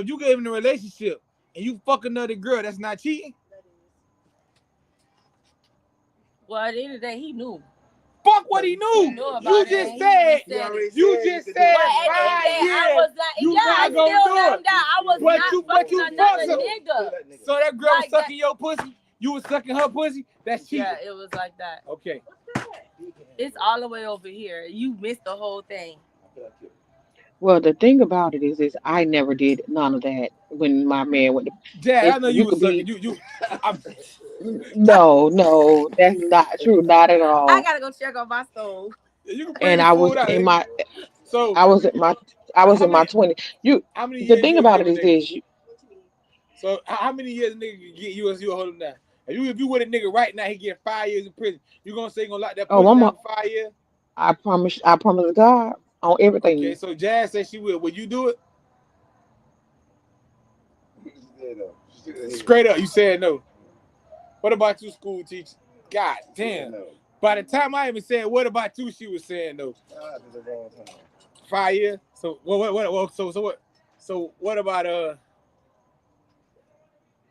if you get in a relationship and you fuck another girl, that's not cheating? Well, at the end of the day, he knew. Fuck what he knew. He knew about You it. just He said, already you just said But at the end of the 5 day, I years. was like, You yeah, I not still gonna do held it. him down. I was But not you fucking another fucked nigga. So that girl was Like that. sucking your pussy. You was sucking her pussy. That's cheating. Yeah, it was like that. Okay. It's all the way over here. You missed the whole thing. Well, the thing about it is I never did none of that when my man went to. Dad, I know you You was could sucking. be I'm, no, that's not true, not at I all. gotta go check on my stove. you can bring And the I was food out. in my, So I was in my, I was how in my many 20s. You, how many the years thing you'll about give it a is nigga? this. So how many years a nigga can get you as you hold him down? If you with a nigga right now, he get 5 years in prison. You gonna say you gonna lock that Oh, pussy down for 5 years? I promise God on everything. Okay, so Jazz said she will. Will you do it? Straight up, you said no. What about you, school teacher? God damn. By the time I even said what about you, she was saying no. 5 years. So what? So what about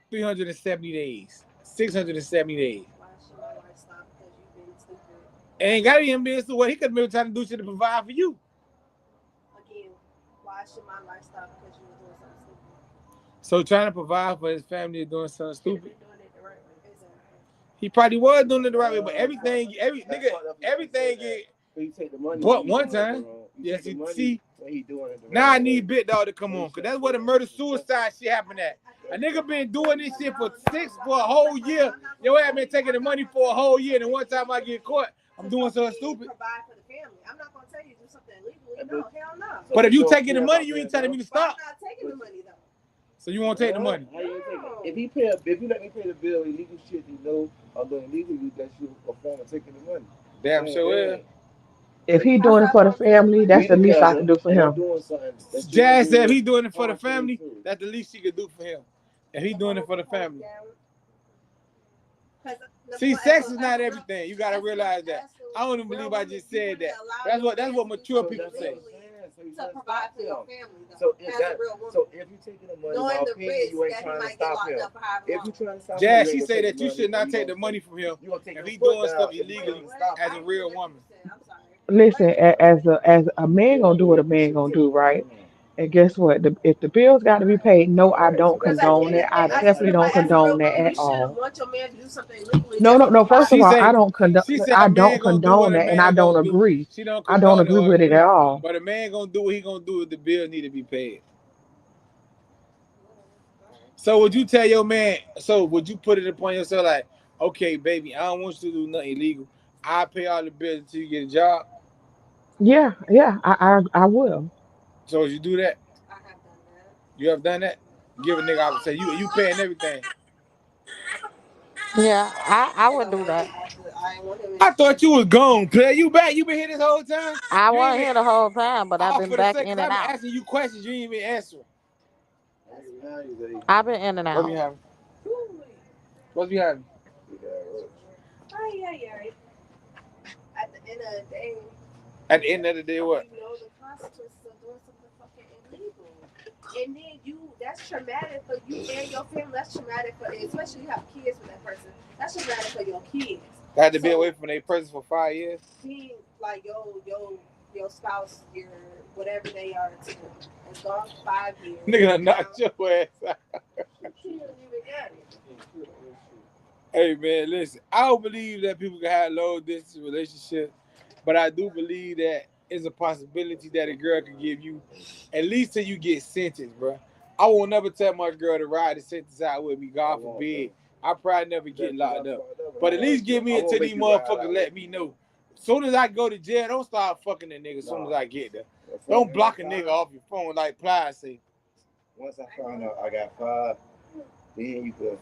370 days? 670 days. Ain't got him being so what he could have been trying to do shit to provide for you. Again, why should my life stop because you were doing something stupid? So trying to provide for his family is doing something stupid. Doing it the right way. Exactly. He probably was doing it the right way, but everything get You take the money. but one time. Yes, you see. Now I need Big Dog to come on, cause that's where the murder suicide shit happened at. A nigga been doing this shit for a whole year. Your ass been taking the money for a whole year, and then one time I get caught, I'm doing something stupid. Provide for the family. I'm not gonna tell you to do something illegally. No, hell no. But if you taking the money, you ain't telling me to But I'm stop. not taking the money though. So you won't take the money. How you take it? If you let me pay the bill, illegal shit, you know, I'm doing illegally, that's you a form of taking the money. Damn sure is. If he doing it for the family, that's the least I can do for him. Jazz said if he doing it for the family, that's the least she could do for him. If he doing it for the family. See, sex is not everything. You gotta realize that. I don't even believe I just said that. That's what mature people say. To provide for your family though. So if you taking the money, knowing the risk you ain't that he trying to might get stop locked him. up for however If long. you trying to stop him, Jazz, she said that you should not take the money from him if he doing stuff illegally as a real woman. Listen, as a man gonna do what a man gonna do, right? And guess what? If the bills got to be paid, no, I don't Because at the condone end of that. the I day, I just definitely feel don't like as a real condone that woman, you at shouldn't all. want your man to do something illegally No, just no, to no. First provide. of She all, say I don't condone. she said I a don't man gonna do what condone a that, and I man don't gonna do. agree. She don't I don't condone it agree or with it agree. at all. But a man gonna do what he gonna do if the bill need to be paid. So would you tell your man? So would you put it upon yourself like, okay, baby, I don't want you to do nothing illegal. I'll pay all the bills until you get a job. Yeah, I will. So would you do that? I have done that. You have done that? Give a nigga option. Say you paying everything. Yeah, I would So do that. I ain't want him. I thought you was gone, player. You back? You been here this whole time? I You ain't wasn't been. here the whole time, but I've Oh, been for the back sake, in cause and I've been out. asking you questions, you ain't even answering. I've been in and What be out. having? What be having? Ay. At the end of the day, At the end of the day, what? you know the consequences of doing something fucking illegal. And then that's traumatic for you and your family. That's traumatic for, especially you have kids with that person. That's traumatic for your kids. I had to be away from their presence for 5 years. Being like your spouse, your whatever they are to them, is gone for 5 years. Nigga done knocked your ass out. She don't even got it. Hey man, listen. I don't believe that people can have long distance relationships, but I do believe that it's a possibility that a girl can give you at least till you get sentenced, bro. I will never tell my girl to ride the sentence out with me. God forbid. I probably never get locked up, but at least give me until these motherfuckers let me know. As soon as I go to jail, don't start fucking a nigga. As soon as I get there, don't block a nigga off your phone like Ply say. Once I found out I got 5, then you could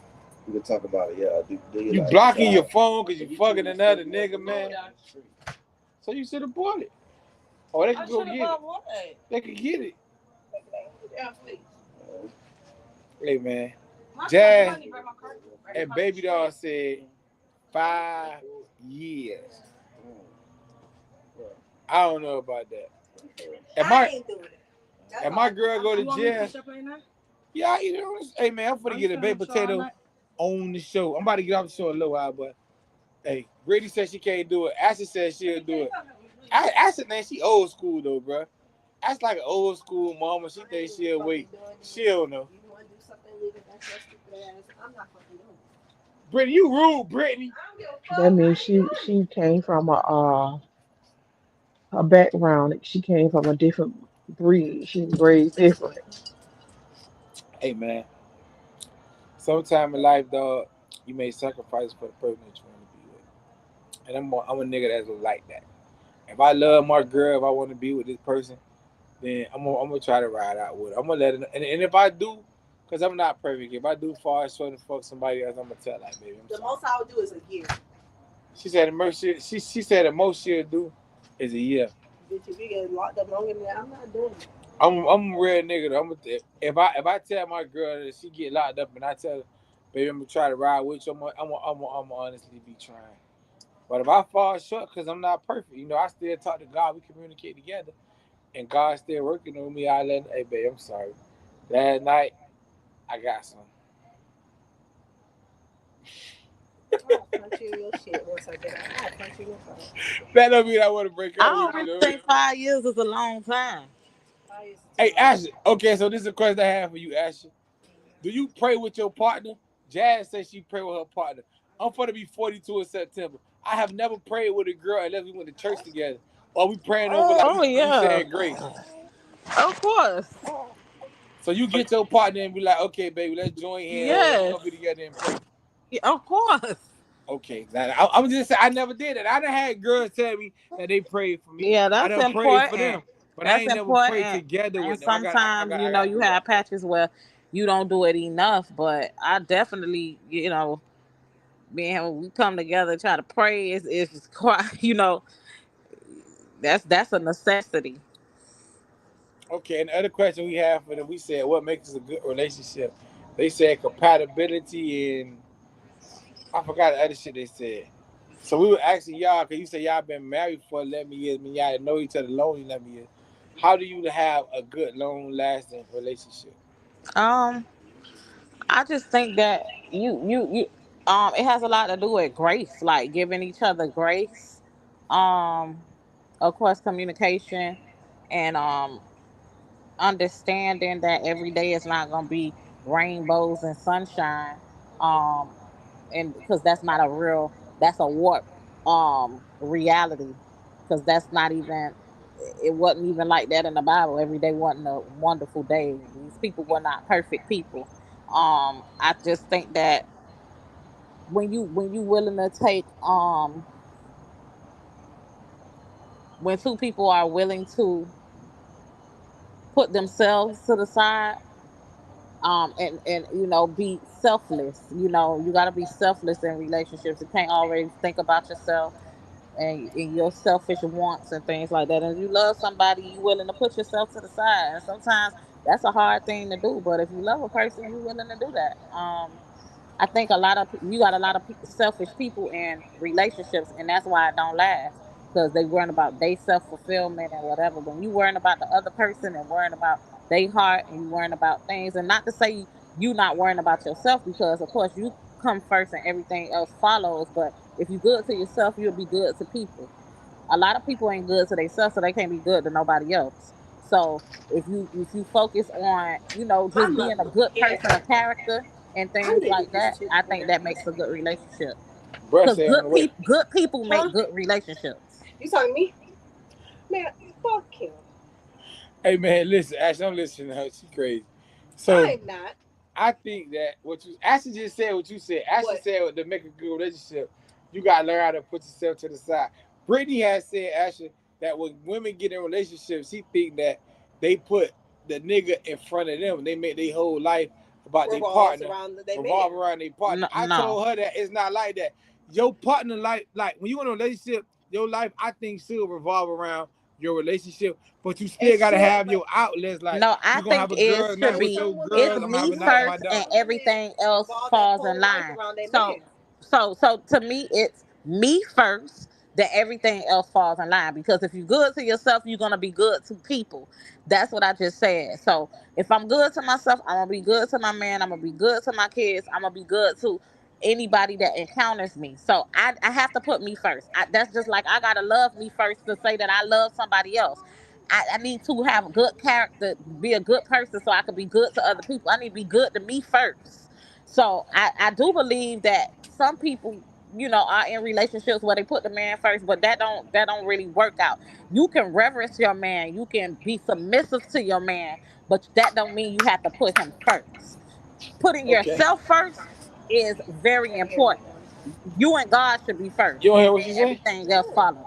talk about it. Yeah, You like blocking your phone because you fucking another nigga, man. So you should have bought it. Or they could go get it. They could get it. Hey, man. Jazz and Baby Doll said 5 years. I don't know about that. And my girl go to jail. Yeah, I eat it on this. Hey man, I'm finna get a baked potato on the show. I'm about to get off the show a little while, but hey, Brittany said she can't do it. Ashley said she'll do it. Ashley, man, she old school though, bro. That's like an old school mama. She thinks she'll wait. She don't know. Brittany, you rude, Brittany. That means she came from a background. She came from a different breed. She was raised different. Hey man, sometime in life, dog, you make sacrifices for the person that you want to be with. And I'm a nigga that's like that. If I love my girl, if I want to be with this person, then I'm gonna try to ride out with her. I'm gonna let her, and if I do, cause I'm not perfect. If I do fall short and fuck somebody else, I'm gonna tell like, baby, I'm The sorry. most I would do is a year. She said the most she said the most she'll do is a year. Bitch, if you get locked up longer than that, I'm not doing it. I'm a real nigga though. If I tell my girl that she get locked up and I tell her, baby, I'm gonna try to ride with you, I'm gonna honestly be trying. But if I fall short, cause I'm not perfect, I still talk to God. We communicate together, and God's still working on me. I let, hey, babe, I'm sorry. Last night I got some. I'll punch you in your shit once I get out. I'll punch you in your face. That don't mean I want to break I up don't with you really though. think 5 years is a long time. Hey, Ashley. Okay, so this is a question I have for you, Ashley. Do you pray with your partner? Jazz says she pray with her partner. I'm going to be 42 in September. I have never prayed with a girl unless we went to church together. Or we praying over like Oh we yeah, saying grace. of course. So you get your partner and be like, okay, baby, let's join hands and we're Yes, going to be together and pray. yeah, of course. Okay, I'm just saying I never did it. I done had girls tell me that they prayed for me. Yeah, I that's done prayed for important. them, but I That's ain't never prayed important. together And with them. sometimes, I got to you do that. have patches where you don't do it enough. But I definitely, being we come together, try to pray is quite, that's a necessity. Okay, and the other question we have for them, we said, what makes us a good relationship? They said compatibility and I forgot the other shit they said. So we were asking y'all, because you said y'all been married for 11 years, I mean, y'all know each other long 11 years. How do you have a good, long lasting relationship? Um, I just think that it has a lot to do with grace, like giving each other grace. Um, of course, communication and understanding that every day is not gonna be rainbows and sunshine. Um, and because that's not a real, that's a warp reality. Because that's not even, it wasn't even like that in the Bible. Every day wasn't a wonderful day. These people were not perfect people. I just think that when you willing to take when two people are willing to put themselves to the side, and be selfless. You got to be selfless in relationships. You can't always think about yourself and your selfish wants and things like that. And if you love somebody, you willing to put yourself to the side. And sometimes that's a hard thing to do, but if you love a person, you're willing to do that. I think you got a lot of selfish people in relationships, and that's why it don't last, because they worrying about their self fulfillment and whatever. When you worrying about the other person and worrying about their heart, and you worrying about things, and not to say you not worrying about yourself, because of course you come first and everything else follows. But if you good to yourself, you'll be good to people. A lot of people ain't good to themselves, so they can't be good to nobody else. So if you focus on My just being mother a don't good care. person, a character, and I things need to like use that, I think that toothbrush. makes a good relationship. Bruh Because say on the way. good people Huh? make good relationships. You talking to me? Man, fuck him. Hey man, listen, Ashley, I'm listening to her. She crazy. So I'm not. I think that what you Ashley just said what you said. Ashley What? said to make a good relationship, you gotta learn how to put yourself to the side. Brittany has said, Ashley, that when women get in relationships, she think that they put the nigga in front of them. They make their whole life about their Revolves partner, around their man. revolve around their partner. No, I no. told her that it's not like that. Your partner like when you in a relationship, your life I think should revolve around your relationship, but you It still gotta should, have but your outlets. Like No, I you're gonna think have a it girl should night but with be, your some women, it's girl. I'm but gonna have me a some night with women, my first and dog. some women everything else revolve their falls in whole life line. around their So man. so to me it's me first, then everything else falls in line. Because if you're good to yourself, you're gonna be good to people. That's what I just said. So if I'm good to myself, I'm gonna be good to my man. I'm gonna be good to my kids. I'm gonna be good to anybody that encounters me. So I have to put me first. That's just like I gotta love me first to say that I love somebody else. I need to have good character, be a good person so I can be good to other people. I need to be good to me first. So I do believe that some people, are in relationships where they put the man first, but that don't really work out. You can reverence your man, you can be submissive to your man, but that don't mean you have to put him first. Putting Okay. yourself first is very important. You and God should be first, You don't and hear what then she say? everything else follows.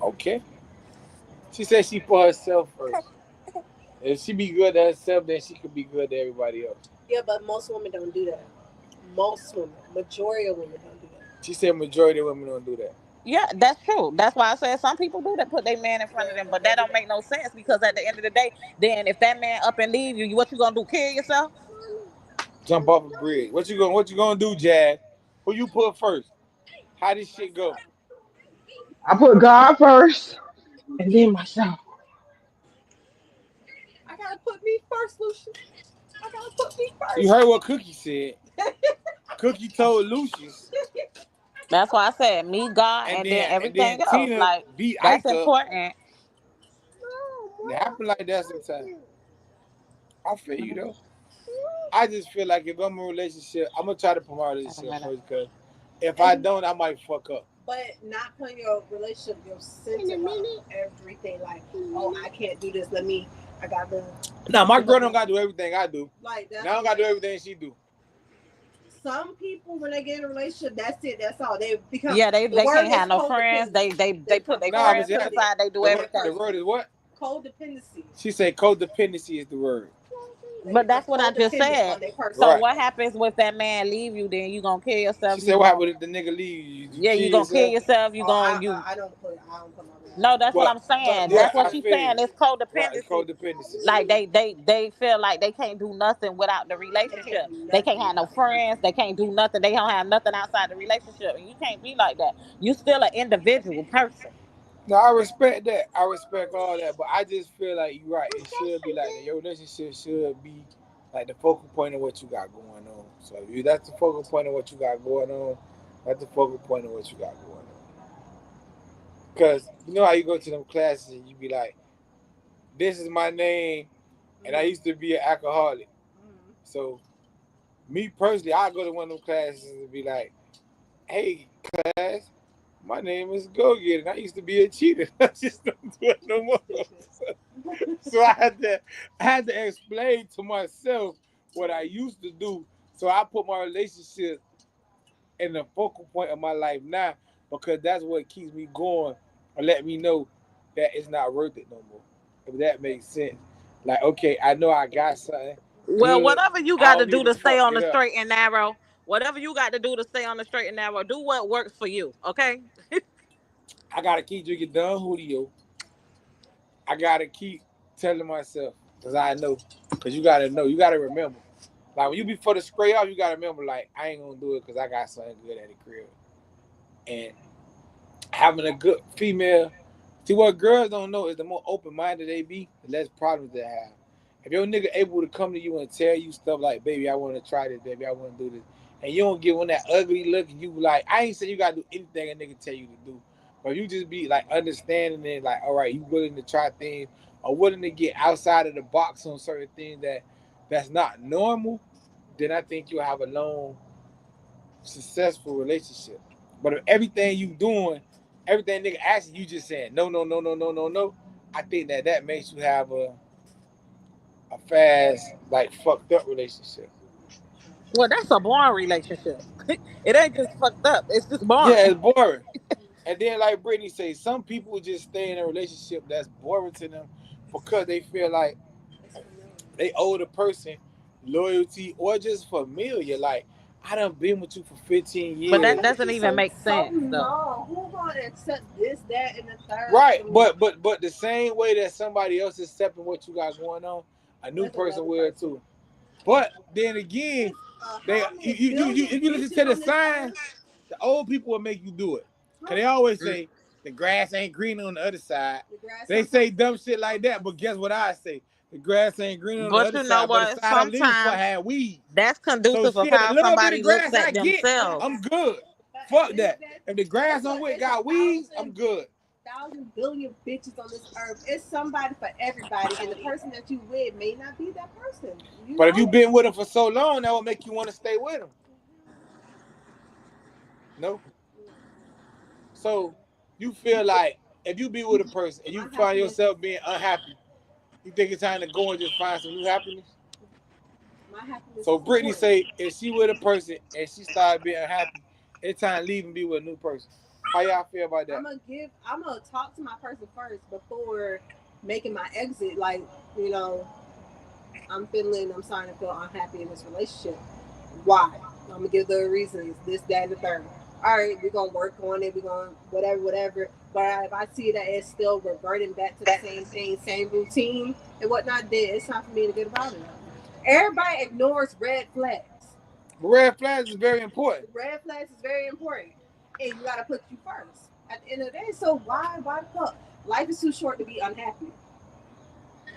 Okay. She said she put herself first. If she be good to herself, then she could be good to everybody else. Yeah, but most women don't do that. Most women, majority of women don't do that. She said majority of women don't do that. Yeah, that's true. That's why I said some people do that, put their man in front of them, but that don't make no sense because at the end of the day, then if that man up and leave you, what you gonna do? Kill yourself? Jump off a bridge. What you gonna do, Jazz? Who you put first? How this shit go? I put God first and then myself. I gotta put me first, Lucian. I gotta put me You first. heard what Cookie said. Cookie told Lucius, That's why I said me, God, and and then then and then everything else. Tina Like beat that's Ike up. important. It happen like that sometimes. I feel you though. I just feel like if I'm in a relationship, I'm gonna try to put my relationship first because if I don't, I might fuck up. But not putting your relationship, your center on everything. Like, oh, I can't do this. I gotta. Now my girl don't gotta do everything I do. Like that. Now I don't gotta do everything she do. Some people, when they get in a relationship, that's it. That's all. They become. Yeah, they The word can't is have no friends. They put their Nah, but friends to the side. They do the everything. word is what? Codependency. She said codependency is the word. But that's what I just said. On their person. So Right. what happens if that man leave you? Then you gonna kill yourself. She said, "What happened if the nigga leave you? You Yeah, kill you gonna kill yourself?" yourself. You gonna you. I don't put my man. No, that's what But I'm saying. yeah, That's what I she's feel you. saying. It's Right, it's codependency. codependency. Like they feel like they can't do nothing without the relationship. They can't have no friends. They can't do nothing. They don't have nothing outside the relationship. And you can't be like that. You still an individual person. No, I respect that. I respect all that, but I just feel like you're right. It should be like that. Your relationship should be like the focal point of what you got going on. So if that's the focal point of what you got going on, that's the focal point of what you got going on. Because you know how you go to them classes and you be like, "This is my name," and I used to be an alcoholic. So me personally, I go to one of them classes and be like, "Hey, class, my name is Go Get It. I used to be a cheater. I just don't do it no more." So I had to explain to myself what I used to do. So I put my relationship in the focal point of my life now because that's what keeps me going and let me know that it's not worth it no more. If that makes sense. Like, okay, I know I got something Well, good. whatever you I got to don't do need to to stay fuck on it the up. straight and narrow. Whatever you got to do to stay on the straight and narrow. Do what works for you. Okay. I gotta keep drinking Don Julio. I gotta keep telling myself, cause I know, cause you gotta know, you gotta remember. Like when you be for the spray off, you gotta remember, like I ain't gonna do it, cause I got something good at the crib. And having a good female, see what girls don't know is the more open minded they be, the less problems they have. If your nigga able to come to you and tell you stuff like, baby, I want to try this, baby, I want to do this, and you don't give one that ugly look, and you like, I ain't saying you gotta do anything a nigga tell you to do, but you just be like understanding and like, all right, you willing to try things or willing to get outside of the box on certain things that's not normal, then I think you'll have a long, successful relationship. But if everything you doing, everything nigga asking you just saying no, no, no, no, no, no, no, I think that makes you have a fast, like fucked up relationship. Well, that's a boring relationship. It ain't just fucked up. It's just Yeah, boring. it's boring. And then like Brittany say, some people just stay in a relationship that's boring to them because they feel like they owe the person loyalty or just familiar. Like, I done been with you for 15 But years. that doesn't even make sense, though. No, who gonna accept this, that, and the third? Right, but the same way that somebody else is accepting what you got going on, a new person will too. But then again, they you if you listen to the signs, the old people will make you do it. Cause they always say The grass ain't green on the other side. The grass They sometimes- say dumb shit like that, but guess what I say? The grass ain't green on the But other you know side, but the what? side I'm leaving for Sometimes had weeds. that's So conducive of shit, a how little bit of somebody looks grass I at get, themselves. I'm good. Fuck that. If the grass on it got weeds, I'm good. 1,000 billion bitches on this earth. It's somebody for everybody, and the person that you with may not be that person. But if you've been with them for so long, that will make you want to stay with them. No. So you feel like if you be with a person and you find yourself being unhappy, you think it's time to go and just find some new happiness? My happiness. So Brittany say if she with a person and she started being unhappy, it's time to leave and be with a new person. How y'all feel about that? I'm gonna talk to my person first before making my exit. Like, you know, I'm starting to feel unhappy in this relationship. Why? I'm gonna give the reasons, this, that, and the third. All right, we're gonna work on it, we're gonna whatever. But if I see that it's still reverting back to the same thing, same routine and whatnot, then it's time for me to get about it. Everybody ignores red flags. Red flags is very important. Red flags is very important. And you gotta put you first at the end of the day. So why the fuck? Life is too short to be unhappy.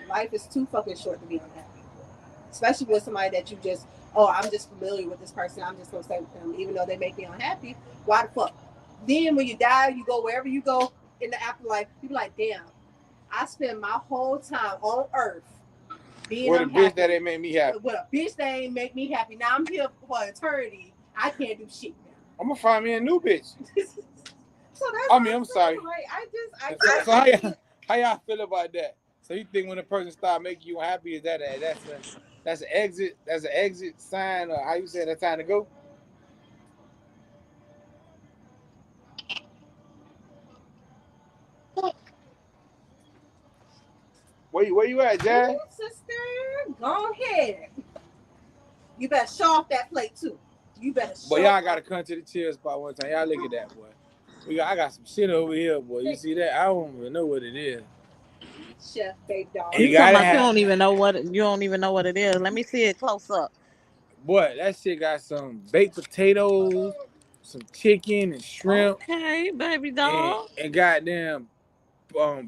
Life is too fucking short to be unhappy. Especially with somebody that you just, I'm just familiar with this person, I'm just gonna stay with them, even though they make me unhappy. Why the fuck? Then when you die, you go wherever you go in the afterlife, you be like, damn, I spent my whole time on earth being with unhappy. A bitch that ain't make me happy. With a bitch that ain't make me happy. Now I'm here for eternity. I can't do shit now. I'm gonna find me a new bitch. So that's I'm sorry. Like, so how y'all feel about that? So you think when a person start making you unhappy, is that's an exit sign, or how you say that's time to go? Where you at, Jazz? Ooh, sister, go ahead. You better show off that plate too. You better show. But y'all gotta come to the chill spot one time. Y'all look at that, boy. I got some shit over here, boy. You see that? I don't even know what it is. Chef ZayDaGoGetta. You talking about you don't even know what it is. Let me see it close up. Boy, that shit got some baked potatoes, some chicken and shrimp. Okay, baby dog. And goddamn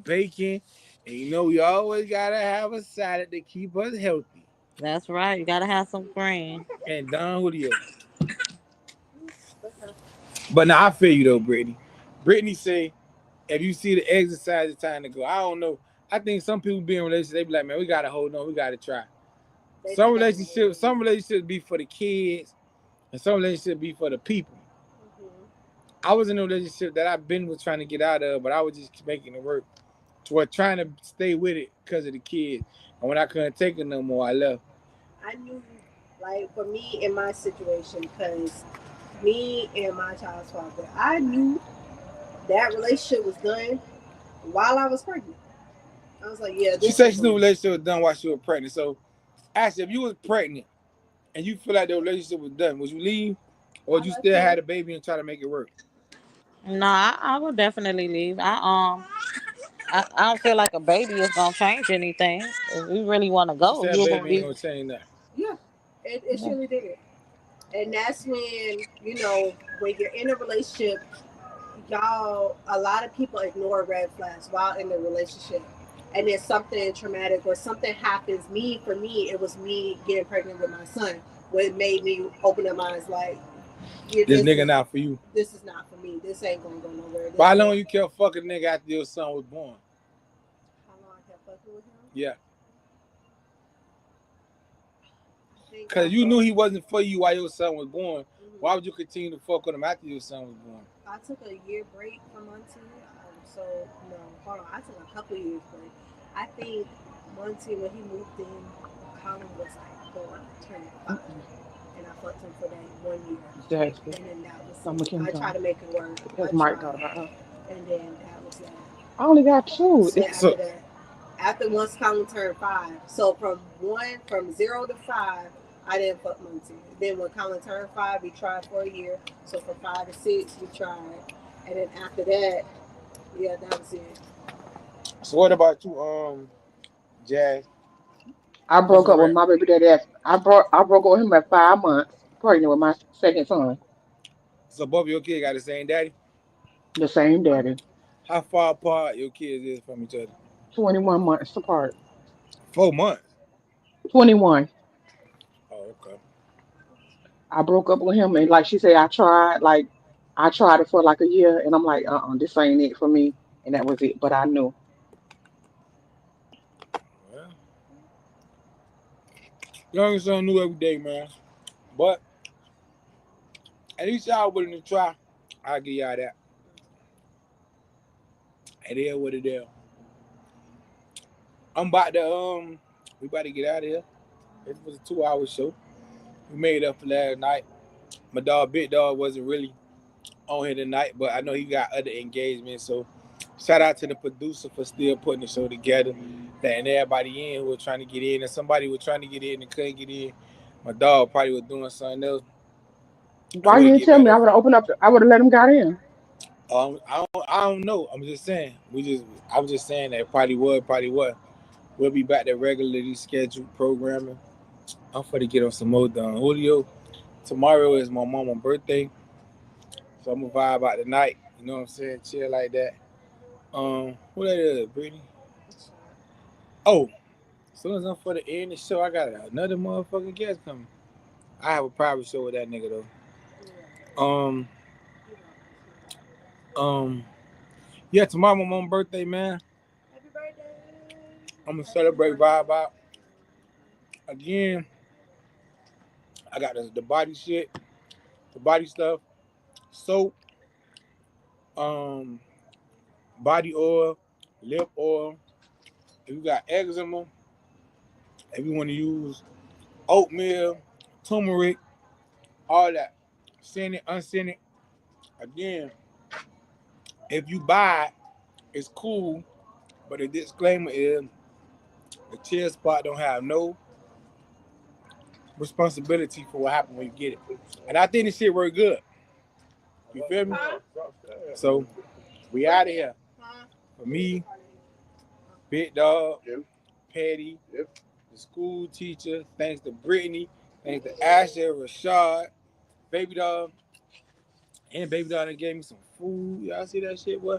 bacon. And you know we always gotta have a salad to keep us healthy. That's right. You gotta have some green. And Don Julio. But now I feel you though, Brittany. Brittany say if you see the exercise, it's time to go. I don't know. I think some people be in relationships, they be like, man, we gotta hold on, we gotta try. Some relationships be for the kids, and some relationships be for the people. I was in a relationship that I've been was trying to get out of, but I was just making it work. Trying to stay with it because of the kids. And when I couldn't take it no more, I left. I knew, like, for me in my situation, because me and my child's father, I knew that relationship was done while I was pregnant. I was like, yeah. She said she knew the relationship was done while she was pregnant. So, actually, if you was pregnant and you feel like the relationship was done, would you leave? Or would you still have a baby and try to make it work? No, I would definitely leave. I don't feel like a baby is gonna change anything. If we really want to go, you said baby ain't gonna change that. Yeah, it surely did. And that's when, when you're in a relationship, a lot of people ignore red flags while in the relationship. And then something traumatic or something happens. For me, it was me getting pregnant with my son. What made me open up my eyes like, this nigga not for you. This is not for me. This ain't gonna go nowhere. But how long you kept fucking nigga after your son was born? How long I kept fucking with him? Yeah. Because you knew he wasn't for you while your son was born. Mm-hmm. Why would you continue to fuck with him after your son was born? I took a year break from Monty. I took a couple years break. I think Monty, when he moved in, Colin was like 4, turning 5. And I fucked him for that 1 year. And then that was I tried to make it work. That's Mike got her. And then that was that. I only got 2. After once Colin turned 5. So from 0 to 5, I didn't fuck Monty. Then when Colin turned 5, we tried for a year. So from 5 to 6, we tried. And then after that, yeah, that was it. So what about you, Jazz? I broke up with my baby daddy. I broke up with him at 5 months, pregnant with my second son. So both of your kids got the same daddy? The same daddy. How far apart your kids is from each other? 21 months apart. 4 months. 21. Oh, okay. I broke up with him, and like she said, I tried it for like a year, and I'm like, this ain't it for me, and that was it. But I knew. Well, young and son new every day, man. But at least y'all willing to try. I'll give y'all that. It is what it is. I'm about to we about to get out of here. It was a 2-hour show. We made up for last night. My dog Big Dog wasn't really on here tonight, but I know he got other engagements. So shout out to the producer for still putting the show together, letting everybody in who was trying to get in, and somebody was trying to get in and couldn't get in. My dog probably was doing something else. Why you We'll didn't get tell me? better. I would have opened up. I would have let him got in. I don't know. I'm just saying. I was just saying that probably would, probably what. We'll be back to regularly scheduled programming. I'm finna get on some more done. Julio, tomorrow is my mama's birthday, so I'm gonna vibe out tonight. You know what I'm saying? Chill like that. Who that is, Brittany? Oh, as soon as I'm for the end of the show, I got another motherfucking guest coming. I have a private show with that nigga though. Um, yeah, tomorrow my mom's birthday, man. Happy birthday. I'm gonna celebrate vibe out. Again, I got the body shit, the body stuff, soap, um, body oil, lip oil. If you got eczema, if you want to use oatmeal, turmeric, all that, scented, unscented. Again, if you buy it, it's cool, but the disclaimer is the chill spot don't have no responsibility for what happened when you get it. And I think this shit work good. You feel me? So we out of here. For me, Big Dog, Patty, the school teacher, thanks to Brittany, thanks to Asher, Rashad, Baby Dog, and Baby Dog that gave me some food. Y'all see that shit, boy?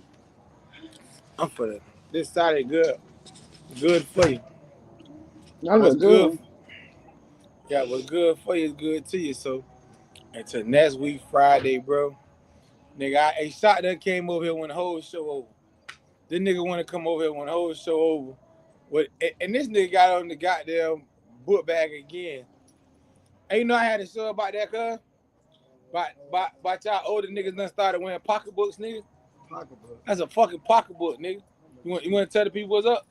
I'm for that. This Saturday good. Good for you. That What's look good? good. Yeah, what's good for you is good to you. So until next week, Friday, bro. Nigga, a shot that came over here when the whole show over. This nigga want to come over here when the whole show over. And this nigga got on the goddamn book bag again. And you know I had a show about that, cuz? About y'all older niggas done started wearing pocketbooks, nigga. Pocketbook. That's a fucking pocketbook, nigga. You want to tell the people what's up?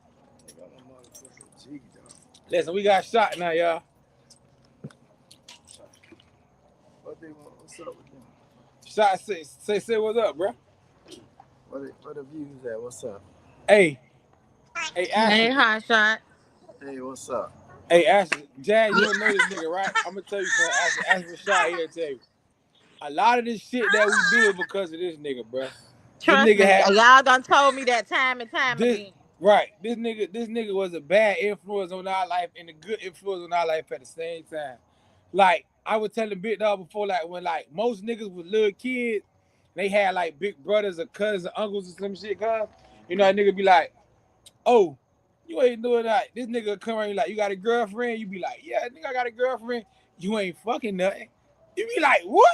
Listen, we got shot now, y'all. What's up with them? Shot say what's up, bro. What the views at? What's up? Hey, Hey, Ashley. hot shot. Hey, what's up? Hey, Ashley. Jazz, you don't know this nigga, right? I'm gonna tell you something. Ashley Rashad here to tell you. A lot of this shit that we do is because of this nigga, bro. This Trust nigga me, had y'all done told me that time and time this again. right. This nigga was a bad influence on our life and a good influence on our life at the same time. Like I was telling Big Dog before, like when like most niggas was little kids, they had like big brothers or cousins or uncles or some shit, cuz. You know, that nigga be like, oh, you ain't doing that. This nigga come around, you like, you got a girlfriend? You be like, yeah, nigga, I got a girlfriend. You ain't fucking nothing. You be like, what?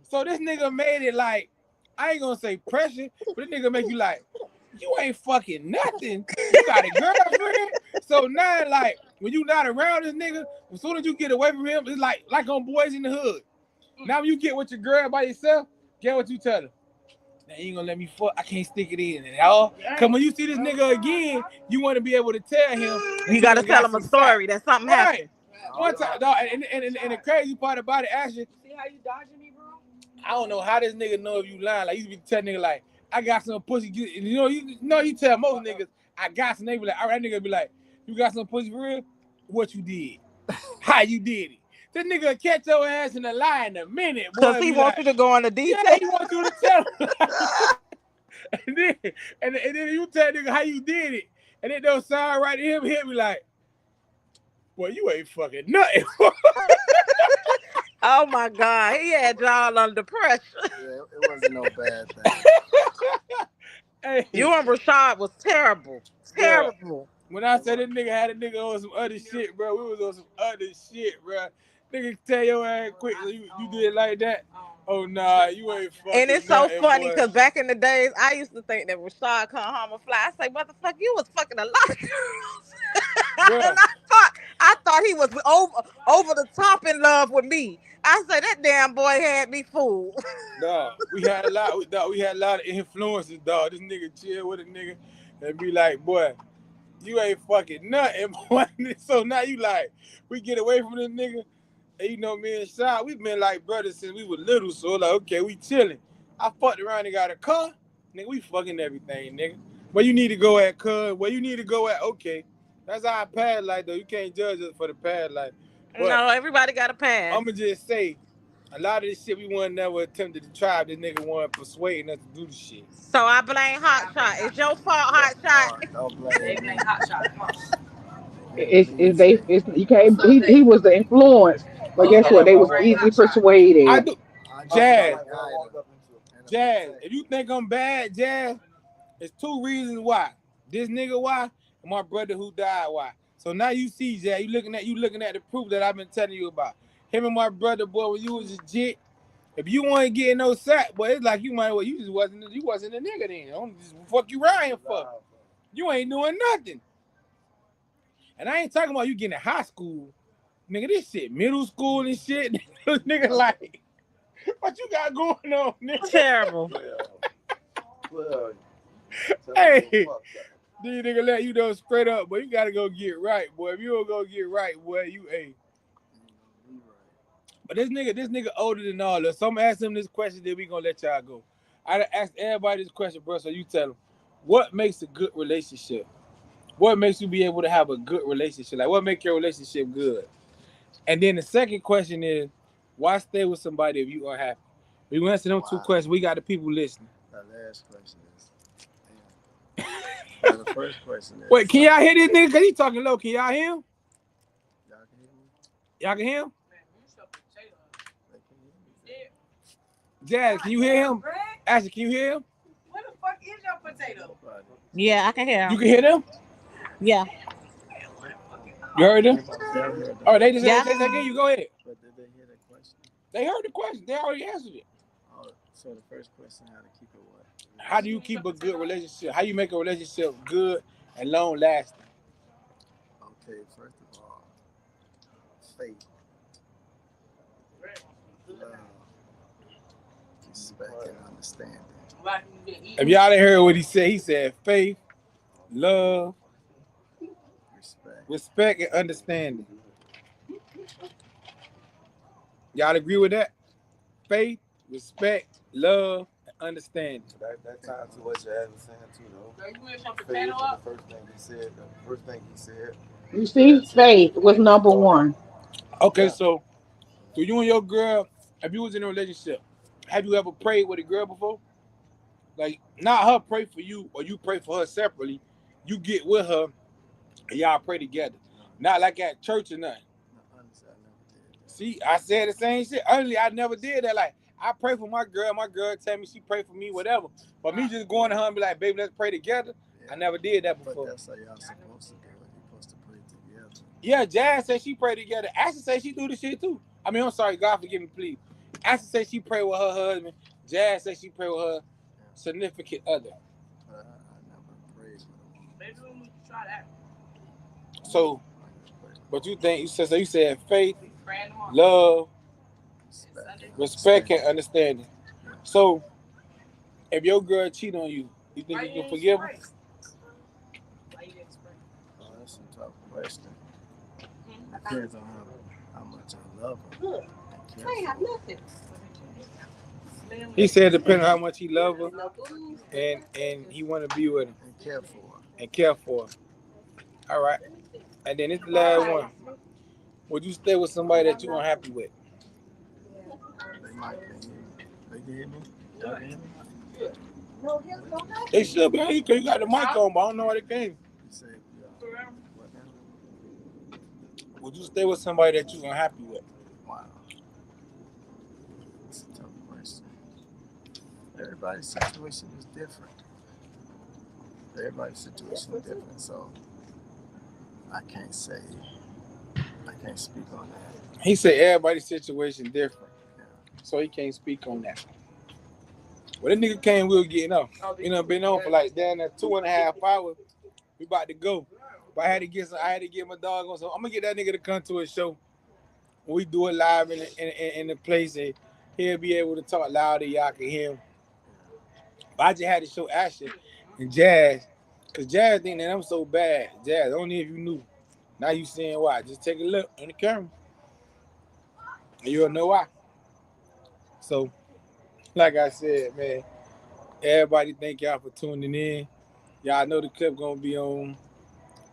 So this nigga made it like, I ain't gonna say pressure, but this nigga make you like, you ain't fucking nothing. You got a girlfriend. So now, like, when you not around this nigga, as soon as you get away from him, it's like on Boys in the Hood. Now when you get with your girl by yourself, get what you tell her. Now you ain't gonna let me fuck. I can't stick it in at all. Cause when you see this nigga again, you want to be able to tell him that You you gotta done tell got him a some sack. story that something Right. happened. One time, dog, and the crazy part about it, Ashley, See how you dodging me, bro? I don't know how this nigga know if you lying. Like you be telling nigga like, I got some pussy. You know you tell most niggas, I got some. They be like, all right, nigga be like, you got some pussy for real? What you did? How you did it? This nigga catch your ass in a lie in a minute, Cause boy. he Be wants like, you to go into yeah, detail. he wants you to tell him. and then you tell nigga how you did it, and it don't sound right to him. He'll be like, well, you ain't fucking nothing. Oh my God, he had y'all under pressure. Yeah, it wasn't no bad thing. Hey, You and Rashad was terrible. bro. Terrible. When I said this nigga had a nigga on some other shit, bro, we was on some other shit, bro. Nigga tell your ass quick, so you did it like that? Oh, nah, you ain't And fucking it's so nothing, funny boy. because back in the days, I used to think that Rashad come home and fly. I say, motherfucker, you was fucking a lot of girls. And Bro, I thought he was over the top in love with me. I said that damn boy had me fooled. dog, we had a lot of influences, dog. This nigga chill with a nigga and be like, boy, you ain't fucking nothing, boy. So now you like, we get away from this nigga. And you know, me and Shy, we been like brothers since we were little. So like, okay, we chilling. I fucked around and got a car. Nigga, we fucking everything, nigga. Where you need to go at, cuz? Where you need to go at, okay. That's our past life, though. You can't judge us for the past life. But No, everybody got a pass. I'ma just say, a lot of this shit we want never attempted to try. This nigga want persuading us to do the shit. So I blame Hot Shot. It's your fault, Hot Shot. Don't They blame blame me. Hot Shot. It's you can't he was the influence, but guess what? They was easily I persuaded. do. Jazz, if you think I'm bad, Jazz, it's two reasons why. This nigga why, and my brother who died why. So now you see, Jazz, you looking at the proof that I've been telling you about. Him and my brother, boy, when you was a jit, if you want get no sack, boy, it's like you might well you wasn't a nigga then. Don't just fuck you Ryan for. You ain't doing nothing. And I ain't talking about you getting in high school. Nigga, this shit, middle school and shit. Nigga, like, what you got going on, nigga? Terrible. Hey, these nigga let you know straight up, but you gotta go get right, boy. If you don't go get right, boy, you ain't. But this nigga older than all us. So I'm gonna ask him this question, then we gonna let y'all go. I asked everybody this question, bro. So you tell them, what makes a good relationship? What makes you be able to have a good relationship? Like, what makes your relationship good? And then the second question is, why stay with somebody if you are happy? We answer them two questions. We got the people listening. The last question is, the first question is. Wait, can y'all hear this nigga? Cause he talking low. Can y'all hear him? Y'all can hear me? Y'all can hear him? Jazz, can you hear him? Ashley, can you hear him? Where the fuck is your potato? Yeah, I can hear You him. can hear them? Yeah. You heard them? Oh, they just Yeah. said again. You go ahead. But did they hear the question? They heard the question. They already answered it. Oh, so the first question, how to keep it what? How do you keep a good relationship? How you make a relationship good and long lasting? Okay, first of all, faith, love, respect, and understanding. If y'all didn't hear what he said faith, love, respect, and understanding. Y'all agree with that? Faith, respect, love, and understanding. That ties to what your ass was saying too, though. The first thing he said. You see, faith was number one. Okay, so you and your girl, if you was in a relationship, have you ever prayed with a girl before? Like, not her pray for you or you pray for her separately. You get with her and y'all pray together. Not like at church or nothing. See, I said the same shit. Earlier, I never did that. Like, I pray for my girl tell me she pray for me, whatever. But me just going to her and be like, baby, let's pray together. I never did that before. But that's how y'all supposed to do it. You're supposed to pray together. Yeah, Jazz said she pray together. Ashley said she do the shit too. I mean, I'm sorry, God forgive me, please. Ashley said she pray with her husband. Jazz said she pray with her significant other. I never prayed with a woman. Maybe we need to try that. So, but you said faith, love, respect, and understanding. So, if your girl cheat on you, you think you can forgive her? Oh, that's a tough question. Depends on how much I love her. I have nothing. He said depending on how much he love her and he want to be with her and care for her. And care for her. All right. And then it's the last one. Would you stay with somebody that you unhappy with? They might can hear me. They can hear me? Y'all can hear me? They should be here because you got the mic on, but I don't know where they came. What now? Would you stay with somebody that you unhappy with? Wow. That's a tough question. Everybody's situation is different. Everybody's situation is different, so I can't say. I can't speak on that. He said everybody's situation different, so he can't speak on that. Well, that nigga came, we were getting off. You know, been on for like down there 2.5 hours. We about to go. But I had to get my dog on. So I'm gonna get that nigga to come to a show when we do it live in the place, and he'll be able to talk louder. Y'all can hear him. But I just had to show Ashley and Jazz, cause Jazz think that I'm so bad. Jazz, only if you knew. Now you seeing why. Just take a look in the camera, and you'll know why. So, like I said, man, everybody thank y'all for tuning in. Y'all know the clip gonna be on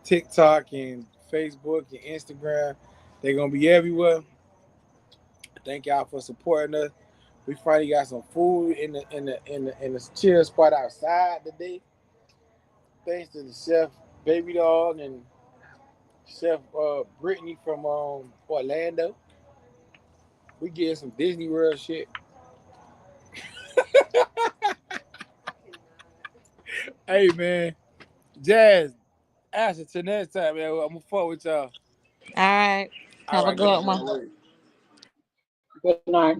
TikTok and Facebook and Instagram. They're gonna be everywhere. Thank y'all for supporting us. We finally got some food in the chill spot outside today. Thanks to the chef Baby Dog and Chef Brittany from Orlando. We getting some Disney World shit. Hey man, Jazz, Ashley, till next time, man. I'm gonna fuck with y'all. All right. Have a good one. Good night.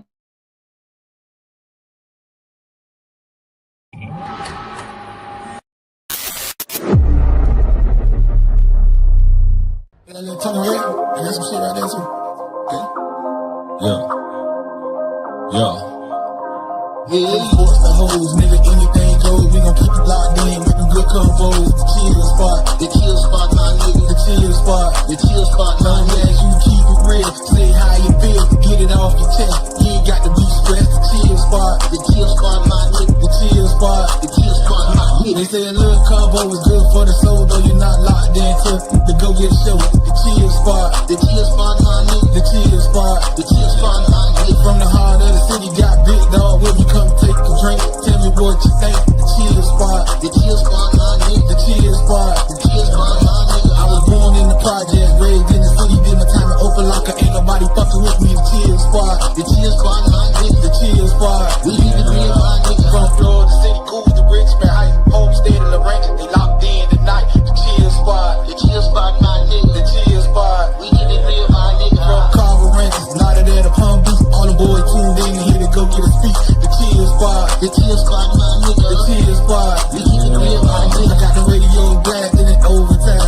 Got a little tongue ring. I got some shit right there too. Okay. Yeah. Yeah, sports the hoes, nigga, anything goes. We gon' keep it locked in with them good combos. The chill spot, my nigga. The chill spot, long as you keep it real. Say how you feel, get it off your chest. You ain't got to be stressed. The chill spot, my nigga. The chill spot, my nigga. They say a little combo is good for the soul, though you're not locked into the go get show. The chill spot, my nigga. The chill spot, my nigga. From the heart of the city, got big dog. Will you come take a drink? Tell me what you think. The chill spot, my nigga. The chill spot, my nigga. I was born in the project, raised in the city, did my time to open locker. Ain't nobody fucking with me. The chill spot, my nigga. The chill spot, we need to be my nigga. From Florida City, cool to Richmond, Heights, Homestead and Lorraine. They locked in tonight. The chill spot, my nigga. The chill spot, we need to be my nigga. From Carver Ranches, United at the Palm Beach. All the boys tuned in and here to go get a speech. The chill spot, my nigga. The chill spot, we need to be my nigga. I got the radio blasting it overtime.